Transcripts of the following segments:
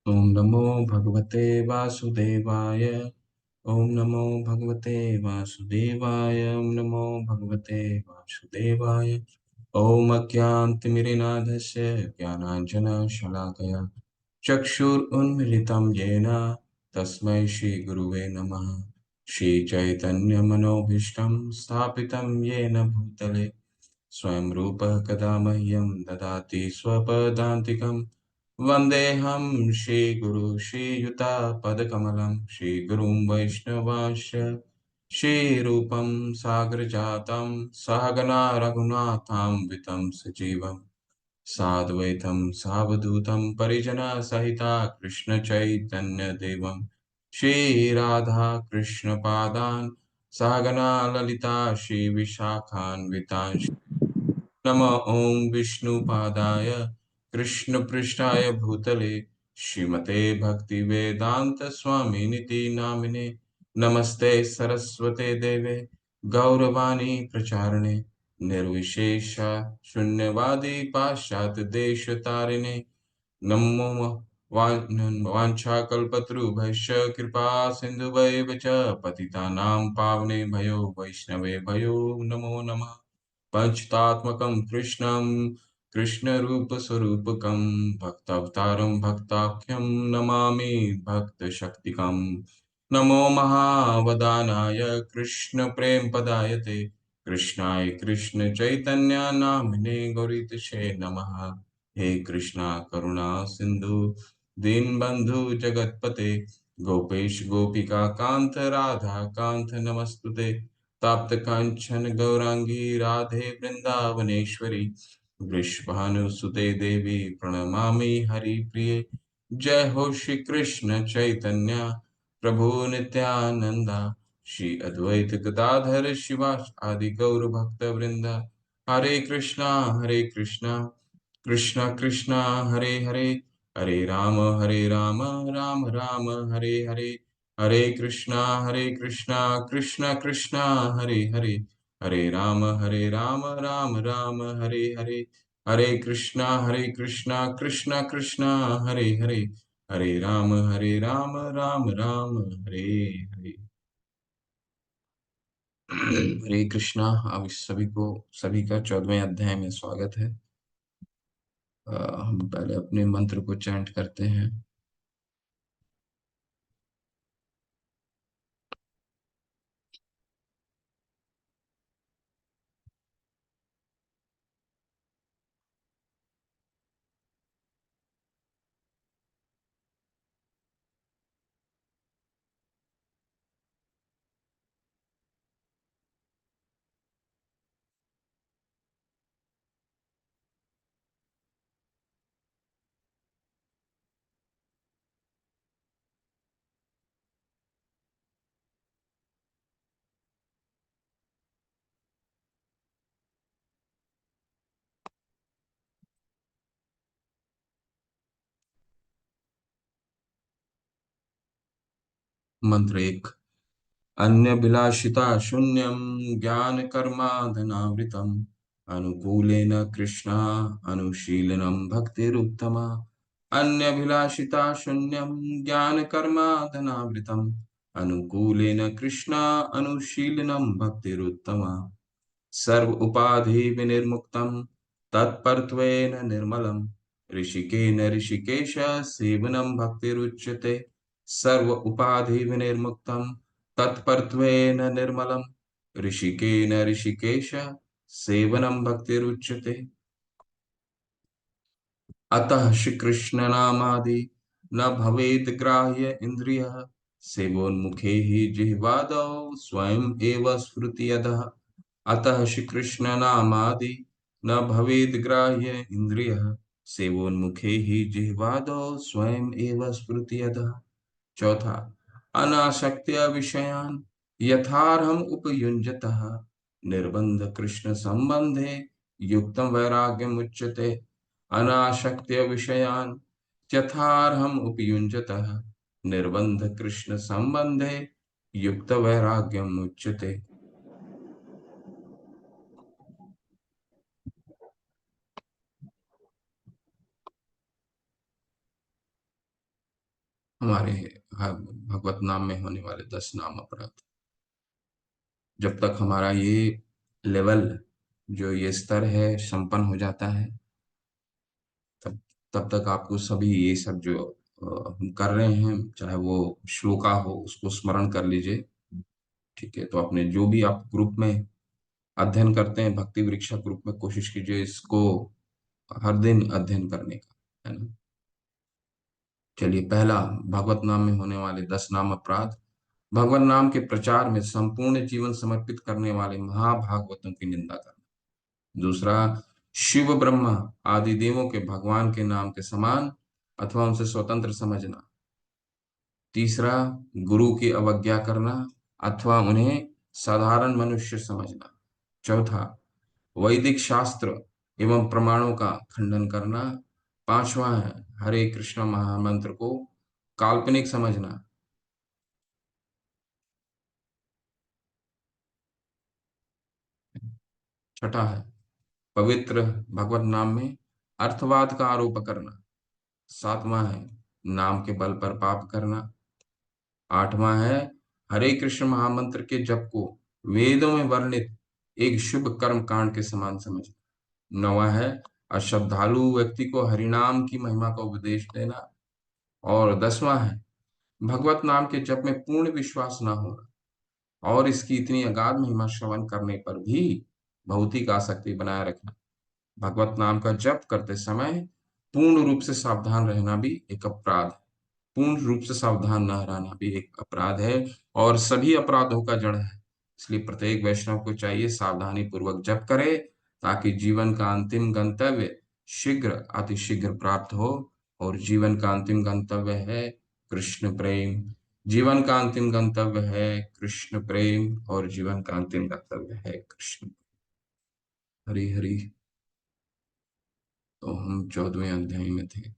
ओम नमो भगवते वासुदेवाय। ओम नमो भगवते वासुदेवाय। ओम नमो भगवते वासुदेवाय। ओम अज्ञानतिमिरन्धस्य ज्ञानाञ्जनशलाकया चक्षुरुन्मीलितं येन तस्मै श्रीगुरुवे नमः। श्रीचैतन्यमनोभीष्टं स्थापितं येन भूतले स्वयं रूपः कदा मह्यं ददाति स्वपदान्तिकं। वन्देऽहं श्रीगुरु श्रीयुतापदकमलं श्रीगुरुं वैष्णवांश्च श्रीरूपं सागरजातं सहगना रघुनाथान्वितं सजीवं साद्वैतं सावधूतं परिजनसहिता कृष्णचैतन्यदेवं श्रीराधा कृष्णपादान् सहगना ललिता श्रीविशाखान्वितांश्च नमः। ओं विष्णुपादाय कृष्णपृष्ठाय भूतले श्रीमते भक्तिवेदांत स्वामिनिति नामिने नमस्ते सरस्वते देवे गौरवाणी प्रचारिणे निर्विशेष शून्यवादी पाश्चात्य देशतारिणे नमो वाञ्छाकल्पतरुभ्यश्च कृपा सिन्धुभैव च पतितानां पावनेभ्यो वैष्णवेभ्यो नमो नमः। पंचतात्मकं कृष्णं कृष्णरूपस्वरूपकं भक्तावतारं भक्ताख्यं नमामि भक्तशक्तिकं। नमो महावदानाय कृष्णप्रेमपदायते कृष्णाय कृष्णचैतन्य नामिने गौरीतशे नमः। हे कृष्णा करुणा सिंधु दीनबंधु जगतपते गोपेश गोपिका कांत राधा कांत नमस्तुते। ताप्त कांचन गौरांगी राधे वृंदावनेश्वरी वृषभानुसुते देवी प्रणमामि हरिप्रिये। जय हो श्री कृष्ण चैतन्य प्रभु नित्यानंदा श्री अद्वैत गदाधर शिवास आदि गौर भक्त वृंदा। हरे कृष्णा कृष्णा कृष्णा हरे हरे हरे राम राम राम हरे हरे। हरे कृष्णा कृष्णा कृष्णा हरे हरे राम राम राम हरे हरे। हरे कृष्णा कृष्णा कृष्णा हरे हरे राम राम राम हरे हरे। हरे कृष्णा। आप सभी का 14वें अध्याय में स्वागत है। हम पहले अपने मंत्र को चैंट करते हैं। मंत्र एक। अन्यभिलाषिता शून्यं ज्ञानकर्माधनावृतम् अनुकूलेन कृष्णा अनुशीलनं भक्तिरुत्तमा। अन्यभिलाषिता शून्यं ज्ञानकर्माधनावृतम् अनुकूलेन कृष्णा अनुशीलनं भक्तिरुत्तमा। सर्व उपाधि विनिर्मुक्तं तत्परत्वेन निर्मलं ऋषिकेन ऋषिकेश सेवनं भक्तिरुच्यते। सर्व उपाधि विनिर्मुक्तं तत्परत्वेन निर्मलं ऋषिकेन ऋषिकेश सेवनं भक्तिरुच्यते। अतः श्री कृष्ण नामादि न भवेद ग्राह्य इंद्रियः सेवोन्मुखे ही जिह्वादौ स्वयं एव स्फुरति यतः। अतः श्री कृष्ण नामादि न भवेद ग्राह्य इंद्रियः सेवोन्मुखे ही जिह्वादौ स्वयं एव स्फुरति यतः। चौथा। अनासक्त्य विषयान् यथार्हम् उपयुञ्जतः निर्बन्ध कृष्ण संबंधे युक्तं वैराग्यम् उच्यते। अनासक्त्य विषयान् यथार्हम् उपयुञ्जतः निर्बन्ध कृष्ण संबंधे युक्त वैराग्यम् उच्यते। हमारे भगवत नाम में होने वाले 10 नाम अपराध। जब तक हमारा ये लेवल, जो ये स्तर है, संपन्न हो जाता है, तब तब तक आपको सभी ये सब जो हम कर रहे हैं, चाहे वो श्लोका हो, उसको स्मरण कर लीजिए। ठीक है, तो अपने जो भी आप ग्रुप में अध्ययन करते हैं, भक्ति वृक्षा ग्रुप में, कोशिश कीजिए इसको हर दिन अध्ययन करने का, है ना। चलिए, पहला, भगवत नाम में होने वाले 10 नाम अपराध। भगवत नाम के प्रचार में संपूर्ण जीवन समर्पित करने वाले महाभागवतों की निंदा करना। दूसरा, शिव ब्रह्मा आदि देवों के भगवान के नाम के समान अथवा उनसे स्वतंत्र समझना। तीसरा, गुरु की अवज्ञा करना अथवा उन्हें साधारण मनुष्य समझना। चौथा, वैदिक शास्त्र एवं प्रमाणों का खंडन करना। पांचवा है हरे कृष्ण महामंत्र को काल्पनिक समझना। छठा है पवित्र भगवत नाम में अर्थवाद का आरोप करना। सातवां है नाम के बल पर पाप करना। आठवां है हरे कृष्ण महामंत्र के जप को वेदों में वर्णित एक शुभ कर्म कांड के समान समझना। नौवां है अश्रद्धालु व्यक्ति को हरिनाम की महिमा का उपदेश देना। और 10वां है भगवत नाम के जप में पूर्ण विश्वास न होना और इसकी इतनी अगाध महिमा श्रवण करने पर भी भौतिक आसक्ति बनाए रखना। भगवत नाम का जप करते समय पूर्ण रूप से सावधान रहना भी एक अपराध है। पूर्ण रूप से सावधान न रहना भी एक अपराध है और सभी अपराधों का जड़ है। इसलिए प्रत्येक वैष्णव को चाहिए सावधानी पूर्वक जप करे, ताकि जीवन का अंतिम गंतव्य शीघ्र अतिशीघ्र प्राप्त हो। और जीवन का अंतिम गंतव्य है कृष्ण प्रेम। जीवन का अंतिम गंतव्य है कृष्ण प्रेम और जीवन का अंतिम गंतव्य है कृष्ण। हरि हरि। तो हम 14वें अध्याय में थे।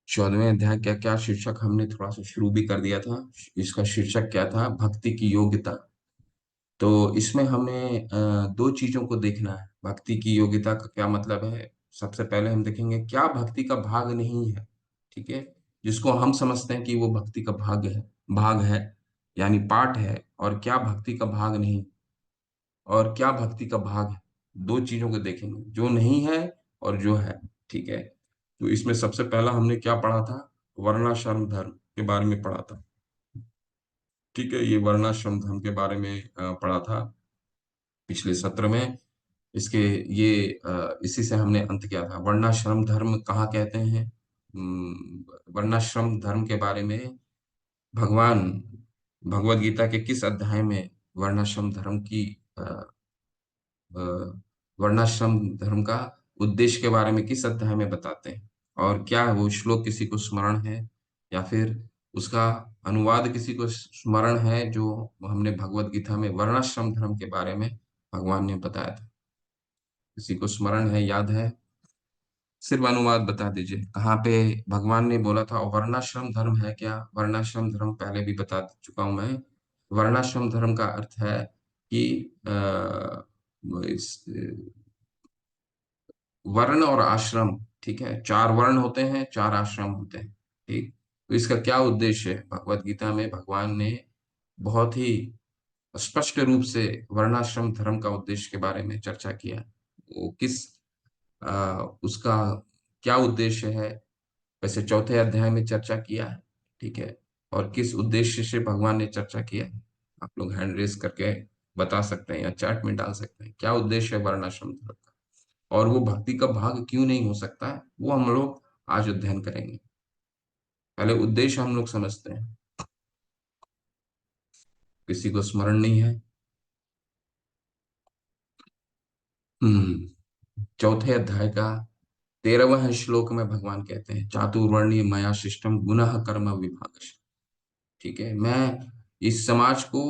14वें अध्याय क्या क्या शीर्षक हमने थोड़ा सा शुरू भी कर दिया था। इसका शीर्षक क्या था? भक्ति की योग्यता। तो इसमें हमें दो चीजों को देखना है। भक्ति की योग्यता का क्या मतलब है? सबसे पहले हम देखेंगे क्या भक्ति का भाग नहीं है। ठीक है, जिसको हम समझते हैं कि वो भक्ति का भाग है, यानी पार्ट है, और क्या भक्ति का भाग नहीं, और क्या भक्ति का भाग है। दो चीजों को देखेंगे, जो नहीं है और जो है। ठीक है, तो इसमें सबसे पहला हमने क्या पढ़ा था? वर्णाश्रम धर्म के बारे में पढ़ा था। ठीक है, ये वर्णाश्रम धर्म के बारे में पढ़ा था पिछले सत्र में। इसके ये इसी से हमने अंत किया था। वर्णाश्रम धर्म कहाँ कहते हैं? वर्णाश्रम धर्म के बारे में भगवान भगवत गीता के किस अध्याय में वर्णाश्रम धर्म की अ, वर्णाश्रम धर्म का उद्देश्य के बारे में किस अध्याय में बताते हैं? और क्या वो श्लोक किसी को स्मरण है, या फिर उसका अनुवाद किसी को स्मरण है, जो हमने भगवत गीता में वर्णाश्रम धर्म के बारे में भगवान ने बताया था? किसी को स्मरण है, याद है? सिर्फ अनुवाद बता दीजिए, कहाँ पे भगवान ने बोला था? और वर्णाश्रम धर्म है क्या? वर्णाश्रम धर्म पहले भी बता चुका हूं मैं। वर्णाश्रम धर्म का अर्थ है कि इस वर्ण और आश्रम। ठीक है, 4 वर्ण होते हैं, 4 आश्रम होते हैं। ठीक, तो इसका क्या उद्देश्य है? भगवत गीता में भगवान ने बहुत ही स्पष्ट रूप से वर्णाश्रम धर्म का उद्देश्य के बारे में चर्चा किया। वो किस उसका क्या उद्देश्य है, वैसे चौथे अध्याय में चर्चा किया है। ठीक है, और किस उद्देश्य से भगवान ने चर्चा किया है, आप लोग हैंड रेस करके बता सकते हैं या चैट में डाल सकते हैं। क्या उद्देश्य है वर्णाश्रम धर्म का, और वो भक्ति का भाग क्यों नहीं हो सकता है, वो हम लोग आज अध्ययन करेंगे। पहले उद्देश्य हम लोग समझते हैं। किसी को स्मरण नहीं है? चौथे अध्याय का 13वां श्लोक में भगवान कहते हैं, चातुर्वर्ण्य मया शिष्टम गुणः कर्म विभागश। ठीक है, मैं इस समाज को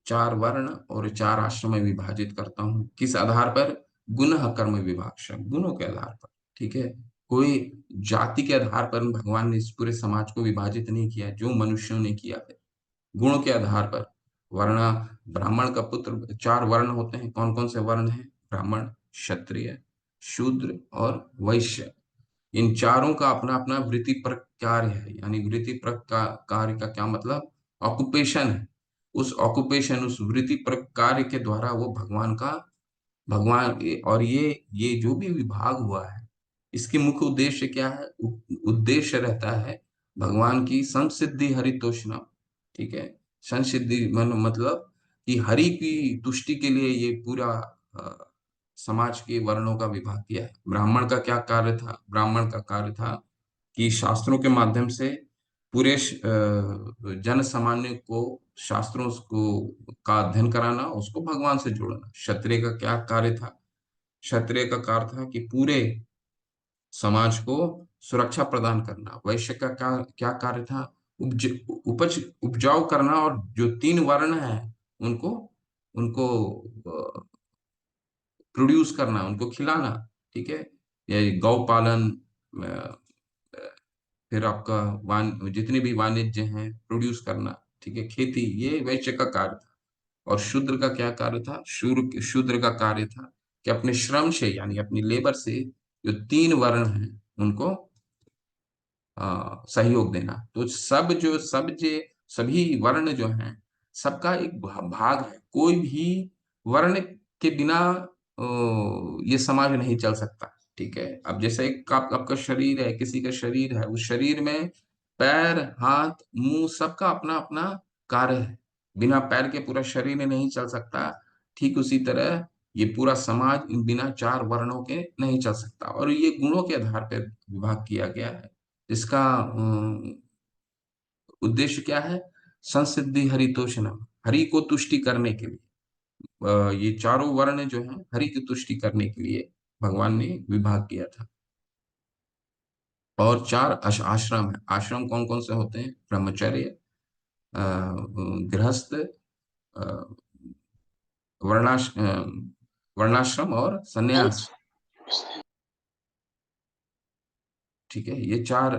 4 वर्ण और 4 आश्रम में विभाजित करता हूँ। किस आधार पर? गुणः कर्म विभागश, गुणों के आधार पर। ठीक है, कोई जाति के आधार पर भगवान ने इस पूरे समाज को विभाजित नहीं किया जो मनुष्यों ने किया है, गुणों के आधार पर। वर्ण, ब्राह्मण का पुत्र, 4 वर्ण होते हैं। कौन कौन से वर्ण हैं? ब्राह्मण, क्षत्रिय, शूद्र और वैश्य। इन चारों का अपना अपना वृत्ति पर कार्य है। यानी वृत्ति पर कार्य का क्या मतलब? ऑक्युपेशन है। उस ऑक्युपेशन, उस वृत्ति पर कार्य के द्वारा वो भगवान, और ये जो भी विभाग हुआ है, इसके मुख्य उद्देश्य क्या है? उद्देश्य रहता है भगवान की संसिद्धि हरितोषणम। ठीक है, संसिद्धि मतलब कि हरि की तुष्टि के लिए ये पूरा समाज के वर्णों का विभाग किया है। ब्राह्मण का क्या कार्य था? ब्राह्मण का कार्य था कि शास्त्रों के माध्यम से पूरे जन सामान्य को शास्त्रों को का अध्ययन कराना, उसको भगवान से जोड़ना। क्षत्रिय का क्या कार्य था? क्षत्रिय का कार्य था कि पूरे समाज को सुरक्षा प्रदान करना। वैश्य का क्या क्या कार्य था? उपज उपजाऊ करना, और जो 3 वर्ण हैं उनको उनको प्रोड्यूस करना, उनको खिलाना। ठीक है, ये गौ पालन, फिर आपका जितने भी वाणिज्य हैं, प्रोड्यूस करना। ठीक है, खेती, ये वैश्य का कार्य था। और शूद्र का क्या कार्य था? शूद्र का कार्य था कि अपने श्रम से, यानी अपनी लेबर से, जो 3 वर्ण हैं उनको सहयोग देना। तो सभी वर्ण जो हैं, सबका एक भाग है। कोई भी वर्ण के बिना ये समाज नहीं चल सकता। ठीक है, अब जैसे एक आपका शरीर है, किसी का शरीर है, उस शरीर में पैर, हाथ, मुंह, सबका अपना अपना कार्य है। बिना पैर के पूरा शरीर नहीं चल सकता। ठीक उसी तरह ये पूरा समाज इन बिना 4 वर्णों के नहीं चल सकता। और ये गुणों के आधार पर विभाग किया गया है। इसका उद्देश्य क्या है? संसिद्धि हरितोषणम, हरि को तुष्टि करने के लिए। ये 4 वर्ण जो हैं, हरि की तुष्टि करने के लिए भगवान ने विभाग किया था। और 4 आश्रम है। आश्रम कौन कौन से होते हैं? ब्रह्मचर्य, गृहस्थ, अ, वर्णाश्रम और सन्यास। ठीक है, ये 4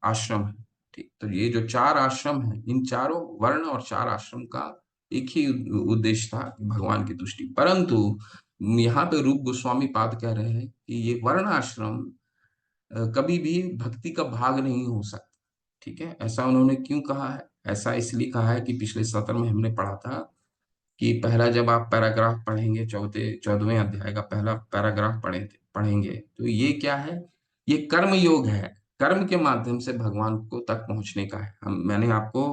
आश्रम है। ठीक, तो ये जो 4 आश्रम है, इन चारों वर्ण और 4 आश्रम का एक ही उद्देश्य था, भगवान की तुष्टि। परंतु यहाँ पे रूप गोस्वामी पाद कह रहे हैं कि ये वर्ण आश्रम कभी भी भक्ति का भाग नहीं हो सकता। ठीक है, ऐसा उन्होंने क्यों कहा है? ऐसा इसलिए कहा है कि पिछले सत्र में हमने पढ़ा था कि पहला, जब आप पैराग्राफ पढ़ेंगे, 14वें अध्याय का पहला पैराग्राफ पढ़ेंगे, तो ये क्या है? ये कर्म योग है। कर्म के माध्यम से भगवान को तक पहुंचने का है। मैंने आपको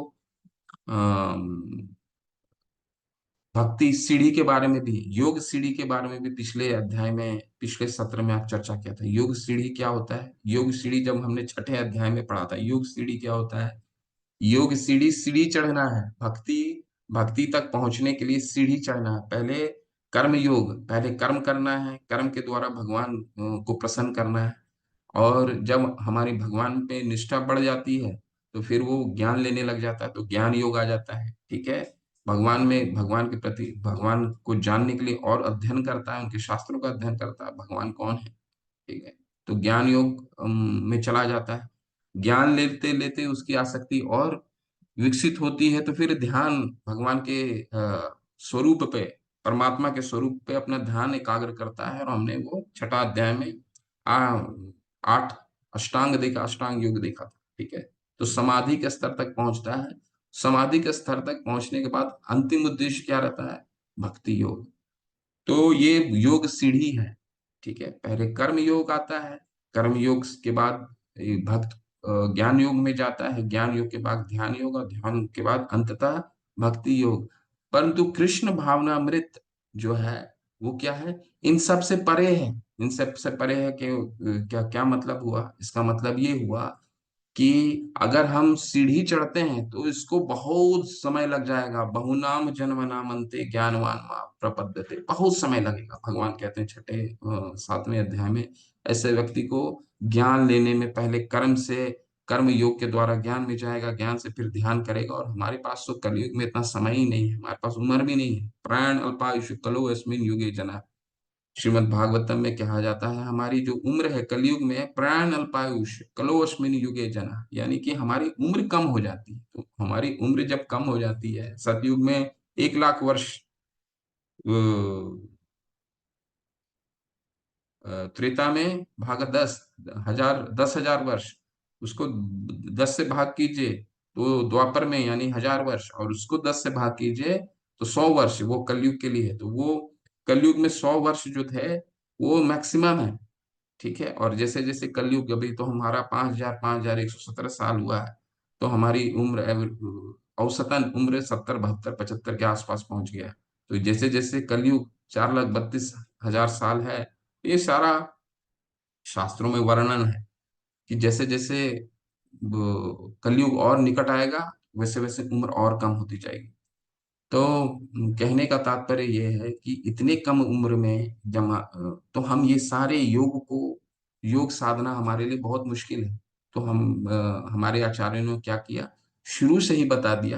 भक्ति सीढ़ी के बारे में भी, योग सीढ़ी के बारे में भी पिछले अध्याय में, पिछले सत्र में आप चर्चा किया था। योग सीढ़ी क्या होता है? योग सीढ़ी जब हमने छठे अध्याय में पढ़ा था, योग सीढ़ी क्या होता है? योग सीढ़ी, सीढ़ी चढ़ना है। भक्ति भक्ति तक पहुंचने के लिए सीढ़ी चढ़ना है। पहले कर्म योग, पहले कर्म करना है, कर्म के द्वारा भगवान को प्रसन्न करना है। और जब हमारी भगवान पे निष्ठा बढ़ जाती है, तो फिर वो ज्ञान लेने लग जाता है, तो ज्ञान योग आ जाता है। ठीक है, भगवान के प्रति, भगवान को जानने के लिए और अध्ययन करता है, उनके शास्त्रों का अध्ययन करता है, भगवान कौन है। ठीक है, तो ज्ञान योग में चला जाता है। ज्ञान लेते लेते उसकी आसक्ति और विकसित होती है, तो फिर ध्यान भगवान के स्वरूप पे, परमात्मा के स्वरूप पे अपना ध्यान एकाग्र करता है। और हमने वो छठा अध्याय में आ, 8 अष्टांग देखा, अष्टांग योग देखा था। ठीक है, तो समाधि के स्तर तक पहुंचता है। समाधि के स्तर तक पहुंचने के बाद अंतिम उद्देश्य क्या रहता है? भक्ति योग। तो ये योग सीढ़ी है। ठीक है, पहले कर्म योग आता है, कर्म योग के बाद ये भक्त ज्ञान योग में जाता है, ज्ञान योग के बाद ध्यान योग, और ध्यान के बाद अंततः भक्ति योग। परंतु कृष्ण भावनामृत जो है, वो क्या है? इन सब से परे है। इन सब से परे है कि क्या क्या मतलब हुआ? इसका मतलब ये हुआ कि अगर हम सीढ़ी चढ़ते हैं तो इसको बहुत समय लग जाएगा। बहुनाम जन्म नामन्ते ज्ञानवान मां प्रपद्यते, बहुत समय लगेगा। भगवान कहते हैं छठे 7वें अध्याय में, ऐसे व्यक्ति को ज्ञान लेने में पहले कर्म से, कर्म योग के द्वारा ज्ञान में जाएगा, ज्ञान से फिर ध्यान करेगा। और हमारे पास तो कलयुग में इतना समय ही नहीं है, हमारे पास उम्र भी नहीं है। प्राण अल्पायुष कलो अस्मिन युगे जना, श्रीमद् भागवतम में कहा जाता है हमारी जो उम्र है कलयुग में, प्राण अल्पायुष कलोस्मिन युगे जना, यानी कि हमारी उम्र कम हो जाती है। तो हमारी उम्र जब कम हो जाती है, सतयुग में 1 लाख वर्ष, त्रेता में भाग 10 हजार, 10 हजार वर्ष, उसको 10 से भाग कीजिए तो द्वापर में यानी 1000 वर्ष, और उसको 10 से भाग कीजिए तो 100 वर्ष वो कलयुग के लिए है। तो वो कलयुग में 100 वर्ष जो थे वो मैक्सिमम है। ठीक है। और जैसे जैसे कलयुग, अभी तो हमारा 5117 साल हुआ है, तो हमारी उम्र औसतन उम्र 70 72 75 के आसपास पहुंच गया है। तो जैसे जैसे कलयुग 4,32,000 साल है, ये सारा शास्त्रों में वर्णन है कि जैसे जैसे कलयुग और निकट आएगा, वैसे वैसे उम्र और कम होती जाएगी। तो कहने का तात्पर्य यह है कि इतने कम उम्र में तो हम ये सारे योग को, योग साधना हमारे लिए बहुत मुश्किल है। तो हमारे आचार्यों ने क्या किया, शुरू से ही बता दिया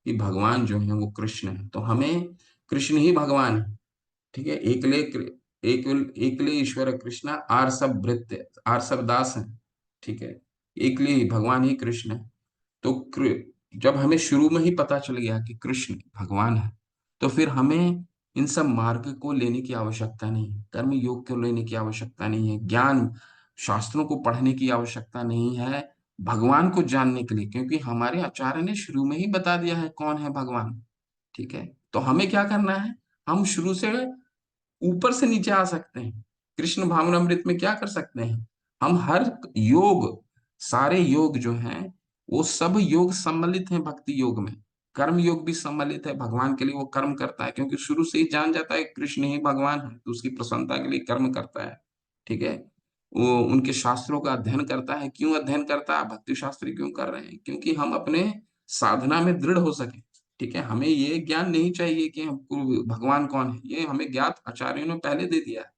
कि भगवान जो है वो कृष्ण है, तो हमें कृष्ण ही भगवान है। ठीक है। एकले ईश्वर कृष्णा आर सब भृत्य आर सब दास है। ठीक है। एकले ही भगवान ही कृष्ण है। तो जब हमें शुरू में ही पता चल गया कि कृष्ण भगवान है, तो फिर हमें इन सब मार्ग को लेने की आवश्यकता नहीं है, कर्म योग को लेने की आवश्यकता नहीं है, ज्ञान शास्त्रों को पढ़ने की आवश्यकता नहीं है भगवान को जानने के लिए, क्योंकि हमारे आचार्य ने शुरू में ही बता दिया है कौन है भगवान। ठीक है। तो हमें क्या करना है, हम शुरू से ऊपर से नीचे आ सकते हैं। कृष्ण भावनामृत में क्या कर सकते हैं, हम हर योग, सारे योग जो हैं वो सब योग सम्मिलित हैं भक्ति योग में। कर्म योग भी सम्मिलित है, भगवान के लिए वो कर्म करता है, क्योंकि शुरू से ही जान जाता है कृष्ण ही भगवान है, तो उसकी प्रसन्नता के लिए कर्म करता है। ठीक है। वो उनके शास्त्रों का अध्ययन करता है। क्यों अध्ययन करता है, भक्ति शास्त्र क्यों कर रहे हैं, क्योंकि हम अपने साधना में दृढ़ हो सके। ठीक है। हमें ये ज्ञान नहीं चाहिए कि हमको भगवान कौन है, ये हमें ज्ञात आचार्यों ने पहले दे दिया है।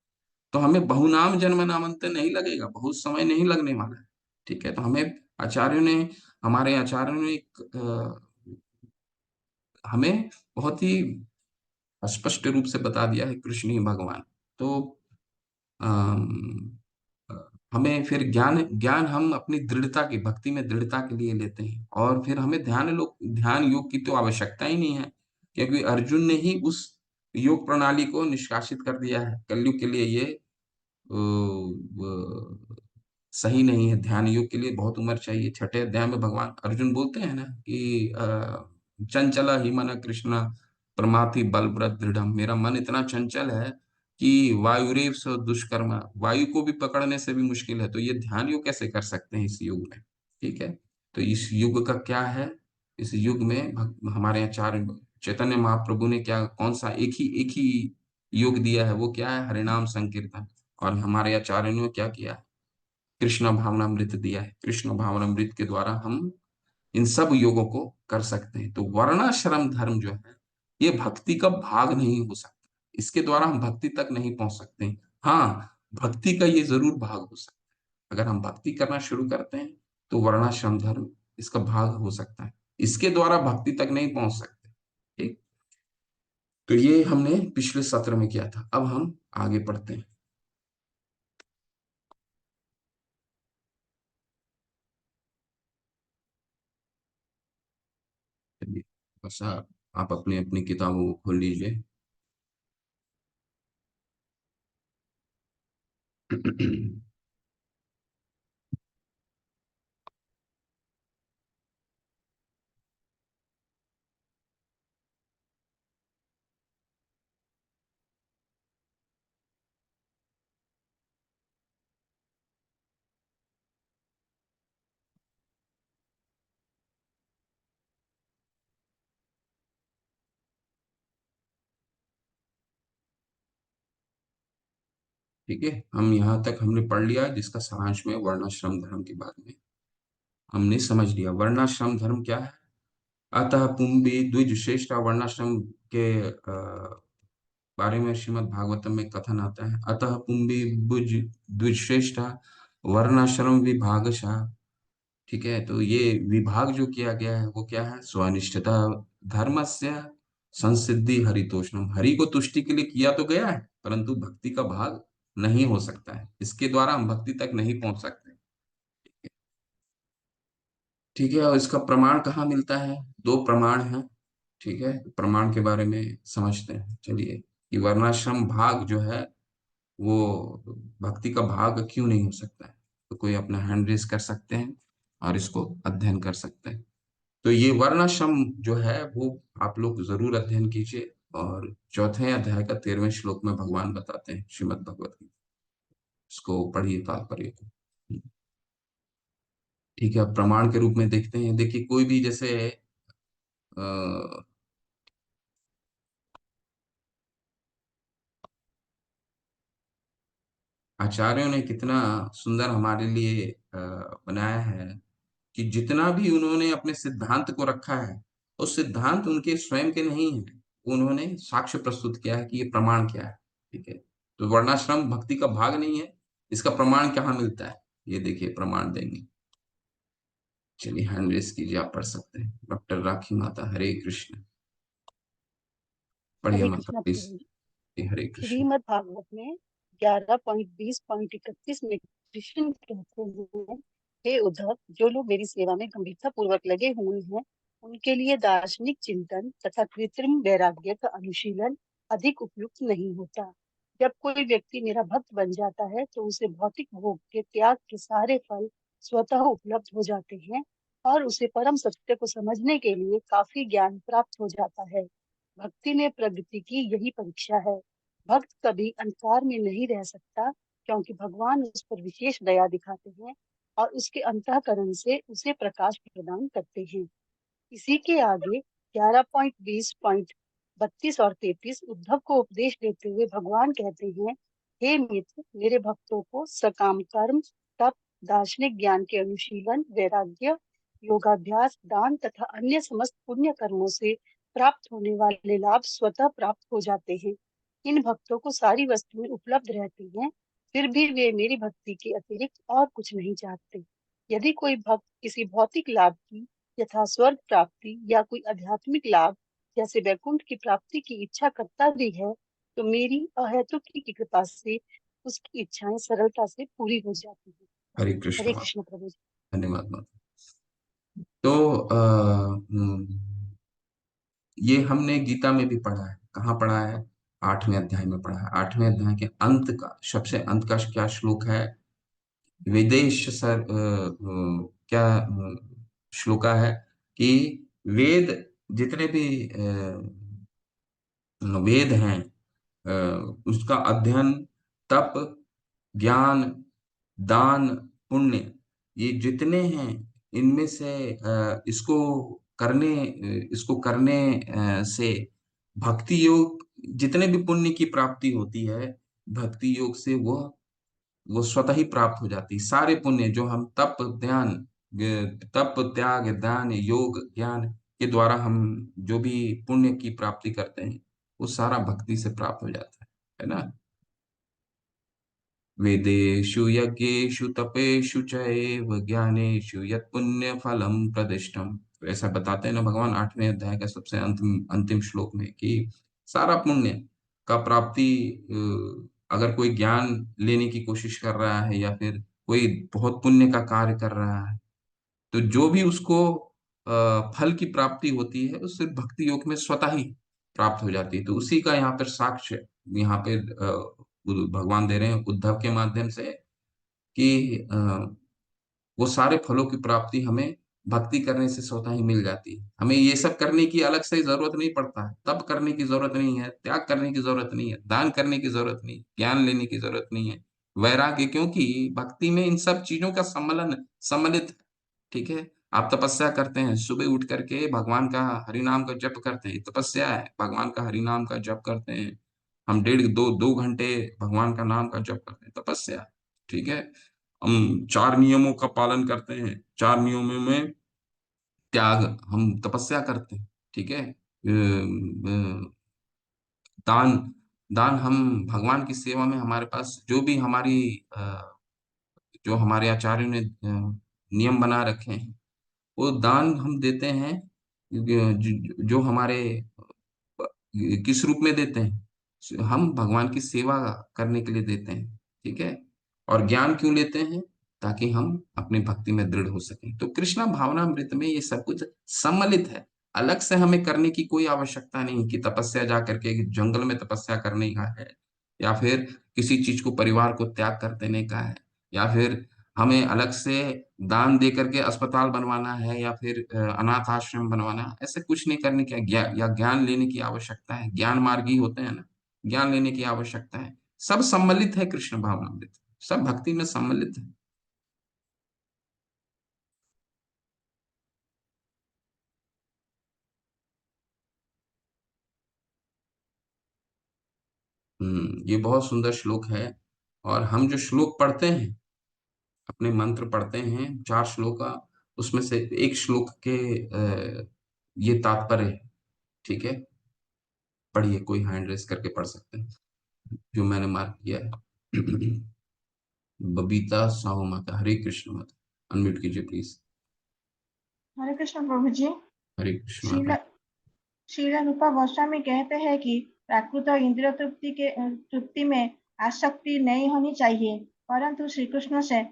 तो हमें बहुनाम जन्म नामंत नहीं लगेगा, बहुत समय नहीं लगने वाला है। ठीक है। तो आचार्यों ने हमारे आचार्यों ने हमें बहुत ही स्पष्ट रूप से बता दिया है कृष्ण ही भगवान। तो अम, अ, हमें फिर ज्ञान ज्ञान हम अपनी दृढ़ता की, भक्ति में दृढ़ता के लिए लेते हैं, और फिर हमें ध्यान योग की तो आवश्यकता ही नहीं है, क्योंकि अर्जुन ने ही उस योग प्रणाली को निष्कासित कर दिया है। कलयुग के लिए ये सही नहीं है। ध्यान योग के लिए बहुत उम्र चाहिए। छठे अध्याय में भगवान अर्जुन बोलते हैं ना कि चंचला ही मन कृष्ण प्रमाथि बलव्रत दृढ़, मेरा मन इतना चंचल है कि वायुरेव स दुष्कर्म, वायु को भी पकड़ने से भी मुश्किल है, तो ये ध्यान योग कैसे कर सकते हैं इस युग में। ठीक है। तो इस युग का क्या है, इस युग में हमारे आचार्य चैतन्य महाप्रभु ने क्या, कौन सा एक ही योग दिया है, वो क्या है, हरिनाम संकीर्तन। और हमारे आचार्य ने क्या किया, कृष्ण भावनामृत दिया है। कृष्ण भावनामृत के द्वारा हम इन सब योगों को कर सकते हैं। तो वर्णाश्रम धर्म जो है ये भक्ति का भाग नहीं हो सकता, इसके द्वारा हम भक्ति तक नहीं पहुंच सकते। हाँ, भक्ति का ये जरूर भाग हो सकता है। अगर हम भक्ति करना शुरू करते हैं तो वर्णाश्रम धर्म इसका भाग हो सकता है, इसके द्वारा भक्ति तक नहीं पहुंच सकते। ठीक। तो ये हमने पिछले सत्र में किया था, अब हम आगे पढ़ते हैं। चलिए, बस आप अपनी अपनी किताबों को खोल लीजिए। ठीक है। हम यहाँ तक हमने पढ़ लिया, जिसका सारांश में वर्णाश्रम धर्म के बारे में। हमने समझ लिया वर्णाश्रम धर्म क्या है। अतः पुंबी द्विज श्रेष्ठ वर्णाश्रम के बारे में श्रीमद् भागवतम में कथन आता है। अतः पुंबी बुज द्विश्रेष्ठा वर्णाश्रम विभागशः। ठीक है, तो ये विभाग जो किया गया है वो क्या है? स्वनिष्ठता धर्मस्य संसिद्धि हरितोषणम। हरि को तुष्टि के लिए किया तो गया है, परंतु भक्ति का भाग नहीं हो सकता है, इसके द्वारा हम भक्ति तक नहीं पहुंच सकते। ठीक है, और इसका प्रमाण कहाँ मिलता है? दो प्रमाण है। ठीक है, प्रमाण के बारे में समझते हैं चलिए, कि वर्णाश्रम भाग जो है वो भक्ति का भाग क्यों नहीं हो सकता है। तो कोई अपना हैंड रेस कर सकते हैं और इसको अध्ययन कर सकते हैं। तो ये वर्णाश्रम जो है वो आप लोग जरूर अध्ययन कीजिए, और चौथे अध्याय का 13वें श्लोक में भगवान बताते हैं श्रीमद् भगवत गीता। इसको पढ़िए तात्पर्य को। ठीक है, अब प्रमाण के रूप में देखते हैं। देखिए, कोई भी जैसे अ, आचार्यों ने कितना सुंदर हमारे लिए बनाया है, कि जितना भी उन्होंने अपने सिद्धांत को रखा है, उस सिद्धांत उनके स्वयं के नहीं है, उन्होंने साक्ष्य प्रस्तुत किया है कि ये प्रमाण क्या है। ठीक है, तो वर्णाश्रम भक्ति का भाग नहीं है, इसका प्रमाण कहाँ मिलता है, ये देखिए प्रमाण देंगे। चलिए हैंड रेस कीजिए, आप पढ़ सकते हैं। डॉक्टर राखी माता, हरे कृष्ण। पढ़िए हरे माता कृष्णा प्लीज। प्रभु जी। हरे कृष्ण। श्रीमद् भागवत में 11.20.31 में कृष्ण कहते हैं, हे उद्धव, जो लोग मेरी सेवा में गंभीरता पूर्वक लगे हुए हैं, उनके लिए दार्शनिक चिंतन तथा कृत्रिम वैराग्य का अनुशीलन अधिक उपयुक्त नहीं होता। जब कोई व्यक्ति मेरा भक्त बन जाता है तो उसे भौतिक भोग के त्याग के सारे फल स्वतः उपलब्ध हो जाते हैं और उसे परम सत्य को समझने के लिए काफी ज्ञान प्राप्त हो जाता है। भक्ति में प्रगति की यही परीक्षा है। भक्त कभी अंधकार में नहीं रह सकता, क्योंकि भगवान उस पर विशेष दया दिखाते हैं और उसके अंतःकरण से उसे प्रकाश प्रदान करते हैं। इसी के आगे 11.20.32 और 33 उद्धव को उपदेश देते हुए भगवान कहते हैं, हे मित्र, मेरे भक्तों को सकाम कर्म, तप, दार्शनिक ज्ञान के अनुशीलन, वैराग्य, योगाभ्यास, दान तथा अन्य समस्त पुण्य कर्मों से प्राप्त होने वाले लाभ स्वतः प्राप्त हो जाते हैं। इन भक्तों को सारी वस्तुएं उपलब्ध रहती हैं, फिर भी वे मेरी भक्ति के अतिरिक्त और कुछ नहीं चाहते। यदि कोई भक्त किसी भौतिक लाभ की यथा स्वर्ग प्राप्ति या कोई आध्यात्मिक लाभ जैसे वैकुंठ की प्राप्ति की इच्छा करता भी है, तो मेरी अहेतुक की कृपा से उसकी इच्छाएं सरलता से पूरी हो जाती हैं। हरे कृष्ण हरे माता। कृष्ण प्रभु जी। धन्यवाद माता। तो ये हमने गीता में भी पढ़ा है। कहाँ पढ़ा है? 8वें अध्याय में पढ़ा है। 8वें अध्याय के अंत का, सबसे अंत का क्या श्लोक है? वेदेश सर क्या श्लोका है कि वेद, जितने भी वेद हैं, उसका अध्ययन, तप, ज्ञान, दान, पुण्य, ये जितने हैं, इनमें से इसको करने से भक्ति योग, जितने भी पुण्य की प्राप्ति होती है, भक्ति योग से वो स्वतः ही प्राप्त हो जाती है। सारे पुण्य जो हम तप त्याग दान योग ज्ञान के द्वारा हम जो भी पुण्य की प्राप्ति करते हैं, वो सारा भक्ति से प्राप्त हो जाता है ना। वेदेषु यज्ञेषु तपेषु च एव ज्ञानेषु यत् पुण्य फलम प्रदिष्टम। तो ऐसा बताते हैं ना भगवान 8वें अध्याय का सबसे अंतिम अंतिम श्लोक में, कि सारा पुण्य का प्राप्ति, अगर कोई ज्ञान लेने की कोशिश कर रहा है या फिर कोई बहुत पुण्य का कार्य कर रहा है, तो जो भी उसको फल की प्राप्ति होती है, उससे भक्ति योग में स्वतः ही प्राप्त हो जाती है। तो उसी का यहाँ पर साक्ष्य, यहाँ पे भगवान दे रहे हैं उद्धव के माध्यम से, कि वो सारे फलों की प्राप्ति हमें भक्ति करने से स्वतः ही मिल जाती है। हमें ये सब करने की अलग से जरूरत नहीं पड़ता है, तप करने की जरूरत नहीं है, त्याग करने की जरूरत नहीं है, दान करने की जरूरत नहीं, ज्ञान लेने की जरूरत नहीं है, वैराग्य, क्योंकि भक्ति में इन सब चीजों का सम्मिलित है। ठीक है, आप तपस्या करते हैं, सुबह उठ करके भगवान का हरि नाम का जप करते हैं, तपस्या है। भगवान का हरि नाम का जप करते हैं, हम डेढ़ दो दो घंटे भगवान का नाम का जप करते हैं, तपस्या। ठीक है, हम 4 नियमों का पालन करते हैं, 4 नियमों में त्याग, हम तपस्या करते हैं, ठीक है। दान, दान हम भगवान की सेवा में, हमारे पास जो भी हमारी जो हमारे आचार्यों ने नियम बना रखे हैं, वो दान हम देते हैं। जो हमारे किस रूप में देते हैं, हम भगवान की सेवा करने के लिए देते हैं, ठीक है। और ज्ञान क्यों लेते हैं? ताकि हम अपनी भक्ति में दृढ़ हो सकें। तो कृष्णा भावनामृत में ये सब कुछ सम्मिलित है। अलग से हमें करने की कोई आवश्यकता नहीं कि तपस्या जा करके जंगल में तपस्या करने का है, या फिर किसी चीज को, परिवार को त्याग कर देने का है, या फिर हमें अलग से दान दे करके अस्पताल बनवाना है, या फिर अनाथ आश्रम बनवाना है। ऐसे कुछ नहीं करने की, या ज्ञान लेने की आवश्यकता है। ज्ञान मार्गी होते हैं ना, ज्ञान लेने की आवश्यकता है। सब सम्मिलित है कृष्ण भावनामृत, सब भक्ति में सम्मिलित है। ये बहुत सुंदर श्लोक है। और हम जो श्लोक पढ़ते हैं, अपने मंत्र पढ़ते हैं 4 श्लोक का, उसमें से एक श्लोक के ये तात्पर्य है, ठीक है। पढ़िए, कोई हैंड रेस करके पढ़ सकते हैं, जो मैंने मार्क किया है। बबीता साहू माता, हरे कृष्ण माता, अनम्यूट कीजिए प्लीज। हरे कृष्ण प्रभु जी। हरे कृष्ण श्रील माता। श्रील रूपा गोस्वामी कहते हैं कि प्राकृत इंद्रिय तृप्ति में आसक्ति नहीं होनी चाहिए, परंतु श्री कृष्ण से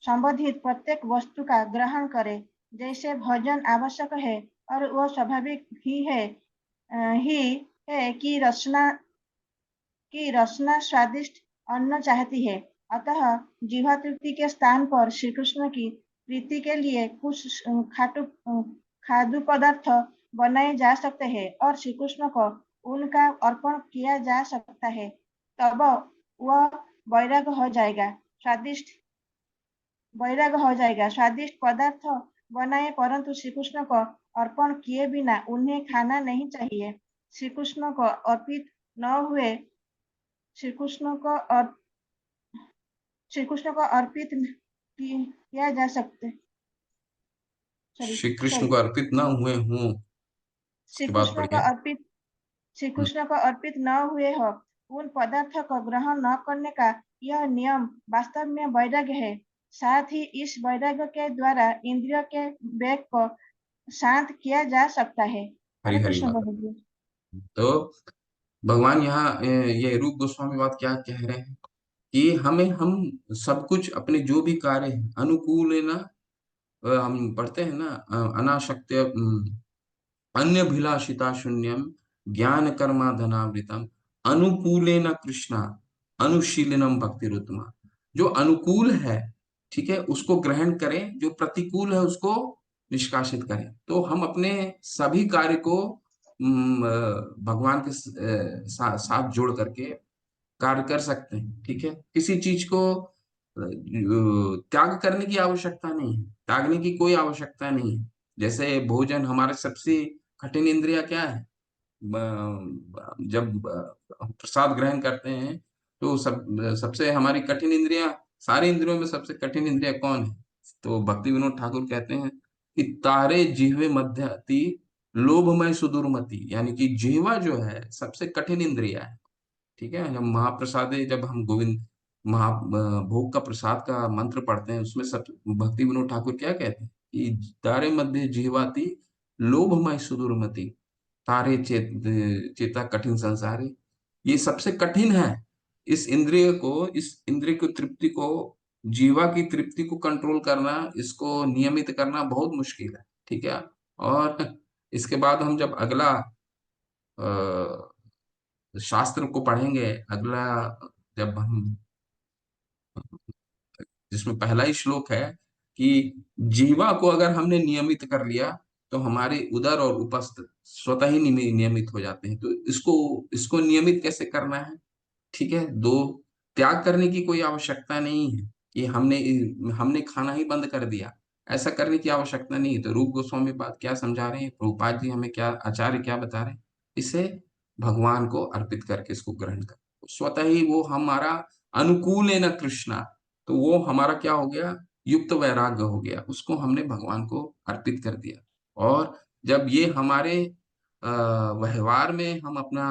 संबंधित प्रत्येक वस्तु का ग्रहण करें। जैसे भोजन आवश्यक है और वह स्वाभाविक ही है कि रसना स्वादिष्ट अन्न चाहती है। अतः जीवा तृप्ति के स्थान पर श्री कृष्ण की प्रीति के लिए कुछ खाद्य पदार्थ बनाए जा सकते हैं और श्री कृष्ण को उनका अर्पण किया जा सकता है। तब वह वैराग हो जाएगा। स्वादिष्ट स्वादिष्ट पदार्थ बनाए, परंतु श्री कृष्ण को अर्पण किए बिना उन्हें खाना नहीं चाहिए। श्री कृष्ण को अर्पित न हुए श्री कृष्ण को और श्री कृष्ण को अर्पित किया जा सकते सॉरी श्री कृष्ण सॉरी को अर्पित न हुए हों, श्री उसके बाद कृष्ण को पढ़िए। अर्पित श्री कृष्ण को अर्पित न हुए हो उन पदार्थ को ग्रहण न करने का यह नियम वास्तव में वैराग्य है। साथ ही इस वैराग्य के द्वारा इंद्रियों के वेग को शांत किया जा सकता है। हरी हरे हरी कृष्ण बात। प्रभु जी। तो भगवान यहाँ ये रूप गोस्वामी बात क्या कह रहे हैं कि हम सब कुछ, अपने जो भी कार्य है, अनुकूल है ना, हम पढ़ते हैं ना, अनाशक्य अन्यभिलाषिता शून्यम ज्ञान कर्मा धनावृतम अनुकूलेन कृष्णा अनुशीलनम भक्तिरुत्तमा। जो अनुकूल है, ठीक है, उसको ग्रहण करें, जो प्रतिकूल है उसको निष्कासित करें। तो हम अपने सभी कार्य को भगवान के साथ जोड़ करके कार्य कर सकते हैं, ठीक है। किसी चीज को त्याग करने की आवश्यकता नहीं है, त्यागने की कोई आवश्यकता नहीं है। जैसे भोजन, हमारे सबसे कठिन इंद्रिया क्या है? जब हम प्रसाद ग्रहण करते हैं, तो सबसे हमारी कठिन इंद्रिया, सारे इंद्रियों में सबसे कठिन इंद्रिया कौन है? तो भक्ति विनोद ठाकुर कहते हैं कि तारे जिह्वे मध्यति लोभमय सुदुर्मति, यानी कि जिह्वा जो है सबसे कठिन इंद्रिया है, ठीक है। जब महाप्रसादे, जब हम गोविंद महा भोग का प्रसाद का मंत्र पढ़ते हैं, उसमें सब भक्ति विनोद ठाकुर क्या कहते हैं कि तारे मध्य जिह्वाति लोभमय सुदुर्मति, तारे चेता कठिन संसारी। ये सबसे कठिन है। इस इंद्रिय को तृप्ति को, जीवा की तृप्ति को कंट्रोल करना, इसको नियमित करना बहुत मुश्किल है, ठीक है। और इसके बाद हम जब अगला शास्त्र को पढ़ेंगे, अगला, जब हम, जिसमें पहला ही श्लोक है कि जीवा को अगर हमने नियमित कर लिया, तो हमारे उदर और उपस्थ स्वतः ही नियमित हो जाते हैं। तो इसको इसको नियमित कैसे करना है? ठीक है, दो, त्याग करने की कोई आवश्यकता नहीं है कि हमने खाना ही बंद कर दिया, ऐसा करने की आवश्यकता नहीं है। तो रूप गोस्वामी बात क्या समझा रहे हैं, प्रभुपाद जी हमें क्या, आचार्य क्या बता रहे हैं? इसे भगवान को अर्पित करके इसको ग्रहण कर, स्वतः ही वो हमारा अनुकूल है ना कृष्णा, तो वो हमारा क्या हो गया, युक्त वैराग्य हो गया, उसको हमने भगवान को अर्पित कर दिया। और जब ये हमारे व्यवहार में हम अपना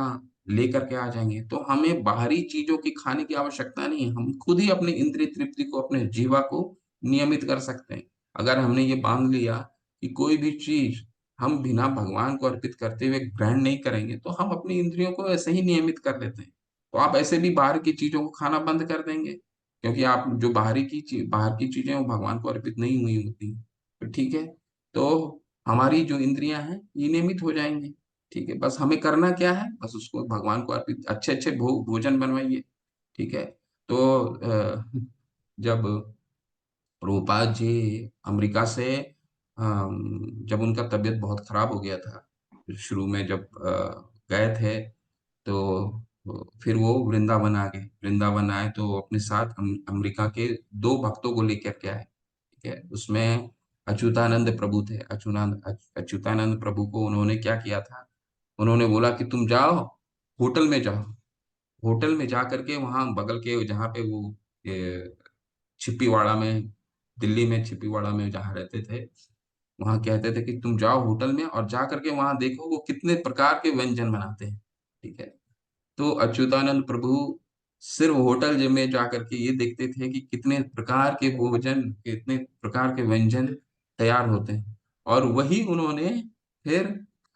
लेकर के आ जाएंगे, तो हमें बाहरी चीजों की खाने की आवश्यकता नहीं है, हम खुद ही अपने इंद्रिय तृप्ति को, अपने जीवा को नियमित कर सकते हैं। अगर हमने ये बांध लिया कि कोई भी चीज हम बिना भगवान को अर्पित करते हुए ग्रहण नहीं करेंगे, तो हम अपनी इंद्रियों को ऐसे ही नियमित कर लेते हैं। तो आप ऐसे भी बाहर की चीजों को खाना बंद कर देंगे, क्योंकि आप जो बाहर की चीजें वो भगवान को अर्पित नहीं हुई होती। तो ठीक है, तो हमारी जो इंद्रियां हैं ये नियमित हो जाएंगी। ठीक है, बस हमें करना क्या है, बस उसको भगवान को अर्पित अच्छे अच्छे भोजन बनवाइए। ठीक है। तो जब प्रभुपाद जी अमेरिका से जब उनका तबीयत बहुत खराब हो गया था, शुरू में जब गए थे, तो फिर वो वृंदावन आ गए। वृंदावन आए तो अपने साथ अमेरिका के दो भक्तों को लेकर के आए। ठीक है, उसमें अच्युतानंद प्रभु थे। अच्युतानंद प्रभु को उन्होंने क्या किया था, उन्होंने बोला कि तुम जाओ, होटल में जाओ। होटल में जा करके वहां बगल के जहाँ पे वो छिप्पीवाड़ा में, दिल्ली में छिप्पीवाड़ा में जहाँ रहते थे, वहां कहते थे कि तुम जाओ होटल में और जा करके वहां देखो वो कितने प्रकार के व्यंजन बनाते हैं। ठीक है। तो अच्युतानंद प्रभु सिर्फ होटल में जा करके ये देखते थे कि कितने प्रकार के भोजन, कितने प्रकार के व्यंजन तैयार होते हैं। और वही उन्होंने फिर,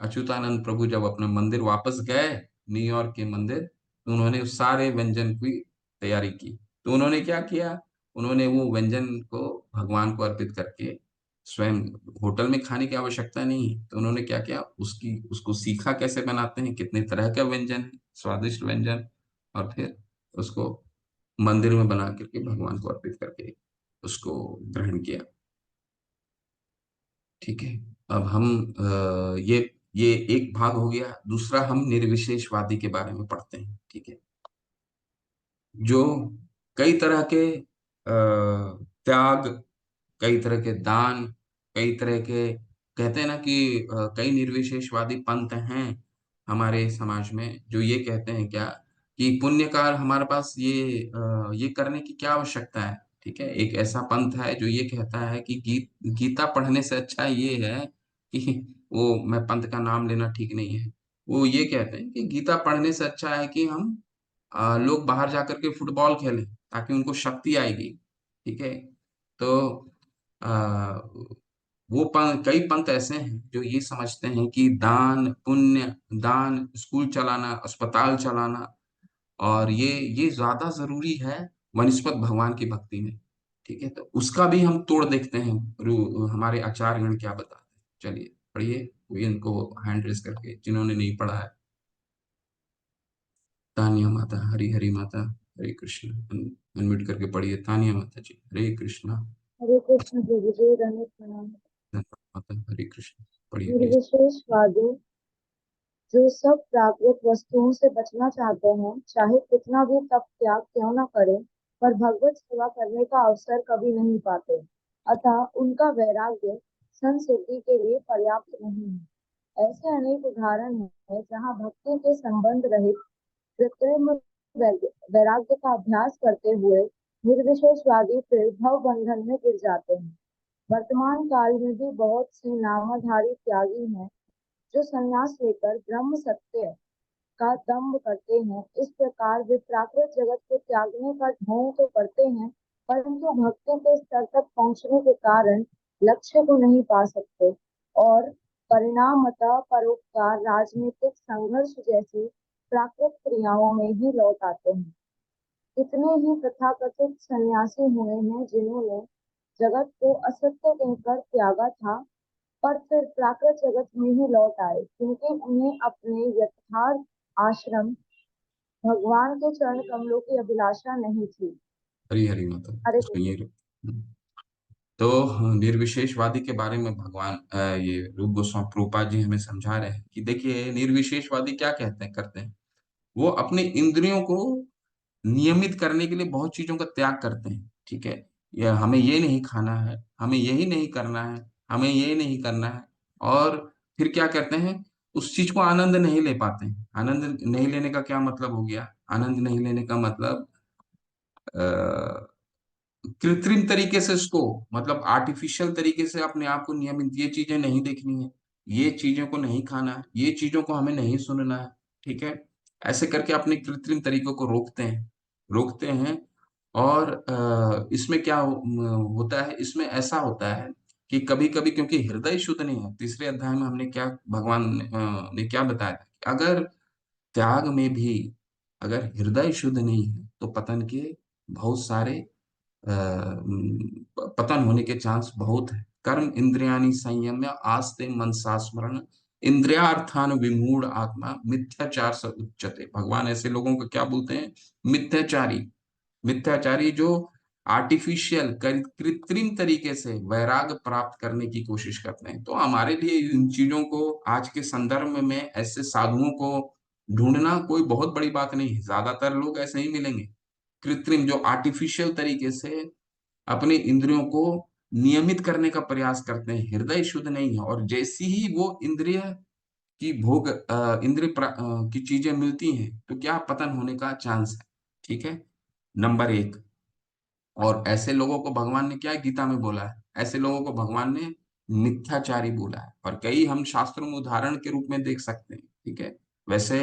अच्युतानंद प्रभु जब अपना मंदिर वापस गए, न्यूयॉर्क के मंदिर, तो उन्होंने उस सारे व्यंजन की तैयारी की। तो उन्होंने क्या किया, उन्होंने वो व्यंजन को भगवान को अर्पित करके, स्वयं होटल में खाने की आवश्यकता नहीं है, तो उन्होंने क्या किया, उसकी उसको सीखा कैसे बनाते हैं, कितने तरह का व्यंजन है, स्वादिष्ट व्यंजन, और फिर उसको मंदिर में बना करके भगवान को अर्पित करके उसको ग्रहण किया। ठीक है। अब हम ये एक भाग हो गया। दूसरा, हम निर्विशेषवादी के बारे में पढ़ते हैं। ठीक है, जो कई तरह के त्याग, कई तरह के दान, कई तरह के, कहते हैं ना कि कई निर्विशेषवादी पंथ हैं हमारे समाज में, जो ये कहते हैं क्या, कि पुण्यकार हमारे पास ये करने की क्या आवश्यकता है। ठीक है, एक ऐसा पंथ है जो ये कहता है कि गीता पढ़ने से अच्छा ये है कि, वो, मैं पंथ का नाम लेना ठीक नहीं है, वो ये कहते हैं कि गीता पढ़ने से अच्छा है कि हम लोग बाहर जाकर के फुटबॉल खेलें, ताकि उनको शक्ति आएगी। ठीक है। तो आ, कई पंथ ऐसे हैं जो ये समझते हैं कि दान पुण्य, दान, स्कूल चलाना, अस्पताल चलाना, और ये ज्यादा जरूरी है वनिस्पत भगवान की भक्ति में। ठीक है, तो उसका भी हम तोड़ देखते हैं। हमारे आचार्यगण क्या बताते हैं, चलिए पढ़िए, कोई इनको हैंड रेस करके, जिन्होंने नहीं पढ़ा है। तानिया माता, हरी हरी माता, हरे कृष्ण। अनम्यूट करके पढ़िए, तानिया माता जी, हरे कृष्णा। हरे कृष्ण प्रभु जी, रमेश प्रणाम। धन्यवाद माता, हरे कृष्ण। पढ़िए प्लीज। निर्विशेषवादी जो सब प्राकृतिक वस्तुओं से बचना चाहते हैं, चाहे कितना भी तप त्याग क्यों न करें, पर भगवत सेवा करने का अवसर कभी नहीं पाते। अतः उनका वैराग्य संसिद्धि के लिए पर्याप्त नहीं है। ऐसे अनेक उदाहरण हैं जहाँ भक्ति के संबंध रहित कृत्रिम वैराग्य का अभ्यास करते हुए निर्विशेषवादी फिर भव बंधन में गिर जाते हैं। वर्तमान काल में भी बहुत से नामधारी त्यागी हैं जो संन्यास लेकर ब्रह्म सत्य का दंभ करते हैं। इस प्रकार वे प्राकृत जगत को त्यागने का ढोंग तो करते हैं, परंतु भक्ति के स्तर तक पहुंचने के कारण लक्ष्य को नहीं पा सकते और परिणामतः परोपकार, राजनीतिक संघर्ष जैसी प्राकृत क्रियाओं में ही लौट आते हैं। कितने ही तथाकथित सन्यासी हुए हैं जिन्होंने जगत को असत्य कहकर त्यागा था, पर फिर प्राकृत जगत में ही लौट आए, क्योंकि उन्हें अपने यथार्थ आश्रम भगवान के चरण कमलों की अभिलाषा नहीं थी। हरी हरी माता, हरे इसको कृष्ण। ये तो निर्विशेषवादी के बारे में भगवान ये रूप गोस्वामी प्रभुपाद जी हमें समझा रहे हैं कि देखिए, निर्विशेषवादी क्या कहते हैं, करते हैं, वो अपने इंद्रियों को नियमित करने के लिए बहुत चीजों का त्याग करते हैं। ठीक है, ये हमें ये नहीं खाना है, हमें यही नहीं करना है, हमें ये नहीं करना है, और फिर क्या करते हैं, उस चीज को आनंद नहीं ले पाते हैं। आनंद नहीं लेने का क्या मतलब हो गया, आनंद नहीं लेने का मतलब कृत्रिम तरीके से इसको, मतलब आर्टिफिशियल तरीके से अपने आप को नियमित, ये चीजें नहीं देखनी है, ये चीजों को नहीं खाना है, ये चीजों को हमें नहीं सुनना है। ठीक है, ऐसे करके अपने कृत्रिम तरीकों को रोकते हैं। और इसमें क्या होता है, इसमें ऐसा होता है कि कभी कभी, क्योंकि हृदय शुद्ध नहीं है, तीसरे अध्याय में हमने क्या, भगवान ने क्या बताया था कि अगर त्याग में भी अगर हृदय शुद्ध नहीं है तो पतन के बहुत सारे पतन होने के चांस बहुत है। कर्म इंद्रियाणि संयम्य आस्ते मनसा स्मरण इंद्रियार्थान विमूढ़ आत्मा मिथ्याचार से उच्यते। भगवान ऐसे लोगों को क्या बोलते हैं? मिथ्याचारी। मिथ्याचारी जो आर्टिफिशियल कृत्रिम तरीके से वैराग्य प्राप्त करने की कोशिश करते हैं। तो हमारे लिए इन चीजों को आज के संदर्भ में ऐसे साधुओं को ढूंढना कोई बहुत बड़ी बात नहीं है। ज्यादातर लोग ऐसे ही मिलेंगे, कृत्रिम जो आर्टिफिशियल तरीके से अपने इंद्रियों को नियमित करने का प्रयास करते हैं। हृदय शुद्ध नहीं है, और जैसी ही वो इंद्रिय की भोग की चीजें मिलती हैं तो क्या पतन होने का चांस है। ठीक है, नंबर एक। और ऐसे लोगों को भगवान ने क्या गीता में बोला है? ऐसे लोगों को भगवान ने मिथ्याचारी बोला है, और कई हम शास्त्रों में उदाहरण के रूप में देख सकते हैं। ठीक है, वैसे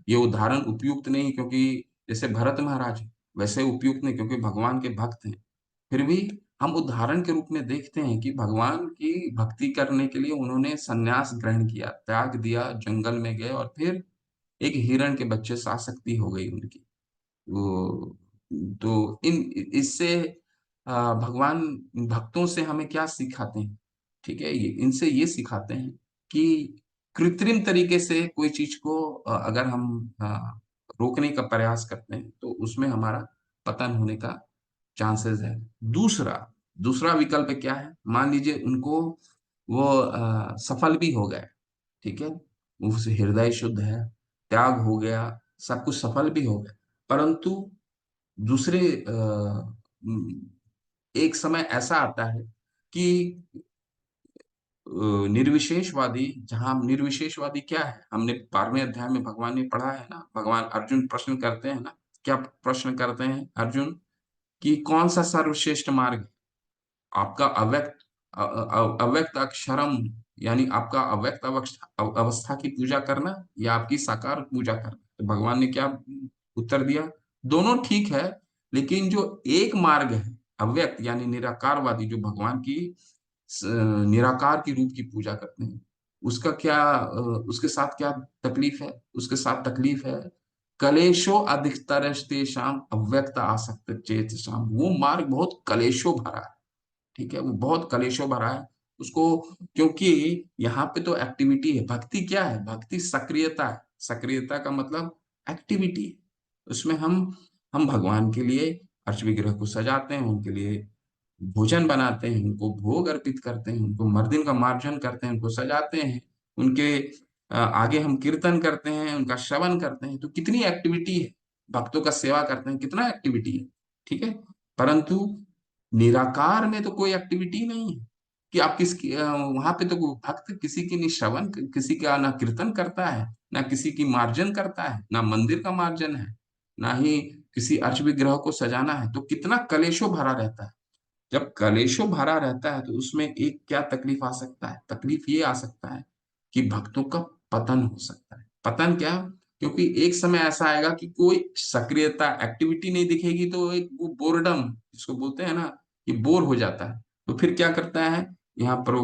ये उदाहरण उपयुक्त नहीं, क्योंकि जैसे भरत महाराज, वैसे उपयुक्त नहीं क्योंकि भगवान के भक्त हैं। फिर भी हम उदाहरण के रूप में देखते हैं कि भगवान की भक्ति करने के लिए उन्होंने संन्यास ग्रहण किया, त्याग दिया, जंगल में गए, और फिर एक हिरण के बच्चे से आसक्ति हो गई उनकी। वो तो इन इससे भगवान भक्तों से हमें क्या सिखाते हैं? ठीक है, ये इनसे ये सिखाते हैं कि कृत्रिम तरीके से कोई चीज को अगर हम रोकने का प्रयास करते हैं तो उसमें हमारा पतन होने का चांसेस है। दूसरा दूसरा विकल्प क्या है? मान लीजिए उनको वो सफल भी हो गए। ठीक है, उससे हृदय शुद्ध है, त्याग हो गया, सब कुछ सफल भी हो गया, परंतु दूसरे एक समय ऐसा आता है कि निर्विशेषवादी, जहां निर्विशेषवादी क्या है, हमने 12वें अध्याय में भगवान ने पढ़ा है ना, भगवान अर्जुन प्रश्न करते हैं ना, क्या प्रश्न करते हैं अर्जुन कि कौन सा सर्वश्रेष्ठ मार्ग है? आपका अव्यक्त अव्यक्त अक्षरम, यानी आपका अव्यक्त अवस्था की पूजा करना या आपकी साकार पूजा करना? तो भगवान ने क्या उत्तर दिया? दोनों ठीक है, लेकिन जो एक मार्ग है अव्यक्त यानी निराकारवादी, जो भगवान की निराकार की रूप की पूजा करते हैं, उसका क्या उसके साथ क्या तकलीफ है? उसके साथ तकलीफ है कलेशो अधिकतर शाम अव्यक्त आसक्त चेत शाम। वो मार्ग बहुत कलेशों भरा है। ठीक है, वो बहुत कलेशों भरा है उसको, क्योंकि यहाँ पे तो एक्टिविटी है। भक्ति क्या है? भक्ति सक्रियता है। सक्रियता का मतलब एक्टिविटी है। उसमें हम भगवान के लिए अर्च विग्रह को सजाते हैं, उनके लिए भोजन बनाते हैं, उनको भोग अर्पित करते हैं, उनको मर्दिन का मार्जन करते हैं, उनको सजाते हैं, उनके आगे हम कीर्तन करते हैं, उनका श्रवण करते हैं। तो कितनी एक्टिविटी है, भक्तों का सेवा करते हैं, कितना एक्टिविटी है। ठीक है, परंतु निराकार में तो कोई एक्टिविटी नहीं है कि आप वहां पे तो भक्त किसी की नहीं श्रवण, किसी का ना कीर्तन करता है, ना किसी की मार्जन करता है, ना मंदिर का मार्जन है, ना ही किसी अर्च विग्रह को सजाना है। तो कितना कलेशों भरा रहता है। जब कलेशों भरा रहता है तो उसमें एक क्या तकलीफ आ सकता है? तकलीफ ये आ सकता है कि भक्तों का पतन हो सकता है। पतन क्या? क्योंकि एक समय ऐसा आएगा कि कोई सक्रियता एक्टिविटी नहीं दिखेगी, तो एक वो बोर्डम जिसको बोलते हैं ना, कि बोर हो जाता है। तो फिर क्या करता है यहाँ पर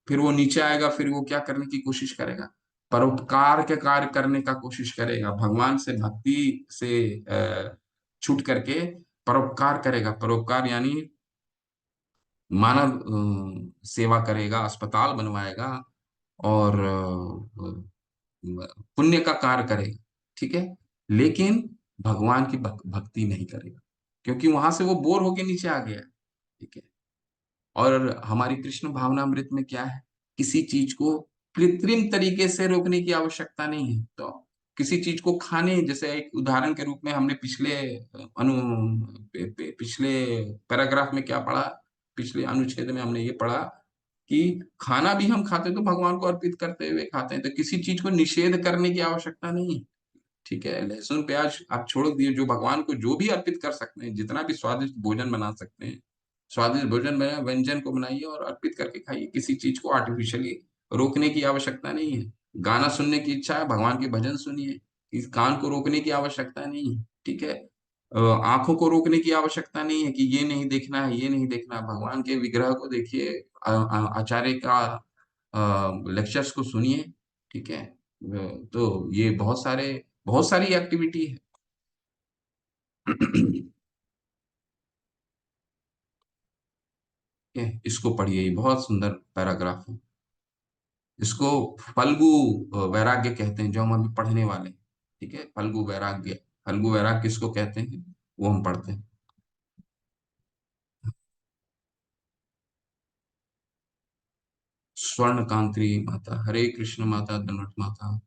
फिर वो नीचे आएगा, फिर वो क्या करने की कोशिश करेगा? परोपकार के कार्य करने का कोशिश करेगा, भगवान से भक्ति से छूट करके परोपकार करेगा। परोपकार यानी मानव सेवा करेगा, अस्पताल बनवाएगा, और पुण्य का कार्य करेगा। ठीक है, लेकिन भगवान की भक्ति नहीं करेगा, क्योंकि वहां से वो बोर होके नीचे आ गया। ठीक है, और हमारी कृष्ण भावनामृत में क्या है? किसी चीज को कृत्रिम तरीके से रोकने की आवश्यकता नहीं है। तो किसी चीज को खाने, जैसे एक उदाहरण के रूप में हमने पिछले पिछले पैराग्राफ में क्या पढ़ा, पिछले अनुच्छेद में हमने ये पढ़ा कि खाना भी हम खाते तो भगवान को अर्पित करते हुए खाते हैं, तो किसी चीज को निषेध करने की आवश्यकता नहीं है। ठीक है, लहसुन प्याज आप छोड़ दिए, जो भगवान को जो भी अर्पित कर सकते हैं, जितना भी स्वादिष्ट भोजन बना सकते हैं, स्वादिष्ट भोजन बनाए, व्यंजन को बनाइए और अर्पित करके खाइए। किसी चीज को आर्टिफिशियली रोकने की आवश्यकता नहीं है। गाना सुनने की इच्छा है, भगवान के भजन सुनिए। इस कान को रोकने की आवश्यकता नहीं है, ठीक है। आंखों को रोकने की आवश्यकता नहीं है कि ये नहीं देखना है, ये नहीं देखना है। भगवान के विग्रह को देखिए, आचार्य का लेक्चर्स को सुनिए, ठीक है। तो ये बहुत सारी एक्टिविटी है। ठीक है, इसको पढ़िए, ये बहुत सुंदर पैराग्राफ है। इसको फल्गु वैराग्य कहते हैं, जो हम अभी पढ़ने वाले हैं, ठीक है। फल्गु वैराग्य, फल्गु वैराग्य किसको कहते हैं वो हम पढ़ते हैं। स्वर्ण कांत्री माता, हरे कृष्ण माता, दंडवत माता,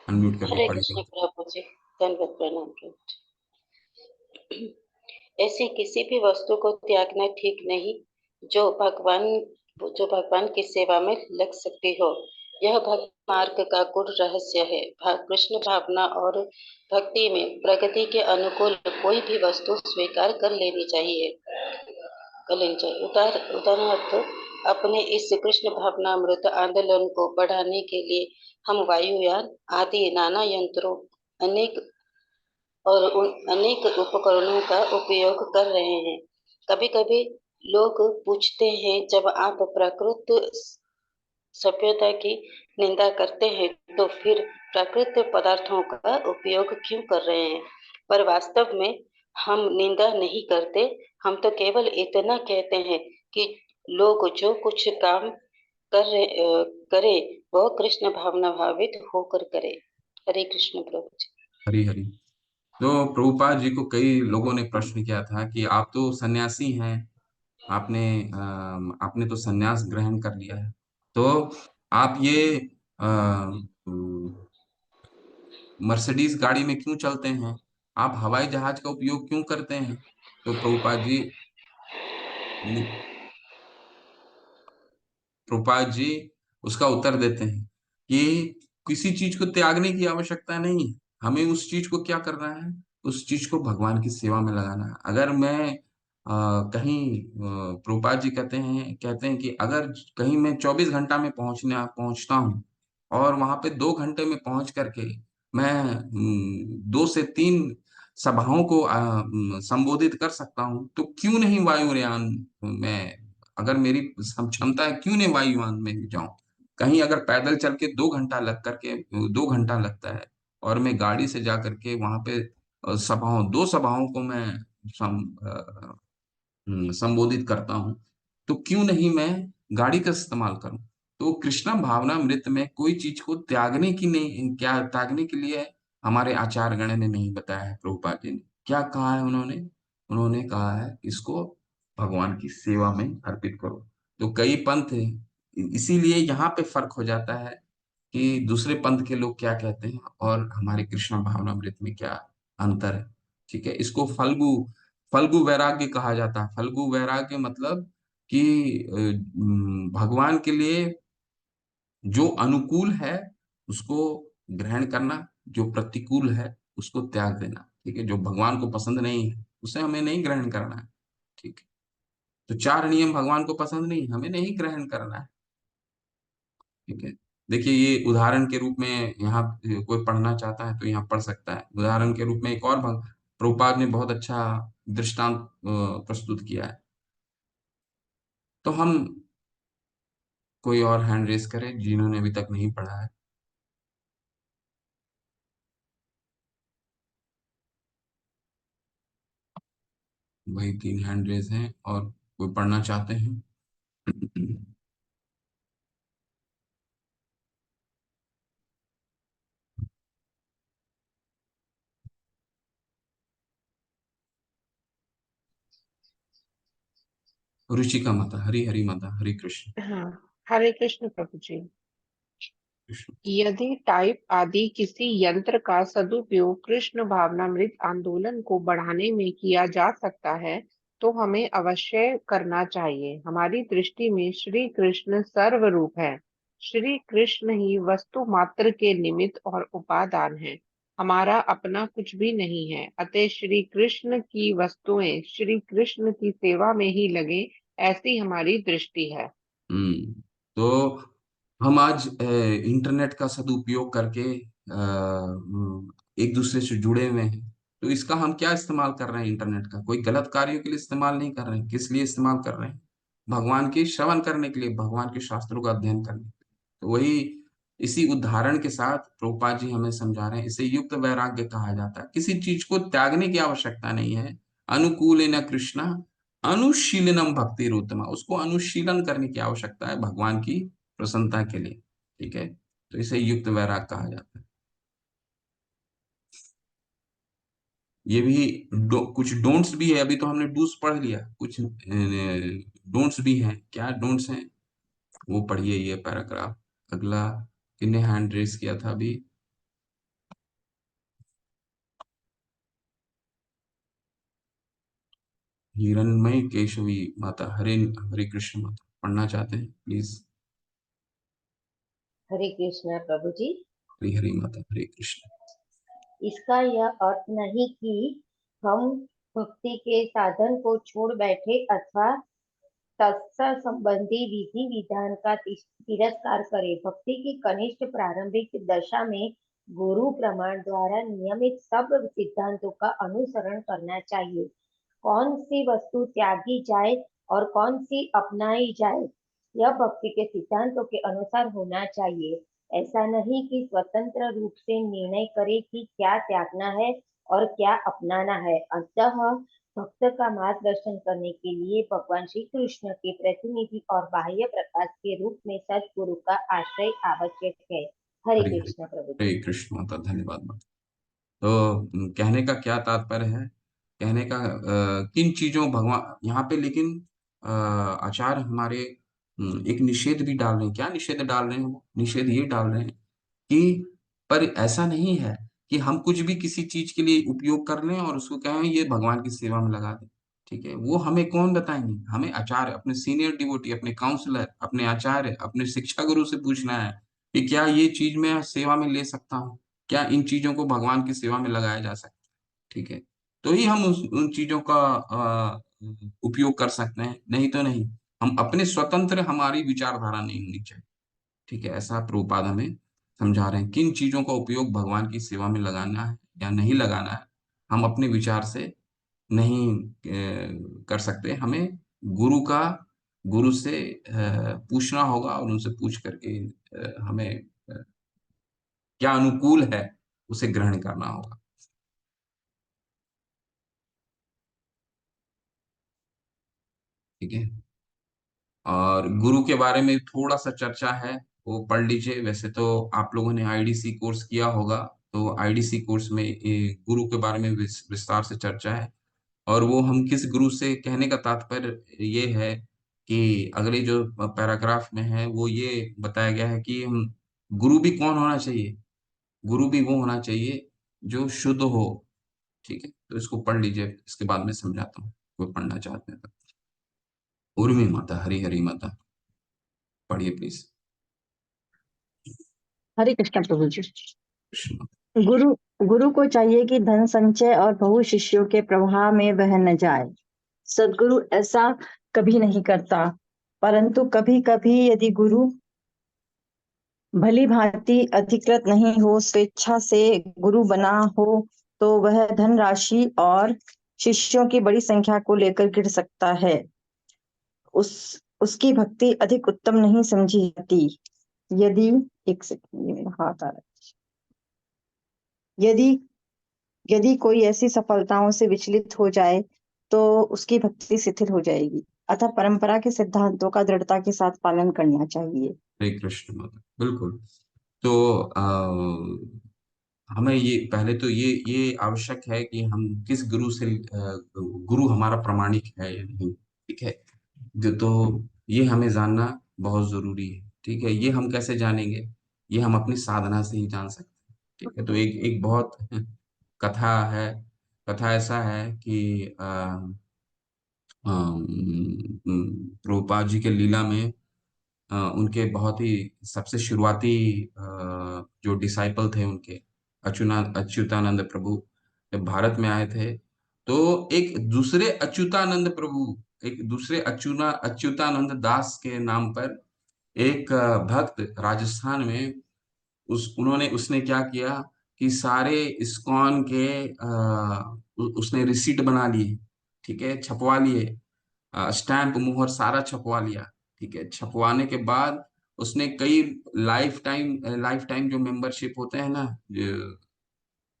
अनम्यूट करके हरे कृष्ण पढ़िए। प्रभु जी, दंडवत प्रणाम प्रभु जी। ऐसी किसी भी वस्तु को त्यागना ठीक नहीं जो भगवान जो भगवान की सेवा में लग सकती हो। यह भक्ति मार्ग का गुड़ रहस्य है। कृष्ण भावना और भक्ति में प्रगति के अनुकूल कोई भी वस्तु स्वीकार कर लेनी चाहिए। उदाहरणार्थ, अपने इस कृष्ण भावनामृत आंदोलन को बढ़ाने के लिए हम वायुयान आदि नाना यंत्रों अनेक और उन अनेक उपकरणों का उपयोग कर रहे हैं। कभी कभी लोग पूछते हैं, जब आप प्राकृत सभ्यता की निंदा करते हैं तो फिर प्राकृतिक पदार्थों का उपयोग क्यों कर रहे हैं? पर वास्तव में हम निंदा नहीं करते। हम तो केवल इतना कहते हैं कि लोग जो कुछ काम करे वह कृष्ण भावना भावित होकर करे। हरे कृष्ण प्रभु जी। हरी हरी। तो प्रभुपाद जी को कई लोगों ने प्रश्न किया था कि आप तो सन्यासी हैं, आपने तो सन्यास ग्रहण कर लिया है, तो आप ये मर्सिडीज गाड़ी में क्यों चलते हैं, आप हवाई जहाज का उपयोग क्यों करते हैं? तो प्रभुपाद जी उसका उत्तर देते हैं कि किसी चीज को त्यागने की आवश्यकता नहीं है। हमें उस चीज को क्या करना है, उस चीज को भगवान की सेवा में लगाना है। अगर मैं प्रभुपाद जी कहते हैं कि अगर कहीं मैं 24 घंटा में पहुंचता हूँ और वहां पे 2 घंटे में पहुंच करके मैं 2 से 3 सभाओं को संबोधित कर सकता हूँ, तो क्यों नहीं वायुयान में, अगर मेरी क्षमता है, क्यों नहीं वायुयान में जाऊं? कहीं अगर पैदल चल के 2 घंटा लगता है और मैं गाड़ी से जा करके वहां पे दो सभाओं को मैं संबोधित करता हूँ, तो क्यों नहीं मैं गाड़ी का इस्तेमाल करूं? तो कृष्णा भावनामृत में कोई चीज को त्यागने के लिए हमारे आचार्य गण ने नहीं बताया है। प्रभुपाद जी ने क्या कहा है? उन्होंने कहा है इसको भगवान की सेवा में अर्पित करो। तो कई पंथ हैं, इसीलिए यहाँ पे फर्क हो जाता है कि दूसरे पंथ के लोग क्या कहते हैं और हमारे कृष्ण भावनामृत में क्या अंतर है, ठीक है। इसको फल्गु वैराग्य कहा जाता है। फल्गु वैराग्य मतलब कि भगवान के लिए जो अनुकूल है उसको ग्रहण करना, जो प्रतिकूल है उसको त्याग देना, ठीक है। जो भगवान को पसंद नहीं है उसे हमें नहीं ग्रहण करना है, ठीक है। तो 4 नियम भगवान को पसंद नहीं, हमें नहीं ग्रहण करना है, ठीक है। देखिए, ये उदाहरण के रूप में यहाँ कोई पढ़ना चाहता है तो यहाँ पढ़ सकता है। उदाहरण के रूप में एक और प्रभुपाद ने बहुत अच्छा दृष्टांत प्रस्तुत किया है। तो हम कोई और हैंड रेस करें जिन्होंने अभी तक नहीं पढ़ा है। वही 3 हैंड रेस हैं और कोई पढ़ना चाहते हैं। रुचिका माता, हरी हरी माता, हरे कृष्ण। हाँ, हरे कृष्ण प्रभु जी। कृष्ण। यदि टाइप आदि किसी यंत्र का सदुपयोग कृष्ण भावनामृत आंदोलन को बढ़ाने में किया जा सकता है तो हमें अवश्य करना चाहिए। हमारी दृष्टि में श्री कृष्ण सर्वरूप है। श्री कृष्ण ही वस्तु मात्र के निमित्त और उपादान है। हमारा अपना कुछ भी नहीं है। अतः श्री कृष्ण की वस्तुएं श्री कृष्ण की सेवा में ही लगे, ऐसी हमारी दृष्टि है। तो हम आज इंटरनेट का सदुपयोग करके एक दूसरे से जुड़े हुए हैं। तो इसका हम क्या इस्तेमाल कर रहे हैं? इंटरनेट का कोई गलत कार्यों के लिए इस्तेमाल नहीं कर रहे हैं। किस लिए इस्तेमाल कर रहे हैं? भगवान के श्रवण करने के लिए, भगवान के शास्त्रों का अध्ययन करने के लिए। तो वही इसी उदाहरण के साथ प्रभुपाद जी हमें समझा रहे हैं, इसे युक्त वैराग्य कहा जाता है। किसी चीज को त्यागने की आवश्यकता नहीं है। अनुकूल न कृष्णा अनुशीलनम भक्ति उत्तमा, उसको अनुशीलन करने की आवश्यकता है भगवान की प्रसन्नता के लिए। ठीक है, तो इसे युक्त वैराग कहा जाता है। ये भी कुछ डोंट्स भी है। अभी तो हमने डूस पढ़ लिया, कुछ डोंट्स भी हैं। क्या डोंट्स हैं वो पढ़िए, ये पैराग्राफ अगला। किन्ने हैंड रेस किया था अभी? हिरणमय केशवी माता, हरे हरे कृष्ण माता, पढ़ना चाहते हैं प्लीज? हरे कृष्णा प्रभु जी। हरे हरे माता, हरे कृष्ण। इसका यह अर्थ नहीं कि हम भक्ति के साधन को छोड़ बैठे अथवा तत्सम संबंधी विधि विधान का तिरस्कार करें। भक्ति की कनिष्ठ प्रारंभिक दशा में गुरु प्रमाण द्वारा नियमित सब सिद्धांतों का अनुसरण करना चाहिए। कौन सी वस्तु त्यागी जाए और कौन सी अपनाई जाए, यह भक्ति के सिद्धांतों के अनुसार होना चाहिए। ऐसा नहीं कि स्वतंत्र रूप से निर्णय करे कि क्या त्यागना है और क्या अपनाना है। अतः भक्त का मार्गदर्शन करने के लिए भगवान श्री कृष्ण के प्रतिनिधि और बाह्य प्रकाश के रूप में सदगुरु का आश्रय आवश्यक है। हरे हरे हरे कृष्ण प्रभु जी। हरे कृष्ण माता, धन्यवाद माता। तो कहने का क्या तात्पर्य है? कहने का किन चीजों भगवान यहाँ पे, लेकिन आचार्य हमारे एक निषेध भी डाल रहे हैं। क्या निषेध डाल रहे हैं? वो निषेध ये डाल रहे हैं कि पर ऐसा नहीं है कि हम कुछ भी किसी चीज के लिए उपयोग कर लें और उसको कहें ये भगवान की सेवा में लगा दें। ठीक है, वो हमें कौन बताएंगे? हमें आचार्य, अपने सीनियर डिवोटी, अपने काउंसलर, अपने आचार्य, अपने शिक्षा गुरु से पूछना है कि क्या ये चीज मैं सेवा में ले सकता हूँ? क्या इन चीजों को भगवान की सेवा में लगाया जा सकता है? ठीक है, तो ही हम उन चीजों का उपयोग कर सकते हैं, नहीं तो नहीं। हम अपने स्वतंत्र, हमारी विचारधारा नहीं होनी चाहिए। ठीक है, ऐसा प्रभुपाद हमें समझा रहे हैं। किन चीजों का उपयोग भगवान की सेवा में लगाना है या नहीं लगाना है, हम अपने विचार से नहीं कर सकते। हमें गुरु से पूछना होगा और उनसे पूछ करके हमें क्या अनुकूल है उसे ग्रहण करना होगा। ठीक है, और गुरु के बारे में थोड़ा सा चर्चा है, वो पढ़ लीजिए। वैसे तो आप लोगों ने आईडीसी कोर्स किया होगा, तो आईडीसी कोर्स में गुरु के बारे में विस्तार से चर्चा है। और वो हम किस गुरु से, कहने का तात्पर्य ये है कि अगले जो पैराग्राफ में है वो ये बताया गया है कि हम गुरु भी कौन होना चाहिए? गुरु भी वो होना चाहिए जो शुद्ध हो। ठीक है, तो इसको पढ़ लीजिए, इसके बाद में समझाता हूँ, कोई पढ़ना चाहते हैं तो। उर्मी माता, हरी हरी माता, पढ़िए प्लीज। हरे कृष्ण प्रभु जी। कृष्ण। गुरु गुरु को चाहिए कि धन संचय और बहु शिष्यों के प्रभाव में बह न जाए। सदगुरु ऐसा कभी नहीं करता, परंतु कभी कभी यदि गुरु भली भांति अधिकृत नहीं हो, स्वेच्छा से गुरु बना हो, तो वह धनराशि और शिष्यों की बड़ी संख्या को लेकर गिर सकता है। उसकी भक्ति अधिक उत्तम नहीं समझी जाती। यदि एक सेकंड, ये मेरा हाथ आ रहा है। यदि कोई ऐसी सफलताओं से विचलित हो जाए तो उसकी भक्ति शिथिल हो जाएगी। अतः परंपरा के सिद्धांतों का दृढ़ता के साथ पालन करना चाहिए। हरे कृष्ण माता, बिल्कुल। तो हमें ये पहले तो ये आवश्यक है कि हम किस गुरु से गुरु हमारा प्रामाणिक है या नहीं। ठीक है, तो ये हमें जानना बहुत जरूरी है। ठीक है, ये हम कैसे जानेंगे? ये हम अपनी साधना से ही जान सकते हैं। ठीक है, तो एक एक बहुत कथा है। कथा ऐसा है कि प्रभुपाद जी के लीला में उनके बहुत ही सबसे शुरुआती जो डिसाइपल थे उनके, अच्युतानंद प्रभु जब भारत में आए थे, तो एक दूसरे अच्युतानंद दास के नाम पर एक भक्त राजस्थान में, उसने क्या किया कि सारे इस्कॉन के उसने रिसीट बना लिए, ठीक है, छपवा लिए, स्टैंप मुहर सारा छपवा लिया, ठीक है। छपवाने के बाद उसने कई लाइफ टाइम जो मेंबरशिप होते हैं ना,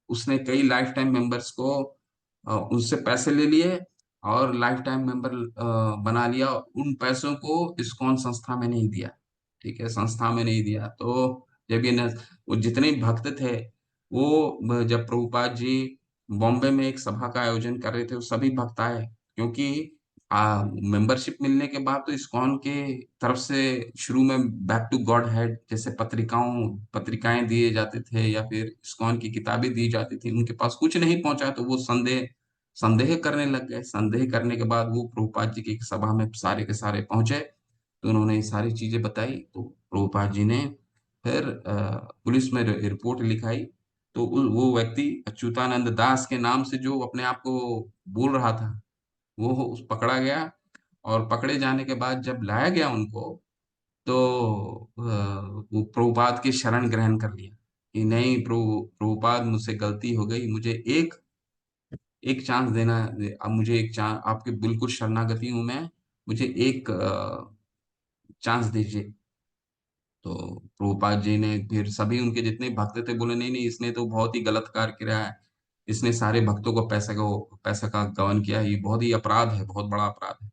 उसने कई लाइफ टाइम मेंबर्स को उनसे पैसे ले लिए और लाइफ टाइम मेंबर बना लिया। उन पैसों को इस्कॉन संस्था में नहीं दिया, ठीक है, संस्था में नहीं दिया। तो जब वो जितने भक्त थे, वो जब प्रभुपाद जी बॉम्बे में एक सभा का आयोजन कर रहे थे, वो सभी भक्त आए, क्योंकि मेंबरशिप मिलने के बाद तो इस्कॉन के तरफ से शुरू में बैक टू गॉड हेड जैसे पत्रिकाएं दिए जाते थे, या फिर इस्कॉन की किताबें दी जाती थी, उनके पास कुछ नहीं पहुंचा, तो वो संदेह करने लग गए। संदेह करने के बाद वो प्रभुपाद जी की एक सभा में सारे के सारे पहुंचे, तो उन्होंने ये सारी चीजें बताई। तो प्रभुपाद जी ने फिर पुलिस में रिपोर्ट लिखाई। तो वो व्यक्ति अच्युतानंद दास के नाम से जो अपने आप को बोल रहा था, वो पकड़ा गया। और पकड़े जाने के बाद जब लाया गया उनको, तो वो प्रभुपाद की शरण ग्रहण कर लिया कि नहीं, प्रभुपाद, मुझसे गलती हो गई, मुझे एक एक चांस देना। अब मुझे एक चांस, आपके बिल्कुल शरणागति हूं मैं, मुझे एक चांस दीजिए। तो प्रभुपाद जी ने फिर सभी उनके जितने भक्त थे बोले, नहीं नहीं, इसने तो बहुत ही गलत कार्य किया है, इसने सारे भक्तों को पैसा का गबन किया है, ये बहुत ही अपराध है, बहुत बड़ा अपराध है।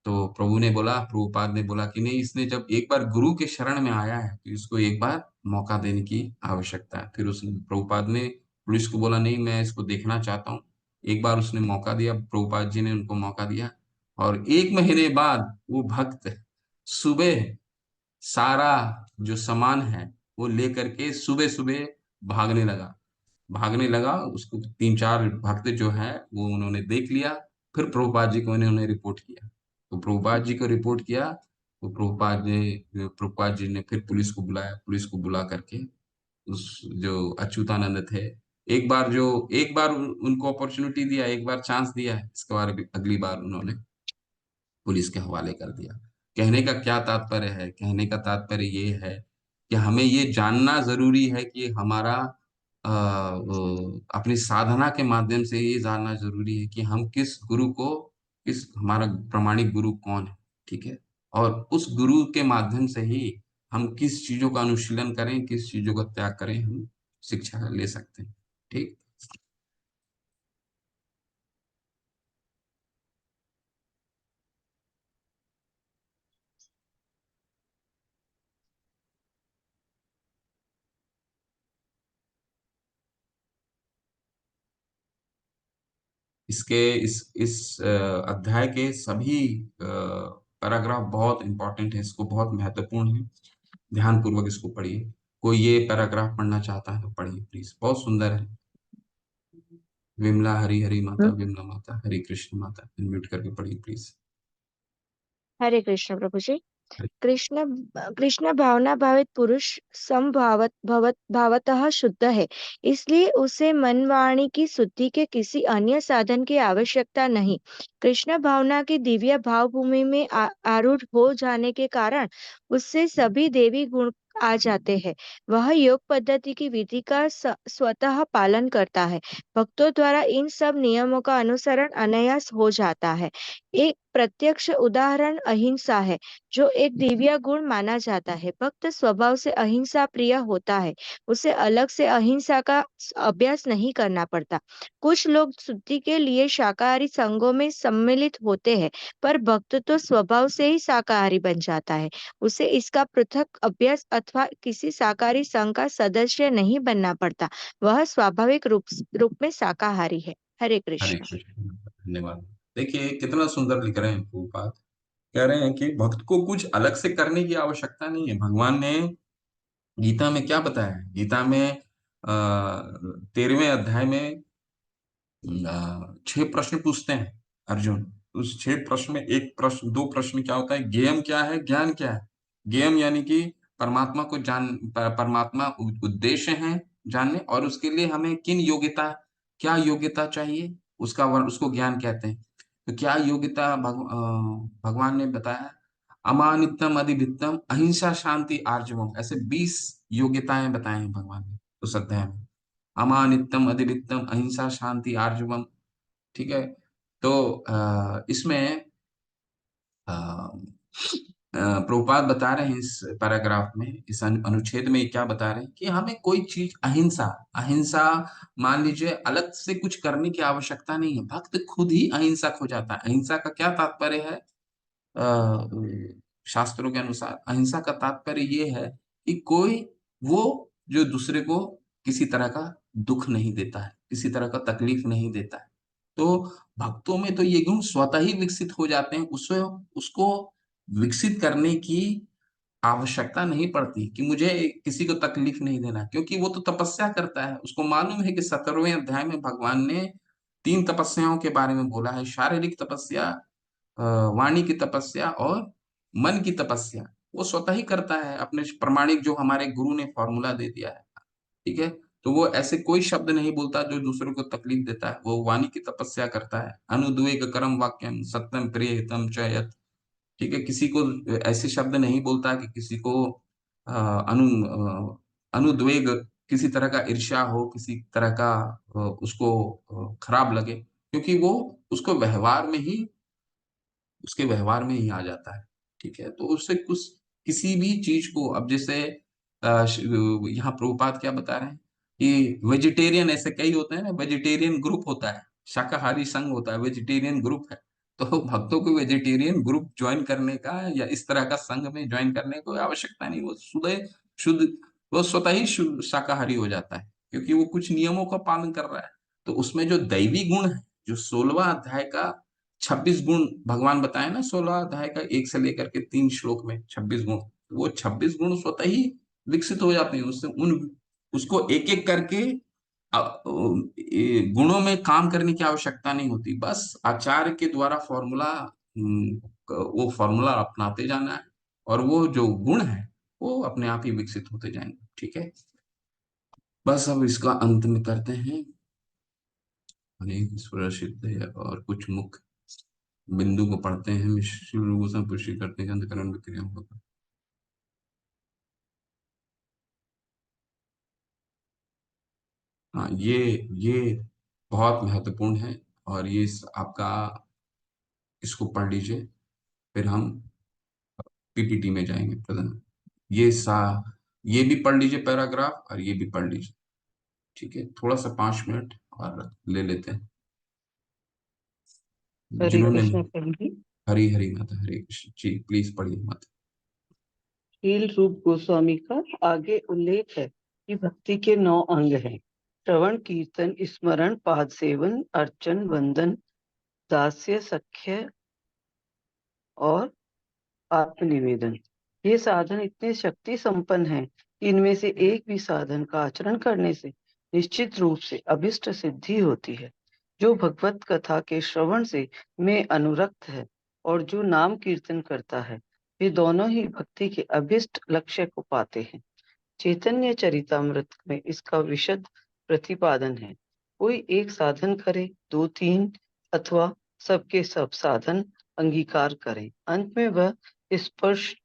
तो प्रभुपाद ने बोला कि नहीं, इसने जब एक बार गुरु के शरण में आया है, तो इसको एक बार मौका देने की आवश्यकता है। फिर उस प्रभुपाद ने पुलिस को बोला, नहीं, मैं इसको देखना चाहता हूँ। एक बार उसने मौका दिया, प्रभुपाद जी ने उनको मौका दिया, और 1 महीने बाद वो भक्त सुबह सारा जो सामान है वो लेकर के सुबह सुबह भागने लगा। उसको 3-4 भक्त जो है वो उन्होंने देख लिया। फिर प्रभुपाद जी को उन्होंने रिपोर्ट किया। तो प्रभुपाद जी को रिपोर्ट किया, तो प्रभुपाद जी ने फिर पुलिस को बुलाया। पुलिस को बुला करके उस जो अच्युतानंद थे, एक बार उनको अपॉर्चुनिटी दिया, एक बार चांस दिया है, इसके बाद अगली बार उन्होंने पुलिस के हवाले कर दिया। कहने का क्या तात्पर्य है? कहने का तात्पर्य ये है कि हमें ये जानना जरूरी है कि हमारा अपनी साधना के माध्यम से ये जानना जरूरी है कि हम हमारा प्रामाणिक गुरु कौन है, ठीक है। और उस गुरु के माध्यम से ही हम किस चीजों का अनुशीलन करें, किस चीजों का त्याग करें, हम शिक्षा ले सकते हैं, ठीक। इस अध्याय के सभी पैराग्राफ बहुत इंपॉर्टेंट है, इसको बहुत महत्वपूर्ण है। ध्यान पूर्वक इसको पढ़िए। कोई ये पैराग्राफ पढ़ना चाहता है तो पढ़िए प्लीज, बहुत सुंदर है। विमला, हरी हरी माता, विमला माता, हरे कृष्ण माता, म्यूट करके पढ़िए प्लीज। हरे कृष्ण प्रभु जी। कृष्ण कृष्ण भावना भावित पुरुष भावतः शुद्ध है, इसलिए उसे मन वाणी की शुद्धि के किसी अन्य साधन की आवश्यकता नहीं। कृष्ण भावना की दिव्य भाव भूमि में आरूढ़ हो जाने के कारण उससे सभी देवी गुण आ जाते हैं। वह योग पद्धति की विधि का स्वतः पालन करता है। भक्तों द्वारा इन सब नियमों का अनुसरण अनायास हो जाता है। एक प्रत्यक्ष उदाहरण अहिंसा है, जो एक दिव्य गुण माना जाता है। भक्त स्वभाव से अहिंसा प्रिय होता है, उसे अलग से अहिंसा का अभ्यास नहीं करना पड़ता। कुछ लोग शुद्धि के लिए शाकाहारी संघों में सम्मिलित होते हैं, पर भक्त तो स्वभाव से ही शाकाहारी बन जाता है। उसे इसका पृथक अभ्यास अथवा किसी शाकाहारी संघ का सदस्य नहीं बनना पड़ता। वह स्वाभाविक रूप में शाकाहारी है। हरे हरे कृष्ण। कृष्ण, धन्यवाद। देखिए कितना सुंदर लिख रहे हैं प्रभुपाद। कह रहे हैं कि भक्त को कुछ अलग से करने की आवश्यकता नहीं है। भगवान ने गीता में क्या बताया है? गीता में 13वें अध्याय में 6 प्रश्न पूछते हैं अर्जुन। उस 6 प्रश्न में एक प्रश्न, 2 प्रश्न में क्या होता है? ज्ञेयम क्या है, ज्ञान क्या है। ज्ञेयम यानी कि परमात्मा को परमात्मा उद्देश्य है, जानने, और उसके लिए हमें क्या योग्यता चाहिए, उसको ज्ञान कहते हैं। तो क्या योग्यता भगवान ने बताया, अमानितम अधिभित्तम अहिंसा शांति आर्जवम, ऐसे 20 योग्यताएं बताए हैं भगवान ने उस अध्याय में। अमानितम अधिभित्तम अहिंसा शांति आर्जवम, ठीक है। तो इसमें अ, प्रभुपाद बता रहे हैं इस पैराग्राफ में, इस अनुच्छेद में क्या बता रहे हैं कि हमें कोई चीज अहिंसा अहिंसा मान लीजिए, अलग से कुछ करने की आवश्यकता नहीं है, भक्त खुद ही अहिंसक हो जाता है। अहिंसा का क्या तात्पर्य है? शास्त्रों के अनुसार अहिंसा का तात्पर्य ये है कि कोई वो जो दूसरे को किसी तरह का दुख नहीं देता है, किसी तरह का तकलीफ नहीं देता है। तो भक्तों में तो ये गुण स्वतः ही विकसित हो जाते हैं, उसको विकसित करने की आवश्यकता नहीं पड़ती कि मुझे किसी को तकलीफ नहीं देना, क्योंकि वो तो तपस्या करता है। उसको मालूम है कि 17वें अध्याय में भगवान ने 3 तपस्याओं के बारे में बोला है, शारीरिक तपस्या, वाणी की तपस्या और मन की तपस्या। वो स्वतः ही करता है, अपने प्रमाणिक जो हमारे गुरु ने फॉर्मूला दे दिया है, ठीक है। तो वो ऐसे कोई शब्द नहीं बोलता जो दूसरों को तकलीफ देता है, वो वाणी की तपस्या करता है। अनुद्वेग करम वाक्यम सत्यम प्रिय हितम च यत्, ठीक है। किसी को ऐसे शब्द नहीं बोलता कि किसी को अनुद्वेग, किसी तरह का ईर्ष्या हो, किसी तरह का उसको खराब लगे, क्योंकि वो उसको उसके व्यवहार में ही आ जाता है, ठीक है। तो उससे कुछ किसी भी चीज को, अब जैसे यहाँ प्रभुपाद क्या बता रहे हैं कि वेजिटेरियन ऐसे कई होते हैं ना, वेजिटेरियन ग्रुप होता है, शाकाहारी संघ होता है, वेजिटेरियन ग्रुप है। तो भक्तों को वेजिटेरियन ग्रुप ज्वाइन करने का या इस तरह का संघ में ज्वाइन करने की कोई आवश्यकता नहीं। वो शुद्ध वो स्वतः ही शुद्ध शाकाहारी हो जाता है, क्योंकि वो कुछ नियमों का पालन कर रहा है। तो उसमें जो दैवी गुण है, जो 16वां अध्याय का 26 गुण भगवान बताए ना, 16 अध्याय का 1 से लेकर के 3 श्लोक में 26 गुण, वो 26 गुण स्वतः ही विकसित हो जाते हैं। उससे उसको एक एक करके गुणों में काम करने की आवश्यकता नहीं होती, बस आचार्य के द्वारा वो फॉर्मूला अपनाते जाना है, और वो जो गुण है वो अपने आप ही विकसित होते जाएंगे, ठीक है। बस अब इसका अंत में करते हैं, अनेक सुरक्षित है और कुछ मुख्य बिंदु को पढ़ते हैं। मिश्र पुष्टि करते हैं अंतकरण विक्रिया होगा। हाँ, ये बहुत महत्वपूर्ण है, और ये आपका, इसको पढ़ लीजिए, फिर हम पीपीटी में जाएंगे प्रधान। ये सा ये भी पढ़ लीजिए पैराग्राफ, और ये भी पढ़ लीजिए, ठीक है। थोड़ा सा 5 मिनट और ले लेते हैं, हरे जिन्होंने। कृष्ण प्रभु जी। हरी हरी माता, हरे कृष्ण जी, प्लीज पढ़िए माता। शील रूप गोस्वामी का आगे उल्लेख है कि भक्ति के 9 अंग हैं: श्रवण, कीर्तन, स्मरण, पाद सेवन, अर्चन, वंदन, दास्य, सख्य और आत्मनिवेदन। ये साधन इतने शक्ति संपन्न हैं कि इनमें से एक भी साधन का आचरण करने से निश्चित रूप से अभिष्ट सिद्धि होती है। जो भगवत कथा के श्रवण से में अनुरक्त है और जो नाम कीर्तन करता है, वे दोनों ही भक्ति के अभिष्ट लक्ष्य को पाते हैं। चैतन्य चरितामृत में इसका विशद प्रतिपादन है। कोई एक साधन करे, 2-3 अथवा सबके सब साधन अंगीकार करें, अंत में वह स्पर्श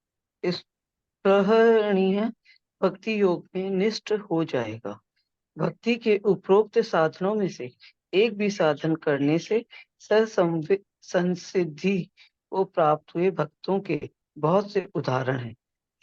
स्पृहणीय भक्ति योग में निष्ठ हो जाएगा। भक्ति के उपरोक्त साधनों में से एक भी साधन करने से संसिद्धि को प्राप्त हुए भक्तों के बहुत से उदाहरण हैं।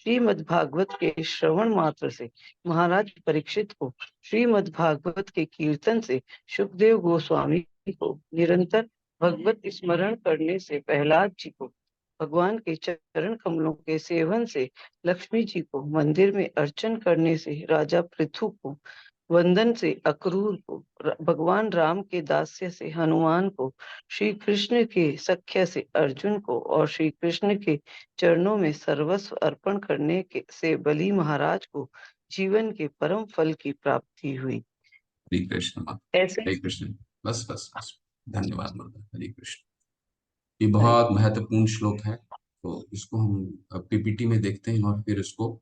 श्रीमद् भागवत के श्रवण मात्र से महाराज परीक्षित को, श्रीमद् भागवत के कीर्तन से सुखदेव गोस्वामी को, निरंतर भगवत स्मरण करने से प्रहलाद जी को, भगवान के चरण कमलों के सेवन से लक्ष्मी जी को, मंदिर में अर्चन करने से राजा पृथु को, वंदन से अक्रूर को, भगवान राम के दास्य से हनुमान को, श्री कृष्ण के सख्य से अर्जुन को और श्री कृष्ण के चरणों में सर्वस्व अर्पण करने के से बलि महाराज को जीवन के परम फल की प्राप्ति हुई। हरे कृष्ण माता, ऐसे हरे कृष्ण। बस बस बस, धन्यवाद माता, हरे कृष्ण। ये हरे बहुत महत्वपूर्ण श्लोक है, तो इसको हम पीपीटी में देखते हैं और फिर इसको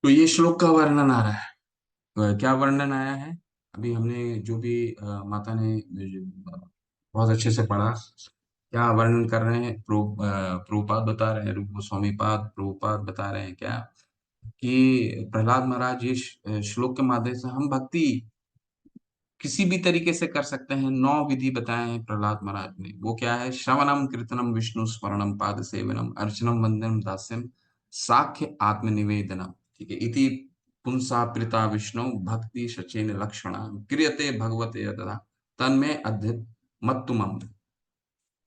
तो ये श्लोक का वर्णन आ रहा है। क्या वर्णन आया है? अभी हमने जो भी माता ने बहुत अच्छे से पढ़ा। क्या वर्णन कर रहे हैं? प्रभुपाद बता रहे हैं, रूप गोस्वामी पाद प्रभुपाद बता रहे हैं क्या, कि प्रहलाद महाराज इस श्लोक के माध्यम से हम भक्ति किसी भी तरीके से कर सकते हैं। 9 विधि बताए हैं प्रहलाद महाराज ने। वो क्या है? श्रवणम कीर्तनम विष्णु स्मरणम पाद सेवनम अर्चनम वंदनम दास्यम साख्य आत्मनिवेदनम। ठीक है। इति पुंसा प्रीता विष्णु भक्ति सचेन लक्षणा क्रियते भगवते यदा तन्मे अध्य मत्तुमम।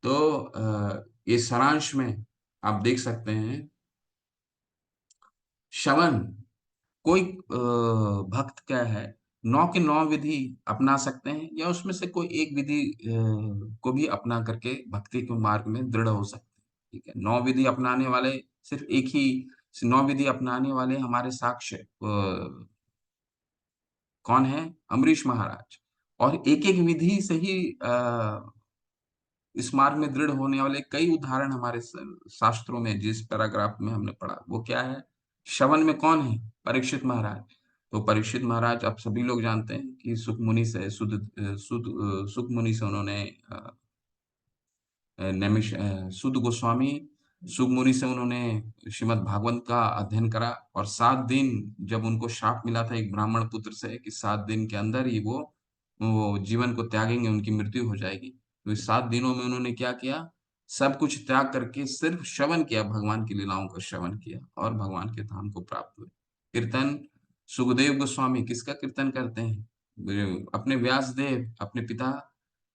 तो ये सारांश में आप देख सकते हैं। श्रवण, कोई भक्त क्या है, 9 के 9 विधि अपना सकते हैं, या उसमें से कोई एक विधि को भी अपना करके भक्ति के मार्ग में दृढ़ हो सकते हैं। ठीक है। 9 विधि अपनाने वाले, सिर्फ एक ही 9 विधि अपनाने वाले हमारे साक्ष्य कौन है? अम्बरीश महाराज। और एक एक विधि से ही इस मार्ग में दृढ़ होने वाले कई उदाहरण हमारे शास्त्रों में, जिस पैराग्राफ में हमने पढ़ा, वो क्या है? श्रवण में कौन है? परीक्षित महाराज। तो परीक्षित महाराज आप सभी लोग जानते हैं कि सुख मुनि से सुख मुनि से उन्होंने सुद गोस्वामी सुख मुनि से उन्होंने श्रीमद् भागवत का अध्ययन करा। और 7 दिन जब उनको शाप मिला था एक ब्राह्मण पुत्र से कि 7 दिन के अंदर ही वो जीवन को त्यागेंगे, उनकी मृत्यु हो जाएगी, तो इस 7 दिनों में उन्होंने क्या किया? सब कुछ त्याग करके सिर्फ श्रवण किया, भगवान की लीलाओं का श्रवण किया और भगवान के धाम को प्राप्त हुए। कीर्तन, सुखदेव गोस्वामी किसका कीर्तन करते हैं? अपने व्यासदेव, अपने पिता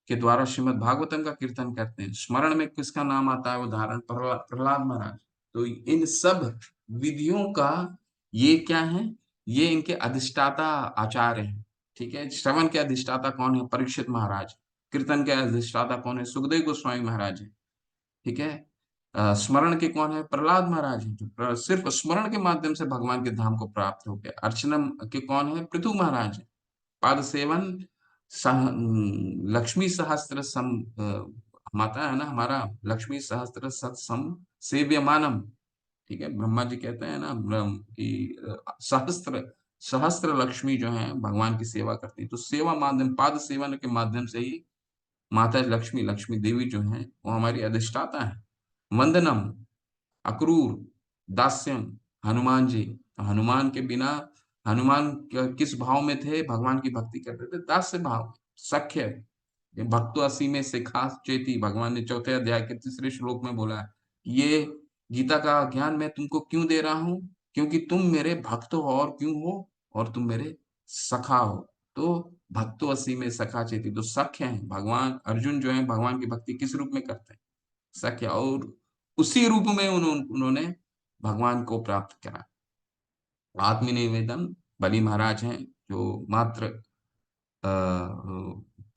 के द्वारा श्रीमद् भागवतम का कीर्तन करते हैं। स्मरण में किसका नाम आता है? उदाहरण प्रहलाद महाराज। तो इन सब विधियों का ये क्या है? ये इनके अधिष्ठाता आचार्य हैं। ठीक है। श्रवण के अधिष्ठाता कौन है? परीक्षित महाराज। कीर्तन के अधिष्ठाता कौन है? सुखदेव गोस्वामी महाराज है। ठीक है। स्मरण के कौन है? प्रहलाद महाराज है, जो सिर्फ स्मरण के माध्यम से भगवान के धाम को प्राप्त हो गया। अर्चनम के कौन है? पृथु महाराज है। पाद सेवन, लक्ष्मी सहस्त्र सम माता है ना हमारा, लक्ष्मी सहस्त्र सत्सम सेव्यमानम। ठीक है। ब्रह्मा जी कहते हैं ना कि सहस्त्र सहस्त्र लक्ष्मी जो है भगवान की सेवा करती है। तो सेवा माध्यम, पाद सेवन के माध्यम से ही माता लक्ष्मी, लक्ष्मी देवी जो है वो हमारी अधिष्ठाता है। वंदनम, अक्रूर, दास्यम, हनुमान जी। तो हनुमान के बिना, हनुमान किस भाव में थे? भगवान की भक्ति करते थे दास्य भाव, सख्य। ये भक्तो असी में सिखा चेती, भगवान ने 4थे अध्याय के 3रे श्लोक में बोला है, ये गीता का ज्ञान मैं तुमको क्यों दे रहा हूं? क्योंकि तुम मेरे भक्त हो, और क्यों हो? और तुम मेरे सखा हो। तो भक्तो असी में सखा चेती, तो सख्य है भगवान। अर्जुन जो है भगवान की भक्ति किस रूप में करते हैं? सख्य। और उसी रूप में उन्होंने भगवान को प्राप्त करा। आत्मनिवेदन, बलि महाराज हैं जो मात्र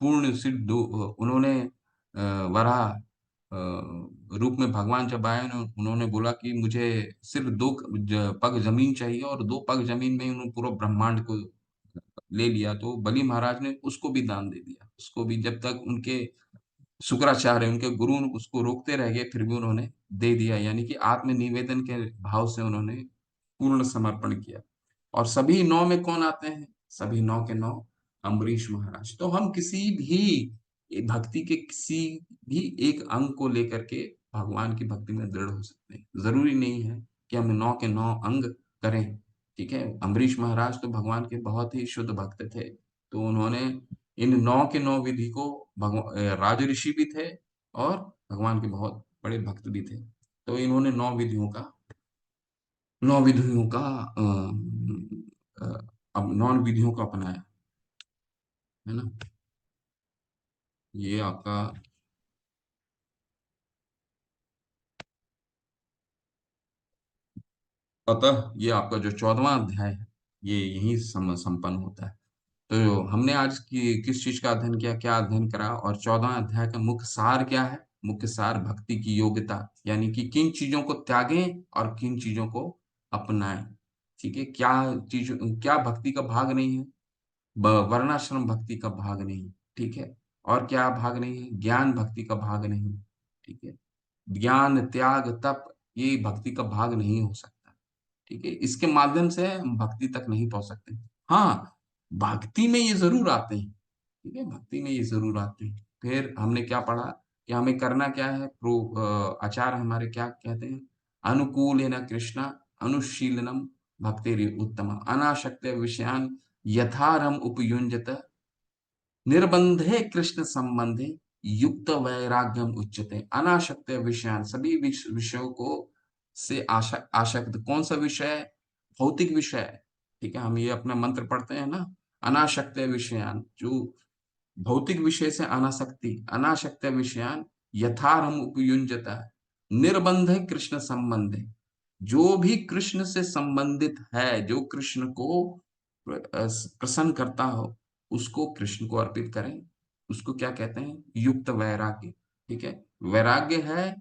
पूर्ण सिद्ध उन्होंने वराह रूप में भगवान जब आए उन्होंने बोला कि मुझे सिर्फ 2 पग जमीन चाहिए, और 2 पग जमीन में उन्होंने पूरा ब्रह्मांड को ले लिया। तो बलि महाराज ने उसको भी दान दे दिया। उसको भी, जब तक उनके शुक्राचार्य, उनके गुरु उसको रोकते रह गए, फिर भी उन्होंने दे दिया। यानी कि आत्मनिवेदन के भाव से उन्होंने पूर्ण समर्पण किया। और सभी 9 में कौन आते हैं? सभी 9 के 9 अम्बरीश महाराज। तो हम किसी भी भक्ति के किसी भी एक अंग को लेकर के भगवान की भक्ति में दृढ़ हो सकते हैं। जरूरी नहीं है कि हम 9 के 9 अंग करें। ठीक है। अम्बरीश महाराज तो भगवान के बहुत ही शुद्ध भक्त थे। तो उन्होंने इन 9 के 9 विधि को, भगवान राज ऋषि भी थे और भगवान के बहुत बड़े भक्त भी थे। तो इन्होंने 9 विधियों का अब 9 विधियों को अपनाया, है ना। ये आपका अतः ये आपका जो 14वां अध्याय है, ये यही संपन्न होता है। तो हमने आज की किस चीज का अध्ययन किया, क्या अध्ययन करा, और 14वां अध्याय का मुख्य सार क्या है? मुख्य सार भक्ति की योग्यता, यानी कि किन चीजों को त्यागें और किन चीजों को अपनाएं। ठीक है। क्या भक्ति का भाग नहीं है? वर्णाश्रम भक्ति का भाग नहीं। ठीक है। और क्या भाग नहीं है? ज्ञान भक्ति का भाग नहीं। ठीक है। ज्ञान, त्याग, तप, ये भक्ति का भाग नहीं हो सकता। ठीक है, इसके माध्यम से हम भक्ति तक नहीं पहुंच सकते। हाँ, भक्ति में ये जरूर आते हैं, ठीक है, भक्ति में ये जरूर आते हैं। फिर हमने क्या पढ़ा कि हमें करना क्या है, आचार्य हमारे क्या कहते हैं, अनुकूल है न कृष्णा अनुशीलनम भक्ति उत्तम अनाशक्त विषयान यथारम उपयुंजत निर्बंधे कृष्ण संबंधे युक्त वैराग्यम उच्यते। अनाशक्त विषयान, सभी विषयों को से आशक्त, कौन सा विषय, भौतिक विषय, ठीक है, हम ये अपना मंत्र पढ़ते हैं ना, अनाशक्त विषयान, जो भौतिक विषय से अनासक्ति, अनाशक्त विषयान यथारम उपयुंजता निर्बंध कृष्ण संबंधे, जो भी कृष्ण से संबंधित है, जो कृष्ण को प्रसन्न करता हो, उसको कृष्ण को अर्पित करें। उसको क्या कहते हैं, युक्त वैराग्य, ठीक है, वैराग्य है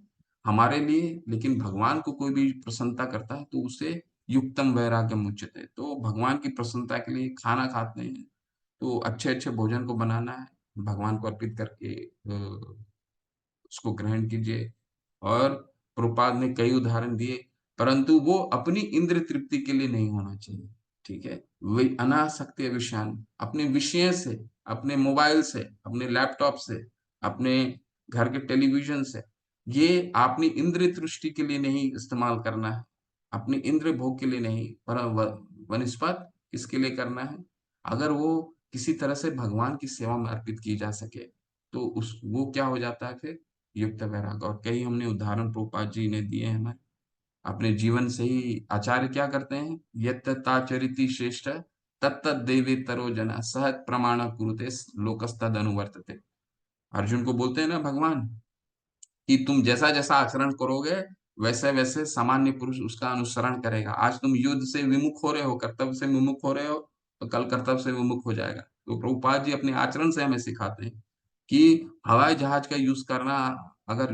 हमारे लिए, लेकिन भगवान को कोई भी प्रसन्नता करता है तो उसे युक्तम वैराग्य उच्यते। तो भगवान की प्रसन्नता के लिए खाना खाते हैं तो अच्छे अच्छे भोजन को बनाना है, भगवान को अर्पित करके उसको ग्रहण कीजिए। और प्रभुपाद ने कई उदाहरण दिए, परंतु वो अपनी इंद्र तृप्ति के लिए नहीं होना चाहिए, ठीक है, वे अनासक्ति विषयान, अपने विषय से, अपने मोबाइल से, अपने लैपटॉप से, अपने घर के टेलीविजन से, ये अपनी इंद्र तृष्टि के लिए नहीं इस्तेमाल करना है, अपने इंद्र भोग के लिए नहीं, पर वनिस्पत किसके लिए करना है, अगर वो किसी तरह से भगवान की सेवा में अर्पित की जा सके तो उस वो क्या हो जाता है फिर, युक्त वैराग। और कई हमने उदाहरण प्रभुपाद जी ने दिए हैं हमें अपने जीवन से ही। आचार्य क्या करते हैं, यत्तताचरिति श्रेष्ठ तत्त देवे तरो जना सहत प्रमाण कुरुते लोकस्तद अनुवर्तते। अर्जुन को बोलते हैं ना भगवान कि तुम जैसा जैसा आचरण करोगे वैसे वैसे सामान्य पुरुष उसका अनुसरण करेगा। आज तुम युद्ध से विमुख हो रहे हो, कर्तव्य से विमुख हो रहे हो, तो कल कर्तव्य से विमुख हो जाएगा। तो प्रभुपाद जी अपने आचरण से हमें सिखाते हैं कि हवाई जहाज का यूज करना, अगर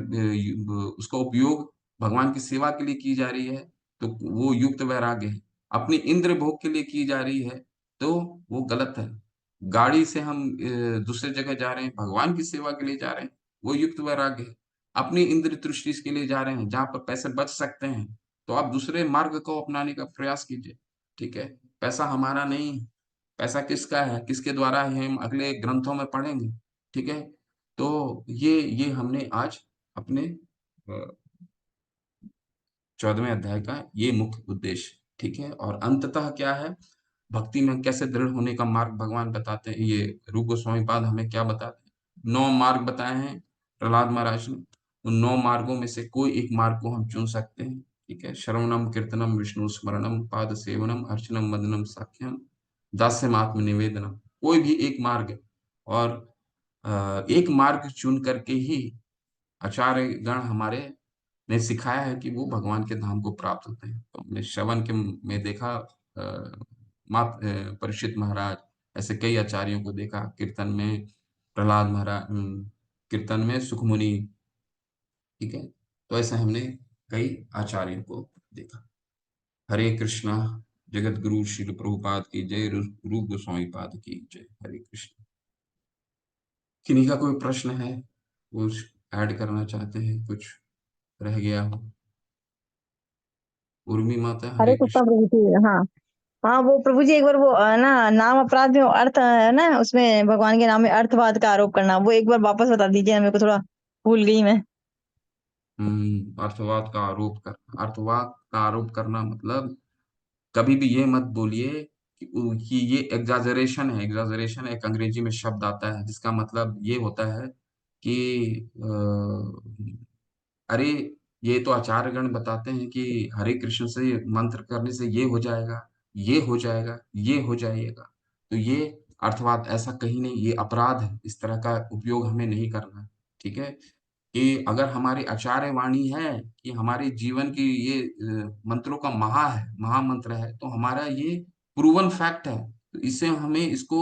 उसका उपयोग भगवान की सेवा के लिए की जा रही है तो वो युक्त वैराग्य है, अपनी इंद्र भोग के लिए की जा रही है तो वो गलत है। गाड़ी से हम दूसरे जगह जा रहे हैं, भगवान की सेवा के लिए जा रहे हैं, वो युक्त वैराग्य है। अपनी इंद्र तृष्टि के लिए जा रहे हैं, जहां पर पैसे बच सकते हैं तो आप दूसरे मार्ग को अपनाने का प्रयास कीजिए, ठीक है। पैसा हमारा नहीं है, पैसा किसका है, किसके द्वारा है, हम अगले ग्रंथों में पढ़ेंगे, ठीक है। तो ये हमने आज अपने 14वें अध्याय का ये मुख्य उद्देश्य, ठीक है। और अंततः क्या है, भक्ति में कैसे दृढ़ होने का मार्ग भगवान बताते हैं, ये रूप गोस्वामी पाद हमें क्या बताते हैं, 9 मार्ग बताए हैं प्रहलाद महाराज ने। उन 9 मार्गों में से कोई एक मार्ग को हम चुन सकते हैं, ठीक है। श्रवणम कीर्तनम विष्णु स्मरणम पाद सेवनम अर्चनम वंदनम साख्यम दास्यम आत्म निवेदनम, कोई भी एक मार्ग है। और एक मार्ग चुन करके ही आचार्य गण हमारे ने सिखाया है कि वो भगवान के धाम को प्राप्त होते हैं। तो हमने श्रवण के में देखा परीक्षित महाराज, ऐसे कई आचार्यों को देखा, कीर्तन में प्रहलाद महाराज, कीर्तन में सुखमुनि, ठीक है। तो ऐसे हमने कई आचार्यों को देखा। हरे कृष्णा। जगत गुरु श्री प्रभुपाद की जय, रूप गोस्वामी पाद की जय। हरे कृष्ण। किन्हीं का कोई प्रश्न है, कुछ ऐड करना चाहते हैं, कुछ रह गया हो? उर्मी माता, हरे हरे कृष्णा कृष्ण। प्रभु जी। हाँ हाँ, वो प्रभु जी एक बार वो ना नाम अपराध में अर्थ है ना, उसमें भगवान के नाम में अर्थवाद का आरोप करना, वो एक बार वापस बता दीजिए ना, मेरे को थोड़ा भूल गई मैं। अर्थवाद का आरोप करना, अर्थवाद का आरोप करना मतलब कभी भी ये मत बोलिए कि ये एग्जाजरेशन है। एग्जाजरेशन एक अंग्रेजी में शब्द आता है जिसका मतलब ये होता है कि अरे ये तो आचार्यगण बताते हैं कि हरे कृष्ण से मंत्र करने से ये हो जाएगा, ये हो जाएगा, ये हो जाएगा, तो ये अर्थवाद ऐसा कहीं नहीं, ये अपराध है, इस तरह का उपयोग हमें नहीं करना, ठीक है। कि अगर हमारी आचार्य वाणी है कि हमारे जीवन की ये मंत्रों का महामंत्र है, तो हमारा ये प्रूवन फैक्ट है, तो इसे हमें इसको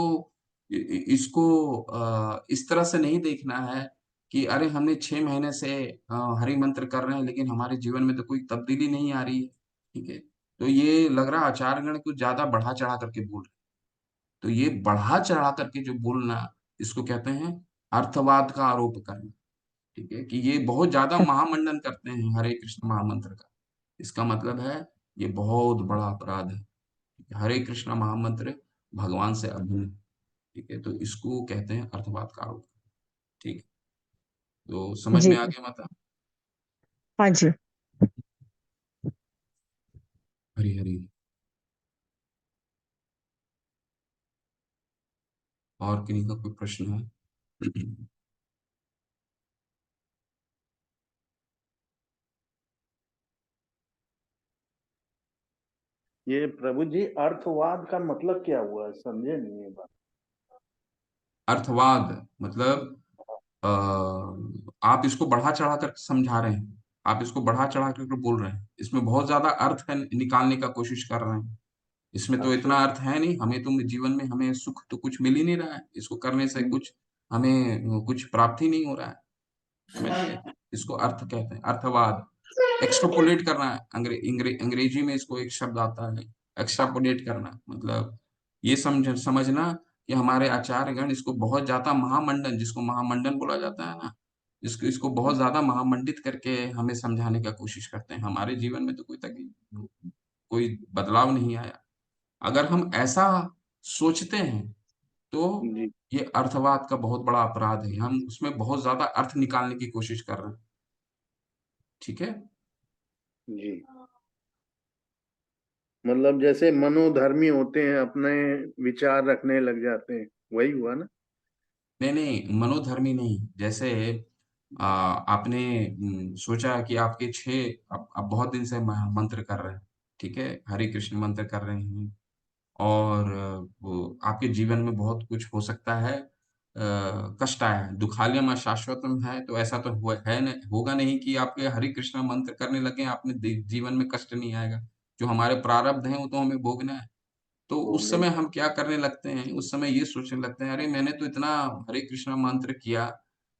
इस तरह से नहीं देखना है कि अरे हमने 6 महीने से हरि मंत्र कर रहे हैं लेकिन हमारे जीवन में तो कोई तब्दीली नहीं आ रही है, ठीक है। तो ये लग रहा आचार्यगण कुछ ज्यादा बढ़ा चढ़ा करके बोल रहे हैं। तो ये बढ़ा चढ़ा करके जो बोलना, इसको कहते हैं अर्थवाद का आरोप करना, ठीक है। कि ये बहुत ज्यादा महामंडन करते हैं हरे कृष्ण महामंत्र का। इसका मतलब है ये बहुत बड़ा अपराध है। हरे कृष्णा महामंत्र भगवान से अभिन्न है, ठीक है, तो इसको कहते हैं अर्थवाद का आरोप। ठीक है, तो समझ जी में आ गया माता? हाँ जी। हरी हरी। और किन्हीं का कोई प्रश्न है? ये प्रभु जी अर्थवाद का मतलब क्या हुआ, समझे नहीं ये बात। अर्थवाद मतलब आप इसको बढ़ा चढ़ा कर समझा रहे हैं, आप इसको बढ़ा चढ़ा कर बोल रहे हैं, इसमें बहुत ज्यादा अर्थ है, निकालने का कोशिश कर रहे हैं। इसमें तो अच्छा। इतना अर्थ है नहीं, हमें तो जीवन में हमें सुख तो कुछ मिल ही नहीं रहा है, इसको करने से कुछ हमें कुछ प्राप्ति नहीं हो रहा है, समझ गए? इसको अर्थ कहते हैं, अर्थवाद। एक्सट्रापोलेट करना है, अंग्रेजी में इसको एक शब्द आता है, एक्सट्रापोलेट करना, मतलब ये समझना कि हमारे आचार्यगण इसको बहुत ज्यादा महामंडन, जिसको महामंडन बोला जाता है ना, इसको इसको बहुत ज्यादा महामंडित करके हमें समझाने का कोशिश करते हैं। हमारे जीवन में तो कोई बदलाव नहीं आया। अगर हम ऐसा सोचते हैं तो जी ये अर्थवाद का बहुत बड़ा अपराध है, हम उसमें बहुत ज्यादा अर्थ निकालने की कोशिश कर रहे हैं। ठीक है, जी, मतलब जैसे मनोधर्मी होते हैं, अपने विचार रखने लग जाते हैं, वही हुआ ना। नहीं नहीं, मनोधर्मी नहीं। जैसे आपने सोचा कि आपके आप बहुत दिन से मंत्र कर रहे हैं, ठीक है, हरे कृष्ण मंत्र कर रहे हैं, और वो आपके जीवन में बहुत कुछ हो सकता है, कष्ट आया है, दुखालयम अशाश्वतम है, तो ऐसा तो हुआ है न, होगा नहीं कि आपके हरे कृष्ण मंत्र करने लगे आपने जीवन में कष्ट नहीं आएगा। जो हमारे प्रारब्ध हैं वो तो हमें भोगना है। तो उस भोगने। समय हम क्या करने लगते हैं, उस समय ये सोचने लगते हैं, अरे मैंने तो इतना हरे कृष्णा मंत्र किया,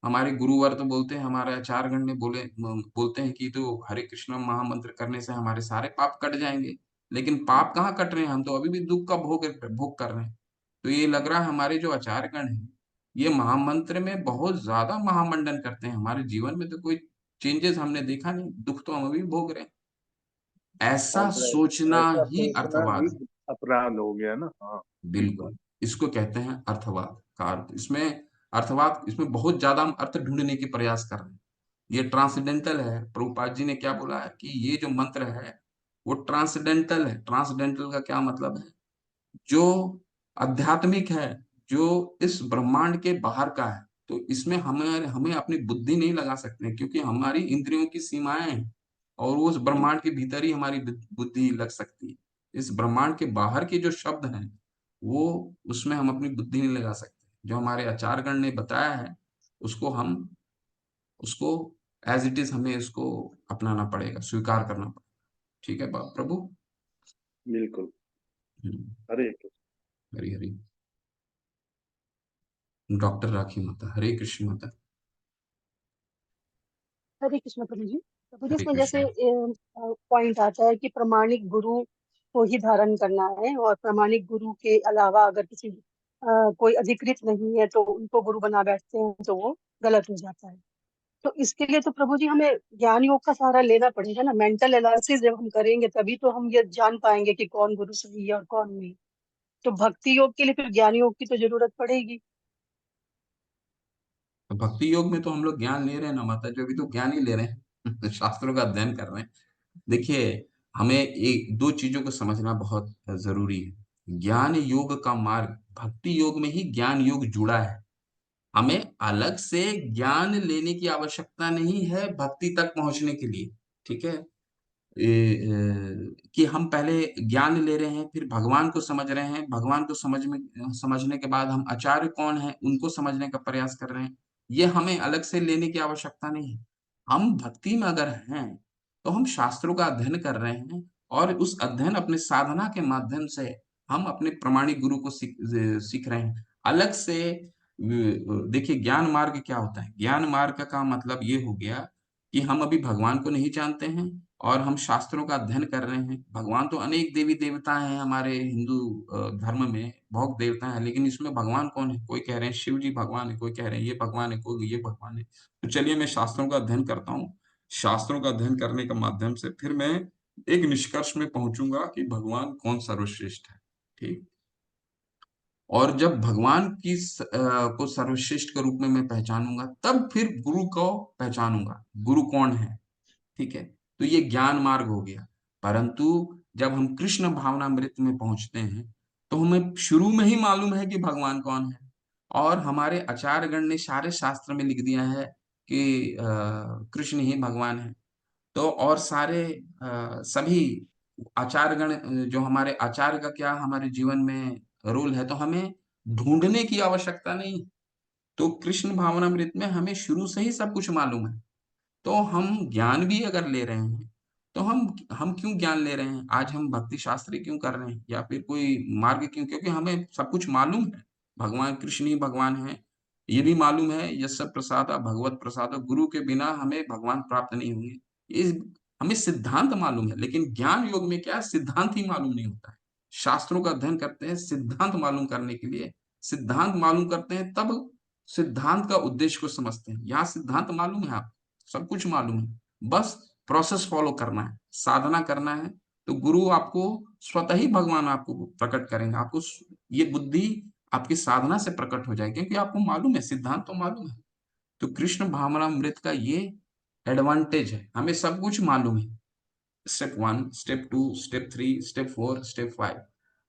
हमारे गुरुवर तो बोलते हैं, हमारे आचार्यगण ने बोलते हैं कि तो हरे कृष्णा महामंत्र करने से हमारे सारे पाप कट जाएंगे। लेकिन पाप कहाँ कट रहे हैं, हम तो अभी भी दुख का भोग कर रहे हैं। तो ये लग रहा है हमारे जो आचार्यगण हैं, ये महामंत्र में बहुत ज्यादा महामंडन करते हैं, हमारे जीवन में तो कोई चेंजेस हमने देखा नहीं, दुख तो हम अभी भी भोग रहे हैं। ऐसा सोचना ऐसा ही सोचना अर्थवाद ही है। अपराध हो गया ना। हाँ, ठीक बात। बिल्कुल, इसको कहते हैं अर्थवाद का अर्थ। इसमें अर्थवाद, इसमें बहुत ज्यादा हम अर्थ ढूंढने की प्रयास कर रहे हैं। ये ट्रांसडेंटल है। प्रभुपाद जी ने क्या बोला है कि ये जो मंत्र है वो ट्रांसडेंटल है। ट्रांसडेंटल का क्या मतलब है? जो आध्यात्मिक है, जो इस ब्रह्मांड के बाहर का है। तो इसमें हमें हमें अपनी बुद्धि नहीं लगा सकते, क्योंकि हमारी इंद्रियों की सीमाएं हैं, और वो उस ब्रह्मांड के भीतर ही हमारी बुद्धि लग सकती है। इस ब्रह्मांड के बाहर के जो शब्द हैं, वो उसमें हम अपनी बुद्धि नहीं लगा सकते। जो हमारे आचार्यगण ने बताया है, उसको हम उसको एज इट इज हमें उसको अपनाना पड़ेगा, स्वीकार करना पड़ेगा। ठीक है प्रभु। बिल्कुल। हम्म, हरे हरी हरी। डॉक्टर राखी माता, हरे कृष्ण माता। हरे कृष्ण प्रभु जी हरे इसमें जैसे कृष्ण। पॉइंट आता है कि प्रामाणिक गुरु को ही धारण करना है, और प्रामाणिक गुरु के अलावा अगर किसी कोई अधिकृत नहीं है तो उनको गुरु बना बैठते हैं, तो वो गलत हो जाता है। तो इसके लिए तो प्रभु जी हमें ज्ञान योग का सहारा लेना पड़ेगा ना। मेंटल एनालिसिस जब हम करेंगे तभी तो हम ये जान पाएंगे कि कौन गुरु सही है और कौन नहीं। तो भक्ति योग के लिए फिर ज्ञान योग की तो जरूरत पड़ेगी। तो भक्ति योग में तो हम लोग ज्ञान ले रहे हैं ना माता, जो अभी तो ज्ञान ही ले रहे हैं शास्त्रों का अध्ययन कर रहे हैं। देखिए, हमें एक दो चीजों को समझना बहुत जरूरी है। ज्ञान योग का मार्ग, भक्ति योग में ही ज्ञान योग जुड़ा है। हमें अलग से ज्ञान लेने की आवश्यकता नहीं है भक्ति तक पहुंचने के लिए। ठीक है, कि हम पहले ज्ञान ले रहे हैं, फिर भगवान को समझ रहे हैं, भगवान को समझने के बाद हम आचार्य कौन है उनको समझने का प्रयास कर रहे हैं। ये हमें अलग से लेने की आवश्यकता नहीं है। हम भक्ति में अगर हैं तो हम शास्त्रों का अध्ययन कर रहे हैं, और उस अध्ययन अपने साधना के माध्यम से हम अपने प्रमाणिक गुरु को सीख रहे हैं अलग से। देखिए, ज्ञान मार्ग क्या होता है? ज्ञान मार्ग का मतलब ये हो गया कि हम अभी भगवान को नहीं जानते हैं, और हम शास्त्रों का अध्ययन कर रहे हैं। भगवान तो अनेक देवी देवता हैं, हमारे हिंदू धर्म में बहुत देवता हैं, लेकिन इसमें भगवान कौन है? कोई कह रहे हैं शिव जी भगवान है, कोई कह रहे हैं ये भगवान है, कोई ये भगवान है। तो चलिए मैं शास्त्रों का अध्ययन करता हूँ। शास्त्रों का अध्ययन करने के माध्यम से फिर मैं एक निष्कर्ष में पहुंचूंगा कि भगवान कौन सर्वश्रेष्ठ है। ठीक। और जब भगवान को सर्वश्रेष्ठ के रूप में मैं पहचानूंगा, तब फिर गुरु को पहचानूंगा, गुरु कौन है। ठीक है। तो ये ज्ञान मार्ग हो गया। परंतु जब हम कृष्ण भावनामृत में पहुंचते हैं, तो हमें शुरू में ही मालूम है कि भगवान कौन है। और हमारे आचार्यगण ने सारे शास्त्र में लिख दिया है कि कृष्ण ही भगवान है। तो और सारे सभी आचार्यगण, जो हमारे आचार्य का क्या हमारे जीवन में रोल है, तो हमें ढूंढने की आवश्यकता नहीं। तो कृष्ण भावनामृत में हमें शुरू से ही सब कुछ मालूम है। तो हम ज्ञान भी अगर ले रहे हैं, तो हम क्यों ज्ञान ले रहे हैं? आज हम भक्ति शास्त्री क्यों कर रहे हैं, या फिर कोई मार्ग क्यों? क्योंकि हमें सब कुछ मालूम है, भगवान कृष्ण ही भगवान है। ये भी मालूम है, यस्य प्रसाद भगवत प्रसाद, गुरु के बिना हमें भगवान प्राप्त नहीं होंगे। इस हमें सिद्धांत मालूम है, लेकिन ज्ञान योग में क्या है, सिद्धांत ही मालूम नहीं होता है। शास्त्रों का अध्ययन करते हैं सिद्धांत मालूम करने के लिए। सिद्धांत मालूम करते हैं तब सिद्धांत का उद्देश्य को समझते हैं। यहाँ सिद्धांत मालूम है, आप सब कुछ मालूम है, बस प्रोसेस फॉलो करना है, साधना करना है। तो गुरु आपको स्वतः ही भगवान आपको प्रकट करेंगे। आपको ये बुद्धि आपकी साधना से प्रकट हो जाएगी, क्योंकि आपको मालूम है, सिद्धांत तो मालूम है। तो कृष्ण भावनामृत का ये एडवांटेज है, हमें सब कुछ मालूम है। Step 1, step 2, step 3, step 4, step 5।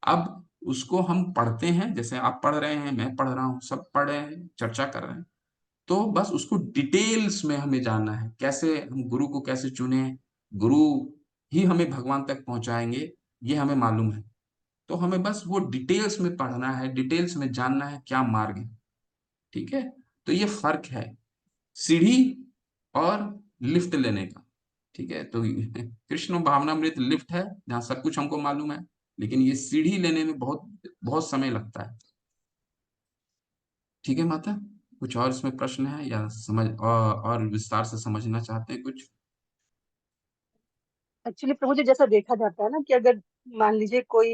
अब उसको हम पढ़ते हैं, जैसे आप पढ़ रहे हैं, मैं पढ़ रहा हूँ, सब पढ़ रहे हैं, चर्चा कर रहे हैं। तो बस उसको डिटेल्स में हमें जानना है, कैसे हम गुरु को कैसे चुने, गुरु ही हमें भगवान तक पहुंचाएंगे, ये हमें मालूम है। तो हमें बस वो डिटेल्स में पढ़ना है, डिटेल्स में जानना है क्या मार्ग है। ठीक है। तो ये फर्क है सीढ़ी और लिफ्ट लेने का। ठीक है। तो कृष्ण भावनामृत लिफ्ट है, जहाँ सब कुछ हमको मालूम है, लेकिन ये सीढ़ी लेने में बहुत बहुत समय लगता है। ठीक है माता, कुछ और इसमें प्रश्न है या समझ और विस्तार से समझना चाहते हैं कुछ? एक्चुअली प्रभु जी, जैसा देखा जाता है ना कि अगर मान लीजिए कोई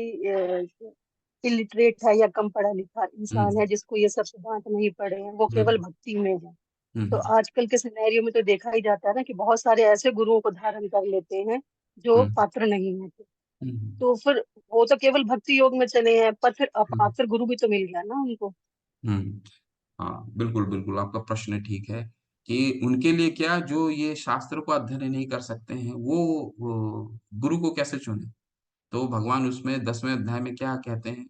इलिटरेट है या कम पढ़ा लिखा इंसान है, हम्म। जिसको ये सब सिद्धांत नहीं पढ़े हैं, वो केवल हम्म। भक्ति में है, तो हम्म। आजकल के सिनेरियो में तो देखा ही जाता है ना कि बहुत सारे ऐसे गुरुओं को धारण कर लेते हैं जो हम्म। पात्र नहीं है। हम्म। तो फिर वो तो केवल भक्ति योग में चले हैं, पर फिर अपात्र गुरु भी तो मिल गया ना उनको। हम्म। हाँ, बिल्कुल बिल्कुल, आपका प्रश्न ठीक है कि उनके लिए क्या, जो ये शास्त्र को अध्ययन नहीं कर सकते हैं, वो गुरु को कैसे चुने? तो भगवान उसमें 10वें अध्याय में क्या कहते हैं?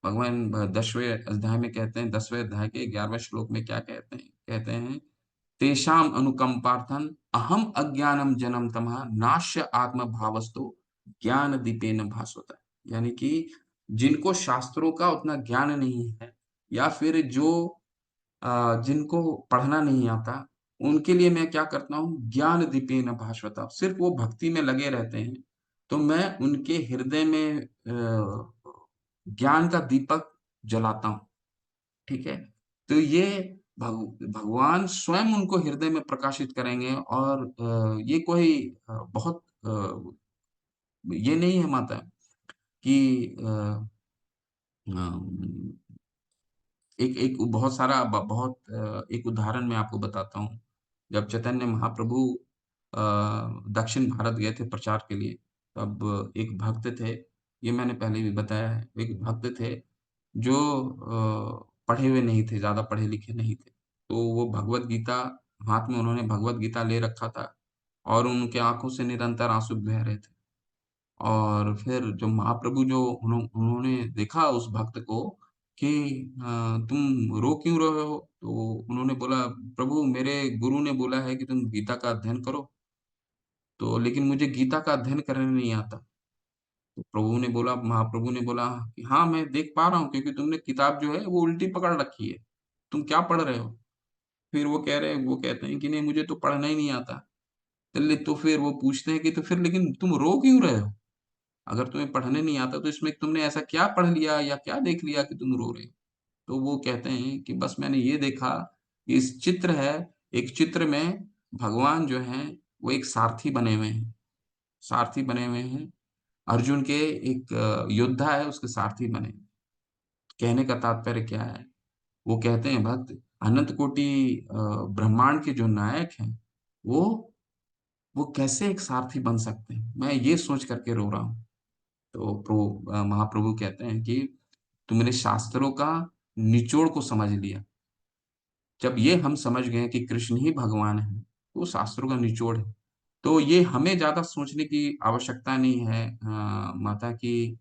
भगवान 10वें अध्याय में कहते हैं, 10वें अध्याय के 11वें श्लोक में क्या कहते हैं? कहते हैं, तेषाम अनुकंपार्थं अहम अज्ञानम जन्म तमः नाश्य आत्म भावस्तु ज्ञान दीपेन भास्वता। यानी कि जिनको शास्त्रों का उतना ज्ञान नहीं है, या फिर जो जिनको पढ़ना नहीं आता, उनके लिए मैं क्या करता हूँ, ज्ञान दीपेन भास्वता, सिर्फ वो भक्ति में लगे रहते हैं, तो मैं उनके हृदय में ज्ञान का दीपक जलाता हूँ। ठीक है। तो ये भगवान स्वयं उनको हृदय में प्रकाशित करेंगे। और ये कोई बहुत ये नहीं है माता कि अम, एक एक बहुत सारा बहुत एक उदाहरण मैं आपको बताता हूँ। जब चैतन्य महाप्रभु अ, दक्षिण भारत गए थे प्रचार के लिए, तब एक भक्त थे, ये मैंने पहले भी बताया है, एक भक्त थे जो पढ़े हुए नहीं थे, ज्यादा पढ़े लिखे नहीं थे। तो वो भगवत गीता, हाथ में उन्होंने भगवत गीता ले रखा था, और उनके आंखों से निरंतर आंसू बह रहे थे। और फिर जो महाप्रभु, जो उन्होंने देखा उस भक्त को कि तुम रो क्यों रहे हो, तो उन्होंने बोला, प्रभु मेरे गुरु ने बोला है कि तुम गीता का अध्ययन करो, तो लेकिन मुझे गीता का अध्ययन करने नहीं आता। तो प्रभु ने बोला, महाप्रभु ने बोला कि हाँ, मैं देख पा रहा हूँ, क्योंकि तुमने किताब जो है वो उल्टी पकड़ रखी है, तुम क्या पढ़ रहे हो? फिर वो कहते हैं कि नहीं, मुझे तो पढ़ना ही नहीं आता। तो फिर वो पूछते हैं कि तो फिर लेकिन तुम रो क्यों रहे हो? अगर तुम्हें पढ़ने नहीं आता, तो इसमें तुमने ऐसा क्या पढ़ लिया या क्या देख लिया कि तुम रो रहे हो? तो वो कहते हैं कि बस मैंने ये देखा कि इस चित्र है, एक चित्र में भगवान जो हैं वो एक सारथी बने हुए हैं, सारथी बने हुए हैं। अर्जुन के एक योद्धा है, उसके सारथी बने। कहने का तात्पर्य क्या है? वो कहते हैं, भक्त, अनंत कोटि ब्रह्मांड के जो नायक हैं, वो वो कैसे एक सारथी बन सकते हैं, मैं ये सोच करके रो रहा हूँ। तो महाप्रभु कहते हैं कि तुमने शास्त्रों का निचोड़ को समझ लिया। जब ये हम समझ गए कि कृष्ण ही भगवान है, तो शास्त्रों का निचोड़ है। तो ये हमें ज्यादा सोचने की आवश्यकता नहीं है माता की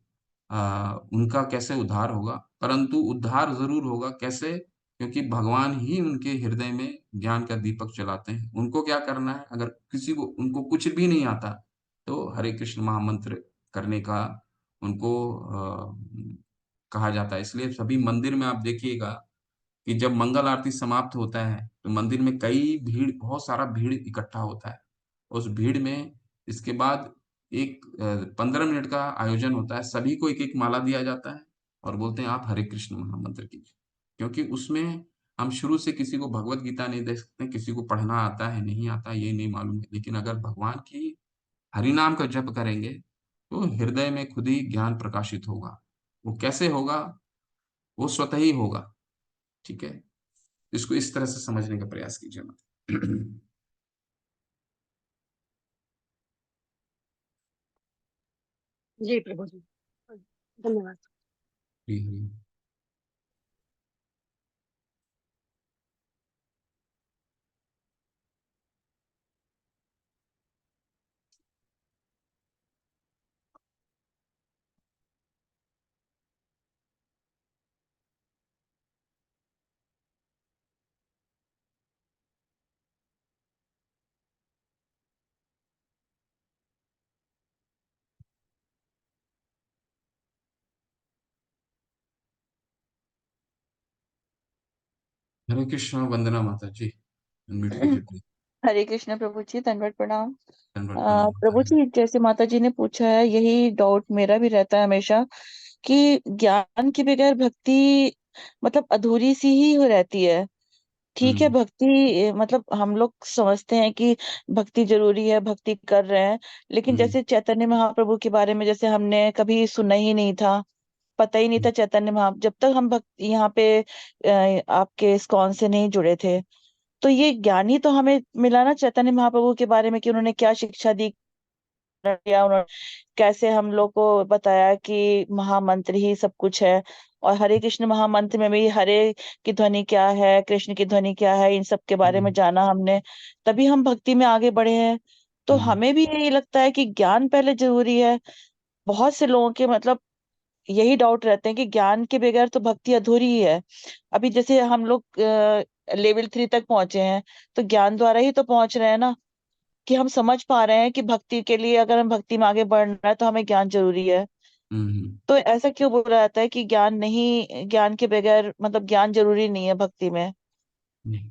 उनका कैसे उद्धार होगा, परंतु उद्धार जरूर होगा। कैसे? क्योंकि भगवान ही उनके हृदय में ज्ञान का दीपक जलाते हैं। उनको क्या करना है? अगर किसी को उनको कुछ भी नहीं आता, तो हरे कृष्ण महामंत्र करने का उनको कहा जाता है। इसलिए सभी मंदिर में आप देखिएगा कि जब मंगल आरती समाप्त होता है, तो मंदिर में कई भीड़, बहुत सारा भीड़ इकट्ठा होता है। उस भीड़ में इसके बाद एक 15 मिनट का आयोजन होता है, सभी को एक एक माला दिया जाता है और बोलते हैं आप हरे कृष्ण महामंत्र कीजिए। क्योंकि उसमें हम शुरू से किसी को भगवत गीता नहीं दे सकते, किसी को पढ़ना आता है नहीं आता ये नहीं मालूम है, लेकिन अगर भगवान की हरि नाम का जप करेंगे तो हृदय में खुद ही ज्ञान प्रकाशित होगा। वो कैसे होगा? वो स्वतः ही होगा। ठीक है, इसको इस तरह से समझने का प्रयास कीजिए मत। जी प्रभु जी, धन्यवाद। हरि हरि। हरे कृष्ण, वंदना माता जी, अनम्यूट कीजिए प्लीज। हरे कृष्ण प्रभु जी, दंडवत प्रणाम। धन्यवाद प्रणाम माता प्रभु जी। जी, जैसे माता जी ने पूछा है, यही डाउट मेरा भी रहता है हमेशा कि ज्ञान के बगैर भक्ति मतलब अधूरी सी ही हो रहती है। ठीक है, हम्म भक्ति मतलब हम लोग समझते हैं कि भक्ति जरूरी है, भक्ति कर रहे हैं, लेकिन हम्म जैसे चैतन्य महाप्रभु के बारे में जैसे हमने कभी सुना ही नहीं था, पता ही नहीं था चैतन्य महा, जब तक हम भक्ति यहाँ पे आपके इस्कॉन से नहीं जुड़े थे। तो ये ज्ञान ही तो हमें मिला ना चैतन्य महाप्रभु के बारे में, कि उन्होंने क्या शिक्षा दी, या उन्होंने कैसे हम लोग को बताया कि महामंत्र ही सब कुछ है। और हरे कृष्ण महामंत्र में भी हरे की ध्वनि क्या है, कृष्ण की ध्वनि क्या है, इन सब के बारे में हम्म जाना हमने, तभी हम भक्ति में आगे बढ़े हैं। तो हम्म हमें भी यही लगता है कि ज्ञान पहले जरूरी है। बहुत से लोगों के मतलब यही डाउट रहते हैं कि ज्ञान के बगैर तो भक्ति अधूरी ही है। अभी जैसे हम लोग लेवल 3 तक पहुंचे हैं, तो ज्ञान द्वारा ही तो पहुंच रहे हैं ना, कि हम समझ पा रहे हैं कि भक्ति के लिए, अगर हम भक्ति में आगे बढ़ना है तो हमें ज्ञान जरूरी है। हम्म। तो ऐसा क्यों बोला जाता है कि ज्ञान नहीं, ज्ञान के बगैर मतलब ज्ञान जरूरी नहीं है भक्ति में? नहीं,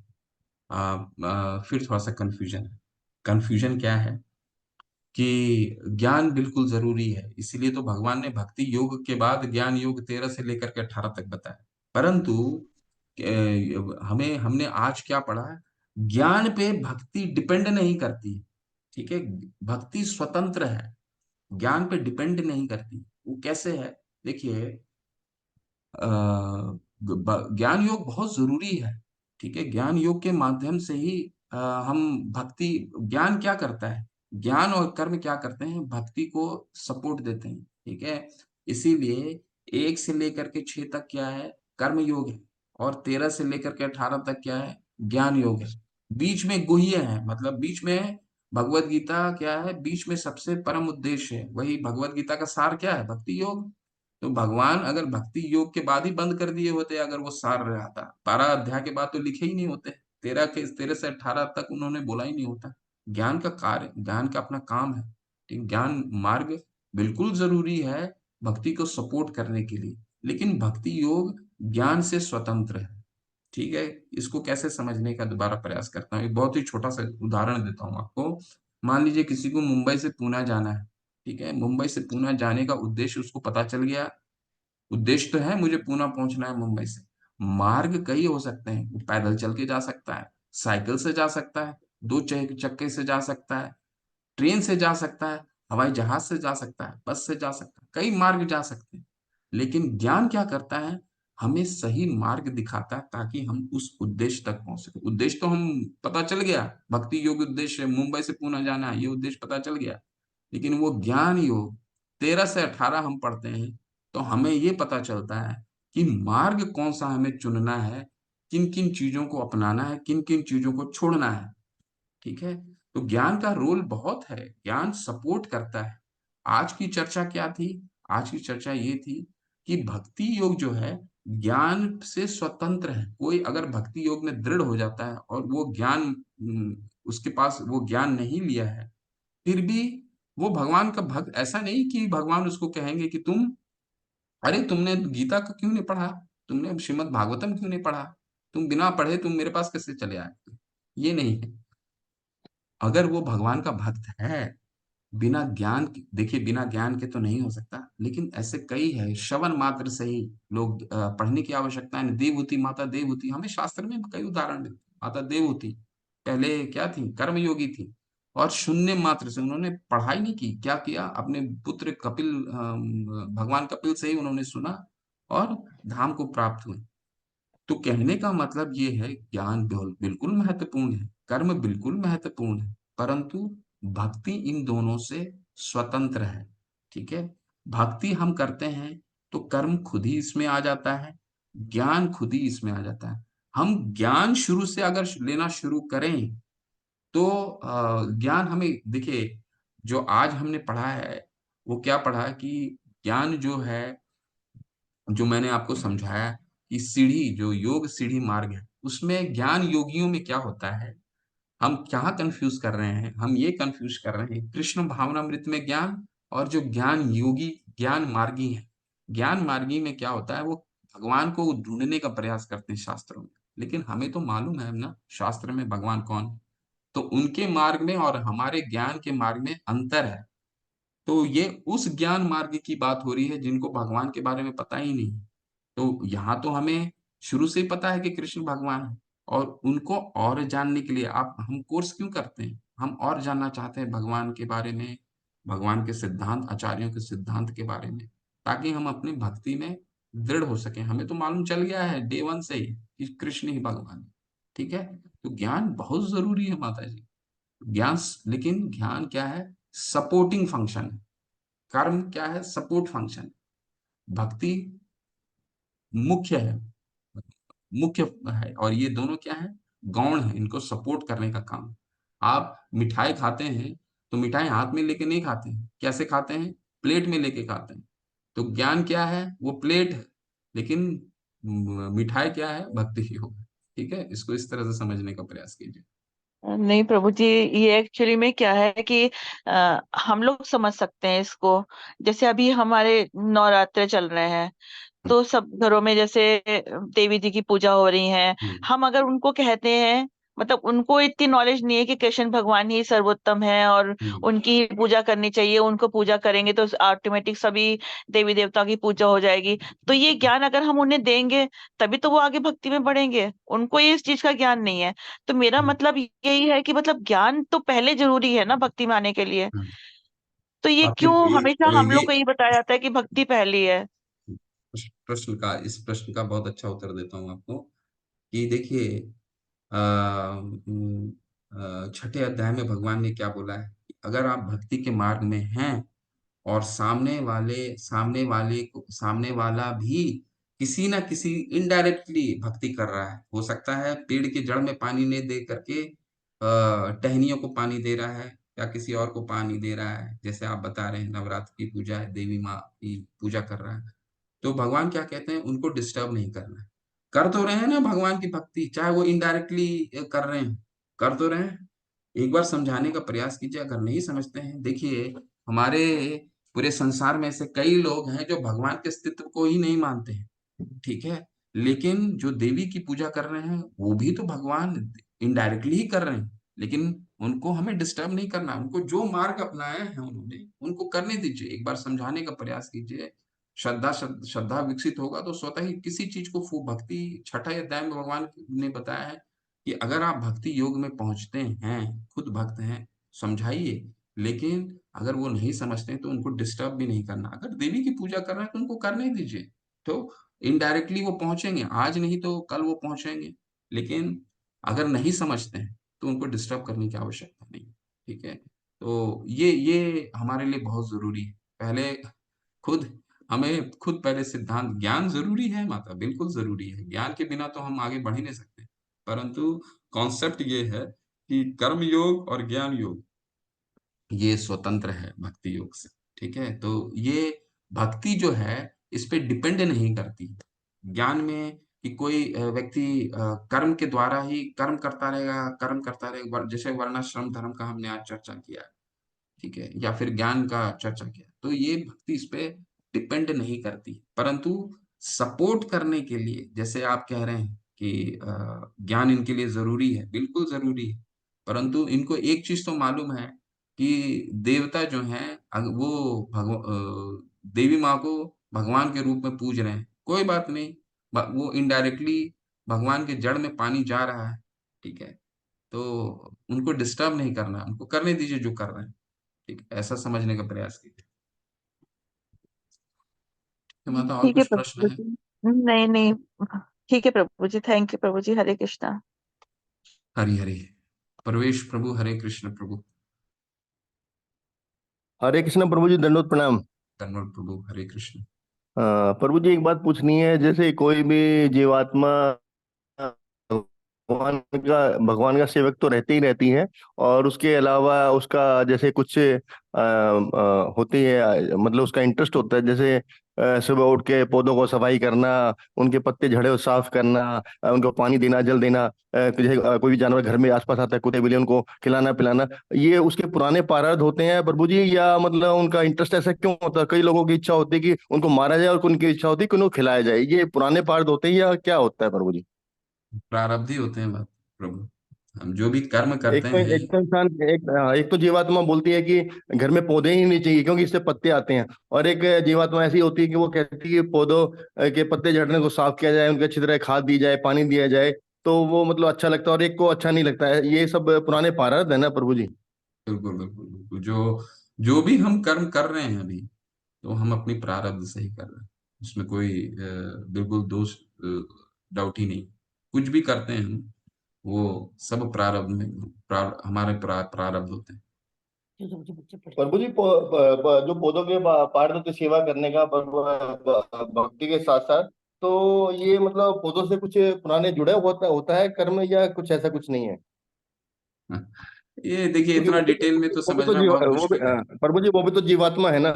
फिर थोड़ा सा कंफ्यूजन है। कंफ्यूजन क्या है कि ज्ञान बिल्कुल जरूरी है, इसीलिए तो भगवान ने भक्ति योग के बाद ज्ञान योग 13 से लेकर के 18 तक बताया। परंतु हमें हमने आज क्या पढ़ा है? ज्ञान पे भक्ति डिपेंड नहीं करती। ठीक है, भक्ति स्वतंत्र है, ज्ञान पे डिपेंड नहीं करती। वो कैसे है? देखिए, ज्ञान योग बहुत जरूरी है। ठीक है, ज्ञान योग के माध्यम से ही हम भक्ति, ज्ञान क्या करता है, ज्ञान और कर्म क्या करते हैं, भक्ति को सपोर्ट देते हैं। ठीक है, इसीलिए 1 से लेकर के 6 तक क्या है? कर्म योग है। और 13 से लेकर के 18 तक क्या है? ज्ञान योग है। बीच में गुह्य है, मतलब बीच में भगवत गीता क्या है? बीच में सबसे परम उद्देश्य है, वही भगवत गीता का सार क्या है? भक्ति योग। तो भगवान अगर भक्ति योग के बाद ही बंद कर दिए होते, अगर वो सार रहा था, 12 अध्याय के बाद तो लिखे ही नहीं होते, 13 से 18 तक उन्होंने बोला ही नहीं होता। ज्ञान का कार्य, ज्ञान का अपना काम है। ठीक, ज्ञान मार्ग बिल्कुल जरूरी है भक्ति को सपोर्ट करने के लिए, लेकिन भक्ति योग ज्ञान से स्वतंत्र है। ठीक है, इसको कैसे समझने का दोबारा प्रयास करता हूँ। एक बहुत ही छोटा सा उदाहरण देता हूँ आपको। मान लीजिए किसी को मुंबई से पुणे जाना है। ठीक है, मुंबई से पुणे जाने का उद्देश्य उसको पता चल गया। उद्देश्य तो है मुझे पुणे पहुंचना है मुंबई से। मार्ग कई हो सकते हैं, वो पैदल चल के जा सकता है, साइकिल से जा सकता है, दो चक्के से जा सकता है, ट्रेन से जा सकता है, हवाई जहाज से जा सकता है, बस से जा सकता है, कई मार्ग जा सकते हैं। लेकिन ज्ञान क्या करता है? हमें सही मार्ग दिखाता है ताकि हम उस उद्देश्य तक पहुंच सके। उद्देश्य तो हम पता चल गया, भक्ति योग उद्देश्य मुंबई से पुणे जाना है, ये उद्देश्य पता चल गया। लेकिन वो ज्ञान योग 13 से 18 हम पढ़ते हैं तो हमें ये पता चलता है कि मार्ग कौन सा हमें चुनना है, किन किन चीजों को अपनाना है, किन किन चीजों को छोड़ना है। ठीक है, तो ज्ञान का रोल बहुत है, ज्ञान सपोर्ट करता है। आज की चर्चा क्या थी? आज की चर्चा ये थी कि भक्ति योग जो है ज्ञान से स्वतंत्र है। कोई अगर भक्ति योग में दृढ़ हो जाता है और वो ज्ञान उसके पास वो ज्ञान नहीं लिया है, फिर भी वो भगवान का भक्त, ऐसा नहीं कि भगवान उसको कहेंगे कि तुम, अरे तुमने गीता को क्यों नहीं पढ़ा, तुमने श्रीमद् भागवतम क्यों नहीं पढ़ा, तुम बिना पढ़े तुम मेरे पास कैसे चले आए। ये नहीं है। अगर वो भगवान का भक्त है, बिना ज्ञान के, देखिए बिना ज्ञान के तो नहीं हो सकता, लेकिन ऐसे कई है, श्रवण मात्र से ही लोग पढ़ने की आवश्यकता है। देवहूति, माता देवहूति, हमें शास्त्र में कई उदाहरण मिलते हैं। माता देवहूति पहले क्या थी? कर्मयोगी थी, और शून्य मात्र से उन्होंने पढ़ाई नहीं की, क्या किया? अपने पुत्र कपिल, भगवान कपिल से ही उन्होंने सुना और धाम को प्राप्त हुए। तो कहने का मतलब ये है, ज्ञान बिल्कुल महत्वपूर्ण है, कर्म बिल्कुल महत्वपूर्ण है, परंतु भक्ति इन दोनों से स्वतंत्र है। ठीक है, भक्ति हम करते हैं तो कर्म खुद ही इसमें आ जाता है, ज्ञान खुद ही इसमें आ जाता है। हम ज्ञान शुरू से अगर लेना शुरू करें तो ज्ञान हमें, देखिए जो आज हमने पढ़ा है, वो क्या पढ़ा कि ज्ञान जो है, जो मैंने आपको समझाया कि सीढ़ी, जो योग सीढ़ी मार्ग है, उसमें ज्ञान योगियों में क्या होता है, हम क्या कंफ्यूज कर रहे हैं? हम ये कंफ्यूज कर रहे हैं कृष्ण भावनामृत में ज्ञान और जो ज्ञान योगी, ज्ञान मार्गी है। ज्ञान मार्गी में क्या होता है, वो भगवान को ढूंढने का प्रयास करते हैं शास्त्रों में, लेकिन हमें तो मालूम है ना शास्त्र में भगवान कौन है। तो उनके मार्ग में और हमारे ज्ञान के मार्ग में अंतर है। तो ये उस ज्ञान मार्ग की बात हो रही है जिनको भगवान के बारे में पता ही नहीं। तो यहाँ तो हमें शुरू से ही पता है कि कृष्ण भगवान है, और उनको और जानने के लिए आप, हम कोर्स क्यों करते हैं? हम और जानना चाहते हैं भगवान के बारे में, भगवान के सिद्धांत, आचार्यों के सिद्धांत के बारे में, ताकि हम अपनी भक्ति में दृढ़ हो सके। हमें तो मालूम चल गया है डे वन से ही कि कृष्ण ही भगवान है। ठीक है, तो ज्ञान बहुत जरूरी है माता जी। ज्ञान, लेकिन ज्ञान क्या है? सपोर्टिंग फंक्शन है। कर्म क्या है? Support function. भक्ति मुख्य है, मुख्य है, और ये दोनों क्या है? गौण है, इनको सपोर्ट करने का काम। आप मिठाई खाते हैं तो मिठाई हाथ में लेके नहीं खाते हैं, कैसे खाते हैं? प्लेट में लेके खाते हैं। तो ज्ञान क्या है? वो प्लेट है, लेकिन मिठाई क्या है? भक्ति ही होगा। ठीक है, इसको इस तरह से समझने का प्रयास कीजिए। नहीं प्रभु जी, ये एक्चुअली में क्या है कि हम लोग समझ सकते हैं इसको। जैसे अभी हमारे नवरात्र चल रहे हैं, हम्म, तो सब घरों में जैसे देवी जी की पूजा हो रही है। हम्म, हम अगर उनको कहते हैं, मतलब उनको इतनी नॉलेज नहीं है कि कृष्ण भगवान ही सर्वोत्तम है और हम्म, उनकी पूजा करनी चाहिए, उनको पूजा करेंगे तो ऑटोमेटिक सभी देवी देवता की पूजा हो जाएगी। तो ये ज्ञान अगर हम उन्हें देंगे, तभी तो वो आगे भक्ति में बढ़ेंगे। उनको ये इस चीज का ज्ञान नहीं है। तो मेरा हम्म, मतलब यही है कि मतलब ज्ञान तो पहले जरूरी है ना भक्ति में आने के लिए। हम्म। तो ये आपने क्यों हमेशा हम ये लोग को ये बताया जाता है कि भक्ति पहली है? इस प्रश्न का बहुत अच्छा उत्तर देता हूँ आपको कि देखिए, छठे अध्याय में भगवान ने क्या बोला है कि अगर आप भक्ति के मार्ग में हैं और सामने वाला भी किसी ना किसी इनडायरेक्टली भक्ति कर रहा है, हो सकता है पेड़ की जड़ में पानी नहीं दे करके टहनियों को पानी दे रहा है, या किसी और को पानी दे रहा है, जैसे आप बता रहे हैं नवरात्र की पूजा है, देवी माँ की पूजा कर रहा है, तो भगवान क्या कहते हैं? उनको डिस्टर्ब नहीं करना है। कर तो रहे हैं ना भगवान की भक्ति, चाहे वो इनडायरेक्टली कर रहे हैं, कर तो रहे हैं। एक बार समझाने का प्रयास कीजिए, अगर नहीं समझते हैं। देखिए, हमारे पूरे संसार में ऐसे कई लोग हैं जो भगवान के अस्तित्व को ही नहीं मानते हैं। ठीक है, लेकिन जो देवी की पूजा कर रहे हैं वो भी तो भगवान इनडायरेक्टली ही कर रहे हैं, लेकिन उनको हमें डिस्टर्ब नहीं करना। उनको जो मार्ग अपनाया है उन्होंने, उनको करने दीजिए। एक बार समझाने का प्रयास कीजिए। श्रद्धा विकसित होगा तो स्वतः ही किसी चीज को भक्ति, छठा अध्याय में भगवान ने बताया है कि अगर आप भक्ति योग में पहुंचते हैं, खुद भक्त हैं, समझाइए। लेकिन अगर वो नहीं समझते हैं तो उनको डिस्टर्ब भी नहीं करना। अगर देवी की पूजा कर रहे हैं तो उनको करने दीजिए। तो इनडायरेक्टली वो पहुंचेंगे, आज नहीं तो कल वो पहुंचेंगे। लेकिन अगर नहीं समझते हैं तो उनको डिस्टर्ब करने की आवश्यकता नहीं। ठीक है, तो ये हमारे लिए बहुत जरूरी है। पहले खुद हमें खुद पहले सिद्धांत, ज्ञान जरूरी है माता, बिल्कुल जरूरी है, ज्ञान के बिना तो हम आगे बढ़ ही नहीं सकते। परंतु कॉन्सेप्ट ये है कि कर्म योग और ज्ञान योग ये स्वतंत्र है भक्ति योग से। ठीक है, तो ये भक्ति जो है इस पे डिपेंड नहीं करती। ज्ञान में कि कोई व्यक्ति कर्म के द्वारा ही कर्म करता रहेगा, कर्म करता रहेगा, जैसे वर्णाश्रम धर्म का हमने आज चर्चा किया, ठीक है, या फिर ज्ञान का चर्चा किया, तो ये भक्ति इस पे डिपेंड नहीं करती। परंतु सपोर्ट करने के लिए, जैसे आप कह रहे हैं कि ज्ञान इनके लिए जरूरी है, बिल्कुल जरूरी है। परंतु इनको एक चीज तो मालूम है कि देवता जो हैं वो देवी माँ को भगवान के रूप में पूज रहे हैं, कोई बात नहीं, वो इनडायरेक्टली भगवान के जड़ में पानी जा रहा है। ठीक है, तो उनको डिस्टर्ब नहीं करना, उनको करने दीजिए जो कर रहे हैं। ठीक, ऐसा समझने का प्रयास कीजिए। तो माता और ठीक है कुछ प्रश्न प्रभु है? जी। नहीं नहीं, ठीक है प्रभु जी, थैंक यू प्रभु जी, हरे कृष्णा। हरि हरि, प्रवेश प्रभु, हरे कृष्ण प्रभु। हरे कृष्ण प्रभु जी, दंडोत प्रणाम। कन्नड़ प्रभु, हरे कृष्ण। प्रभु जी एक बात पूछनी है, जैसे कोई भी जीवात्मा भगवान का सेवक तो रहती ही रहती है, और उसके अलावा उसका जैसे कुछ होती है, मतलब उसका इंटरेस्ट होता है, जैसे सुबह उठ के पौधों को सफाई करना, उनके पत्ते झड़े हो साफ करना, उनको पानी देना, जल देना, जैसे कोई भी जानवर घर में आसपास आता है, कुत्ते बिल्ली, उनको खिलाना पिलाना, ये उसके पुराने प्रारब्ध होते हैं प्रभु जी, या मतलब उनका इंटरेस्ट ऐसा क्यों होता है? कई लोगों की इच्छा होती है कि उनको मारा जाए, और उनकी इच्छा होती है कि उनको खिलाया जाए, ये पुराने प्रारब्ध होते हैं या क्या होता है प्रभु जी? प्रारब्ध होते हैं बात प्रभु, हम जो भी कर्म करते हैं। एक तो इंसान एक तो जीवात्मा बोलती है कि घर में पौधे ही नहीं चाहिए क्योंकि इससे पत्ते आते हैं, और एक जीवात्मा ऐसी होती है कि वो कहती है कि पौधों के पत्ते झड़ने को साफ किया जाए, उनके अच्छी तरह खाद दी जाए, पानी दिया जाए, तो वो मतलब अच्छा लगता है, और एक को अच्छा नहीं लगता है। ये सब पुराने प्रारब्ध है ना प्रभु जी? बिल्कुल बिल्कुल बिल्कुल, जो जो भी हम कर्म कर रहे हैं अभी, तो हम अपनी प्रारब्ध से ही कर रहे हैं, उसमें कोई बिल्कुल दोष डाउट ही नहीं। कुछ भी करते हैं हम, वो सब प्रारब्ध में, हमारे प्रारब्ध होते हैं। प्रभु जी जो पौधों के पार्षद की सेवा करने का भक्ति के साथ साथ, तो ये मतलब पौधों से कुछ पुराने जुड़े होता होता है कर्म, या कुछ ऐसा कुछ नहीं है? ये देखिए, क्योंकि इतना डिटेल में तो वो भी तो समझना बहुत वो भी मुश्किल है। प्रभु जी वो भी तो जीवात्मा है ना?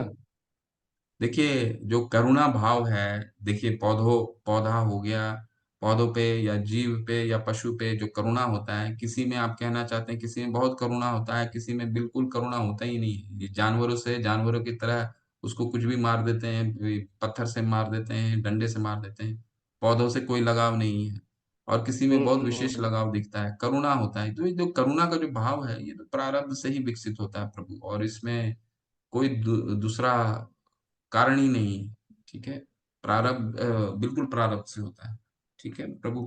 देखिए, जो करुणा भाव है, देखिए पौधा हो गया, पौधों पे या जीव पे या पशु पे जो करुणा होता है, किसी में आप कहना चाहते हैं किसी में बहुत करुणा होता है, किसी में बिल्कुल करुणा होता ही नहीं है। ये जानवरों से, जानवरों की तरह उसको कुछ भी मार देते हैं, पत्थर से मार देते हैं, डंडे से मार देते हैं। पौधों से कोई लगाव नहीं है, और किसी में बहुत विशेष हम्म। लगाव दिखता है, करुणा होता है। तो ये जो करुणा का जो भाव है, ये तो प्रारब्ध से ही विकसित होता है प्रभु, और इसमें कोई दूसरा कारण ही नहीं है। ठीक है, प्रारब्ध बिल्कुल प्रारब्ध से होता है। ठीक है प्रभु।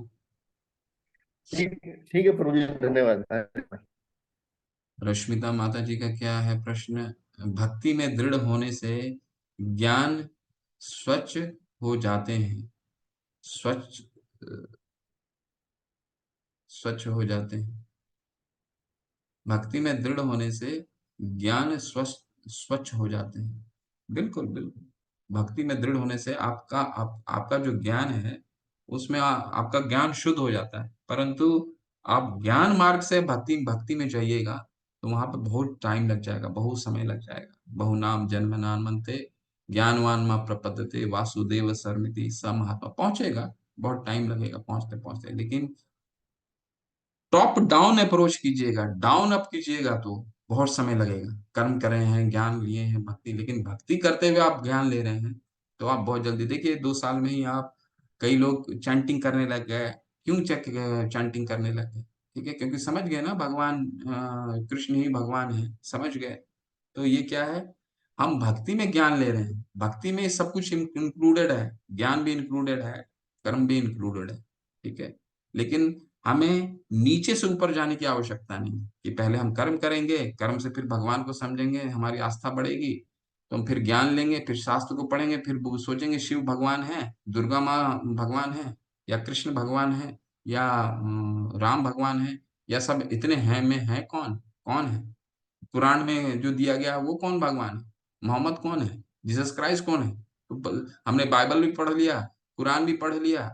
ठीक है प्रभु जी, धन्यवाद। रश्मिता माता जी का क्या है प्रश्न? भक्ति में दृढ़ होने से ज्ञान स्वच्छ हो जाते हैं, स्वच्छ स्वच्छ हो जाते हैं। भक्ति में दृढ़ होने से ज्ञान स्वच्छ हो जाते हैं। बिल्कुल बिल्कुल, भक्ति में दृढ़ होने से आपका जो ज्ञान है, उसमें आपका ज्ञान शुद्ध हो जाता है। परंतु आप ज्ञान मार्ग से भक्ति भक्ति में जाइएगा, तो वहां पर बहुत टाइम लग जाएगा, बहुत समय लग जाएगा। बहुनाम जन्म नामन्ते ज्ञानवान मां प्रपद्यते वासुदेव सर्मिति, स महात्मा पहुंचेगा, बहुत टाइम लगेगा पहुंचते पहुंचते। लेकिन टॉप डाउन अप्रोच कीजिएगा, डाउन अप कीजिएगा, तो बहुत समय लगेगा। कर्म कर रहे हैं, ज्ञान लिए हैं, भक्ति, लेकिन भक्ति करते हुए आप ज्ञान ले रहे हैं, तो आप बहुत जल्दी, देखिए 2 साल में ही आप, कई लोग चैंटिंग करने लग गए। क्यों चैंटिंग करने लग गए? ठीक है, क्योंकि समझ गए ना भगवान कृष्ण ही भगवान है, समझ गए। तो ये क्या है, हम भक्ति में ज्ञान ले रहे हैं, भक्ति में सब कुछ इंक्लूडेड है, ज्ञान भी इंक्लूडेड है, कर्म भी इंक्लूडेड है। ठीक है, लेकिन हमें नीचे से ऊपर जाने की आवश्यकता नहीं कि पहले हम कर्म करेंगे, कर्म से फिर भगवान को समझेंगे, हमारी आस्था बढ़ेगी, तो हम फिर ज्ञान लेंगे, फिर शास्त्र को पढ़ेंगे, फिर वो सोचेंगे शिव भगवान है, दुर्गा माँ भगवान है, या कृष्ण भगवान है, या राम भगवान है, या सब इतने हैं में है कौन, कौन है कुरान में जो दिया गया है वो कौन भगवान है, मोहम्मद कौन है, जीसस क्राइस्ट कौन है। तो हमने बाइबल भी पढ़ लिया, कुरान भी पढ़ लिया,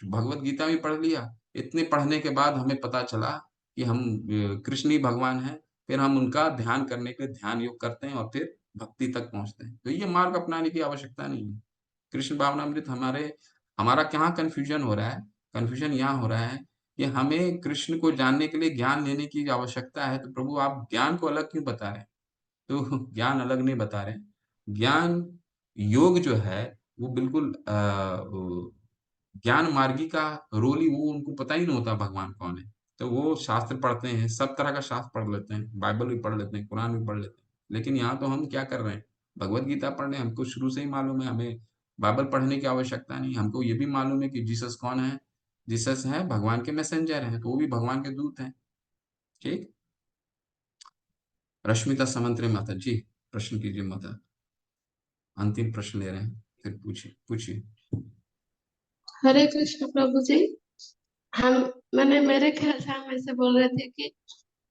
भगवत गीता भी पढ़ लिया। इतने पढ़ने के बाद हमें पता चला कि हम कृष्ण ही भगवान है। फिर हम उनका ध्यान करने के लिए ध्यान योग करते हैं और फिर भक्ति तक पहुंचते हैं। तो ये मार्ग अपनाने की आवश्यकता नहीं है। कृष्ण भावनामृत हमारा कहाँ कंफ्यूजन हो रहा है, कंफ्यूजन यहाँ हो रहा है कि हमें कृष्ण को जानने के लिए ज्ञान लेने की आवश्यकता है। तो प्रभु आप ज्ञान को अलग क्यों बता रहे हैं? तो ज्ञान अलग नहीं बता रहे हैं। ज्ञान योग जो है वो बिल्कुल ज्ञान मार्गी का रोल ही, वो उनको पता ही नहीं होता भगवान कौन है। तो वो शास्त्र पढ़ते हैं, सब तरह का शास्त्र पढ़ लेते हैं, बाइबल भी पढ़ लेते हैं, कुरान भी पढ़ लेते हैं, लेकिन यहाँ तो हम क्या कर रहे हैं, भगवत गीता पढ़ रहे हैं। हमको शुरू से ही मालूम है, हमें बाइबल पढ़ने की आवश्यकता नहीं। हमको ये भी मालूम है कि जीसस कौन है, जीसस है भगवान के मैसेंजर हैं, तो वो भी भगवान के दूत हैं। ठीक। रश्मिता समंतरे माता जी, प्रश्न कीजिए माता, अंतिम प्रश्न ले रहे हैं, फिर पूछिए पूछिए। हरे कृष्ण प्रभु जी। हम मैंने मेरे ख्याल से हम ऐसे बोल रहे थे कि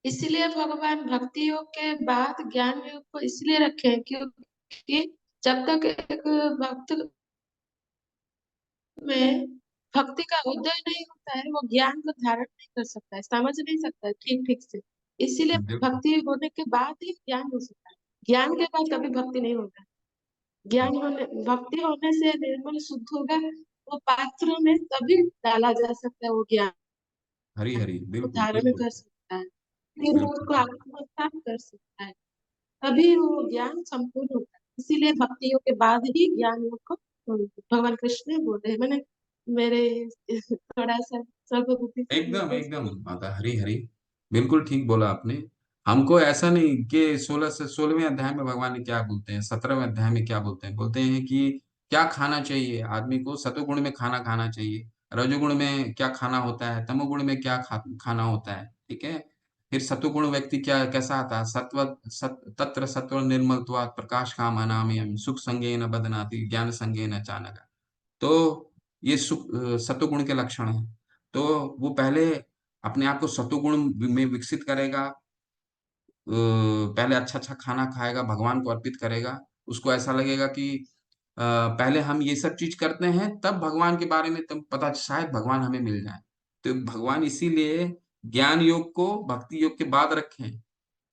इसलिए भगवान भक्ति योग के बाद ज्ञान योग को इसलिए रखे हैं क्योंकि जब तक एक भक्त में भक्ति का उदय नहीं होता है वो ज्ञान को धारण नहीं कर सकता है, समझ नहीं सकता है ठीक ठीक से। इसीलिए बिल्कुल भक्ति होने के बाद ही ज्ञान हो सकता है, ज्ञान के बाद कभी भक्ति नहीं होगा। ज्ञान होने भक्ति होने से निर्मल शुद्ध होगा, वो पात्र में तभी डाला जा सकता है, वो ज्ञान हरी हरी, को बिल्कुल धारण बिल्कुल कर सकता है, फिर वो बिल्कुल। उसको आत्मसात कर सकता है, तभी वो ज्ञान संपूर्ण होता है। इसीलिए भक्ति योग के बाद ही ज्ञान योग को भगवान कृष्ण बोल रहे हैं। मैंने मेरे थोड़ा सा सर्वबुद्धि से एकदम मैंने एकदम सोचा। माता, हरी हरी, बिल्कुल ठीक बोला आपने। हमको ऐसा नहीं कि 16 अध्याय में भगवान ने क्या बोलते हैं, 17वें अध्याय में क्या बोलते हैं, बोलते हैं कि क्या खाना चाहिए आदमी को, सतोगुण में खाना खाना चाहिए, रजोगुण में क्या खाना होता है, तमोगुण में क्या खाना होता है। ठीक है। फिर सतोगुण व्यक्ति क्या कैसा आता है, तत्र सत्व निर्मलत्वात् प्रकाश काम अनामयम् सुख संगेन बदनाति ज्ञान संगेन चानघ। तो ये सत्वगुण के लक्षण हैं। तो वो पहले अपने आप को सत्वगुण में विकसित करेगा, पहले अच्छा अच्छा खाना खाएगा, भगवान को अर्पित करेगा। उसको ऐसा लगेगा कि पहले हम ये सब चीज करते हैं तब भगवान के बारे में तब पता, शायद भगवान हमें मिल जाए। तो भगवान इसीलिए ज्ञान योग को भक्ति योग के बाद रखे हैं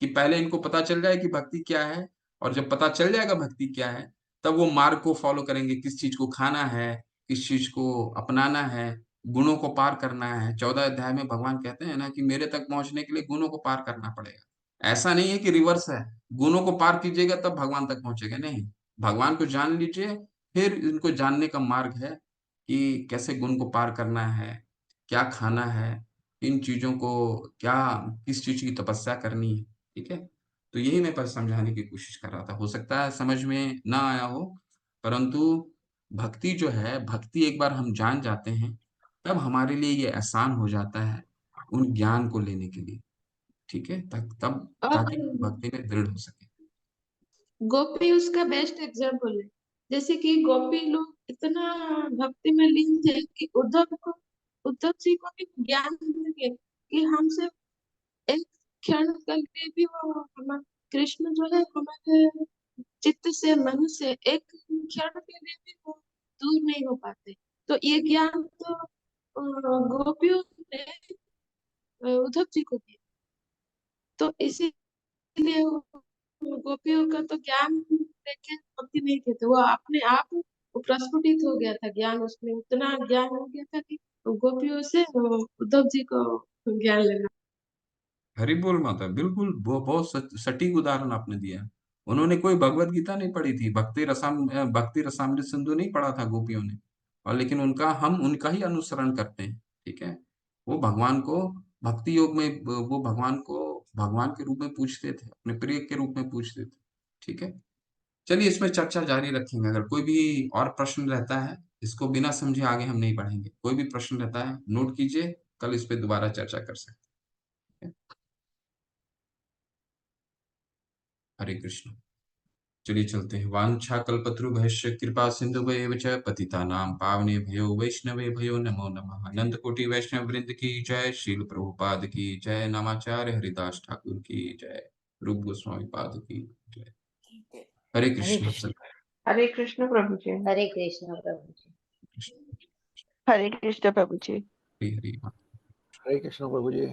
कि पहले इनको पता चल जाए कि भक्ति क्या है, और जब पता चल जाएगा भक्ति क्या है तब वो मार्ग को फॉलो करेंगे, किस चीज को खाना है, किस चीज को अपनाना है, गुणों को पार करना है। 14 अध्याय में भगवान कहते हैं ना कि मेरे तक पहुंचने के लिए गुणों को पार करना पड़ेगा। ऐसा नहीं है कि रिवर्स है, गुणों को पार कीजिएगा तब भगवान तक पहुंचेगा, नहीं। भगवान को जान लीजिए, फिर इनको जानने का मार्ग है कि कैसे गुण को पार करना है, क्या खाना है, इन चीजों को क्या, किस चीज की तपस्या करनी है। ठीक है। तो यही मैं पर समझाने की कोशिश कर रहा था, हो सकता है समझ में ना आया हो, परंतु भक्ति जो है, भक्ति एक बार हम जान जाते हैं तब हमारे लिए ये आसान हो जाता है उन ज्ञान को लेने के लिए। ठीक है, तब और ताकि भक्ति में दृढ़ हो सके। गोपी उसका बेस्ट एग्जाम्पल है। जैसे कि गोपी लोग इतना भक्ति में लीन थे कि उद्धव जी को भी ज्ञान मिल गया कि हमसे एक क्षण के लिए भी वो हम कृष्ण जो है हमारे चित्त से मन से एक क्षण के लिए भी वो दूर नहीं हो पाते। तो ये ज्ञान तो गोपियों ने उद्धव जी को दिया। तो इसीलिए गोपियों का तो ज्ञान लेके भक्ति नहीं थे, वो अपने आप वो प्रस्फुटित हो गया था ज्ञान, उसमें उतना ज्ञान हो गया था कि गोपियों से उद्धव जी को ज्ञान लेना। हरि बोल माता, बिल्कुल वो बहुत सटीक उदाहरण आपने दिया। उन्होंने कोई भगवत गीता नहीं पढ़ी थी, भक्ति रसामृत सिंधु नहीं पढ़ा था गोपियों ने, और लेकिन हम उनका ही अनुसरण करते हैं। ठीक है। वो भगवान को भक्ति योग में वो भगवान को भगवान के रूप में पूछते थे, अपने प्रिय के रूप में पूछते थे। ठीक है। चलिए इसमें चर्चा जारी रखेंगे। अगर कोई भी और प्रश्न रहता है, इसको बिना समझे आगे हम नहीं बढ़ेंगे। कोई भी प्रश्न रहता है नोट कीजिए, कल इस पे दोबारा चर्चा कर सकते हैं। हरे कृष्ण। चलिए चलते हैं। वांछा कल्पतरुभ्यश्च कृपा सिंधुभ्येव च पतितानां पावनेभ्यो वैष्णवेभ्यो नमो नमः। अनंत कोटि वैष्णव वृंद की जय, शील प्रभुपाद की जय, नामाचार्य हरिदास ठाकुर की जय, रूप गोस्वामी पाद की जय। हरे हरे कृष्ण। कृष्ण। हरे कृष्ण प्रभु जी। हरे कृष्ण प्रभु जी। हरे कृष्ण प्रभु जी। हरि हरि। हरे कृष्ण प्रभु जी।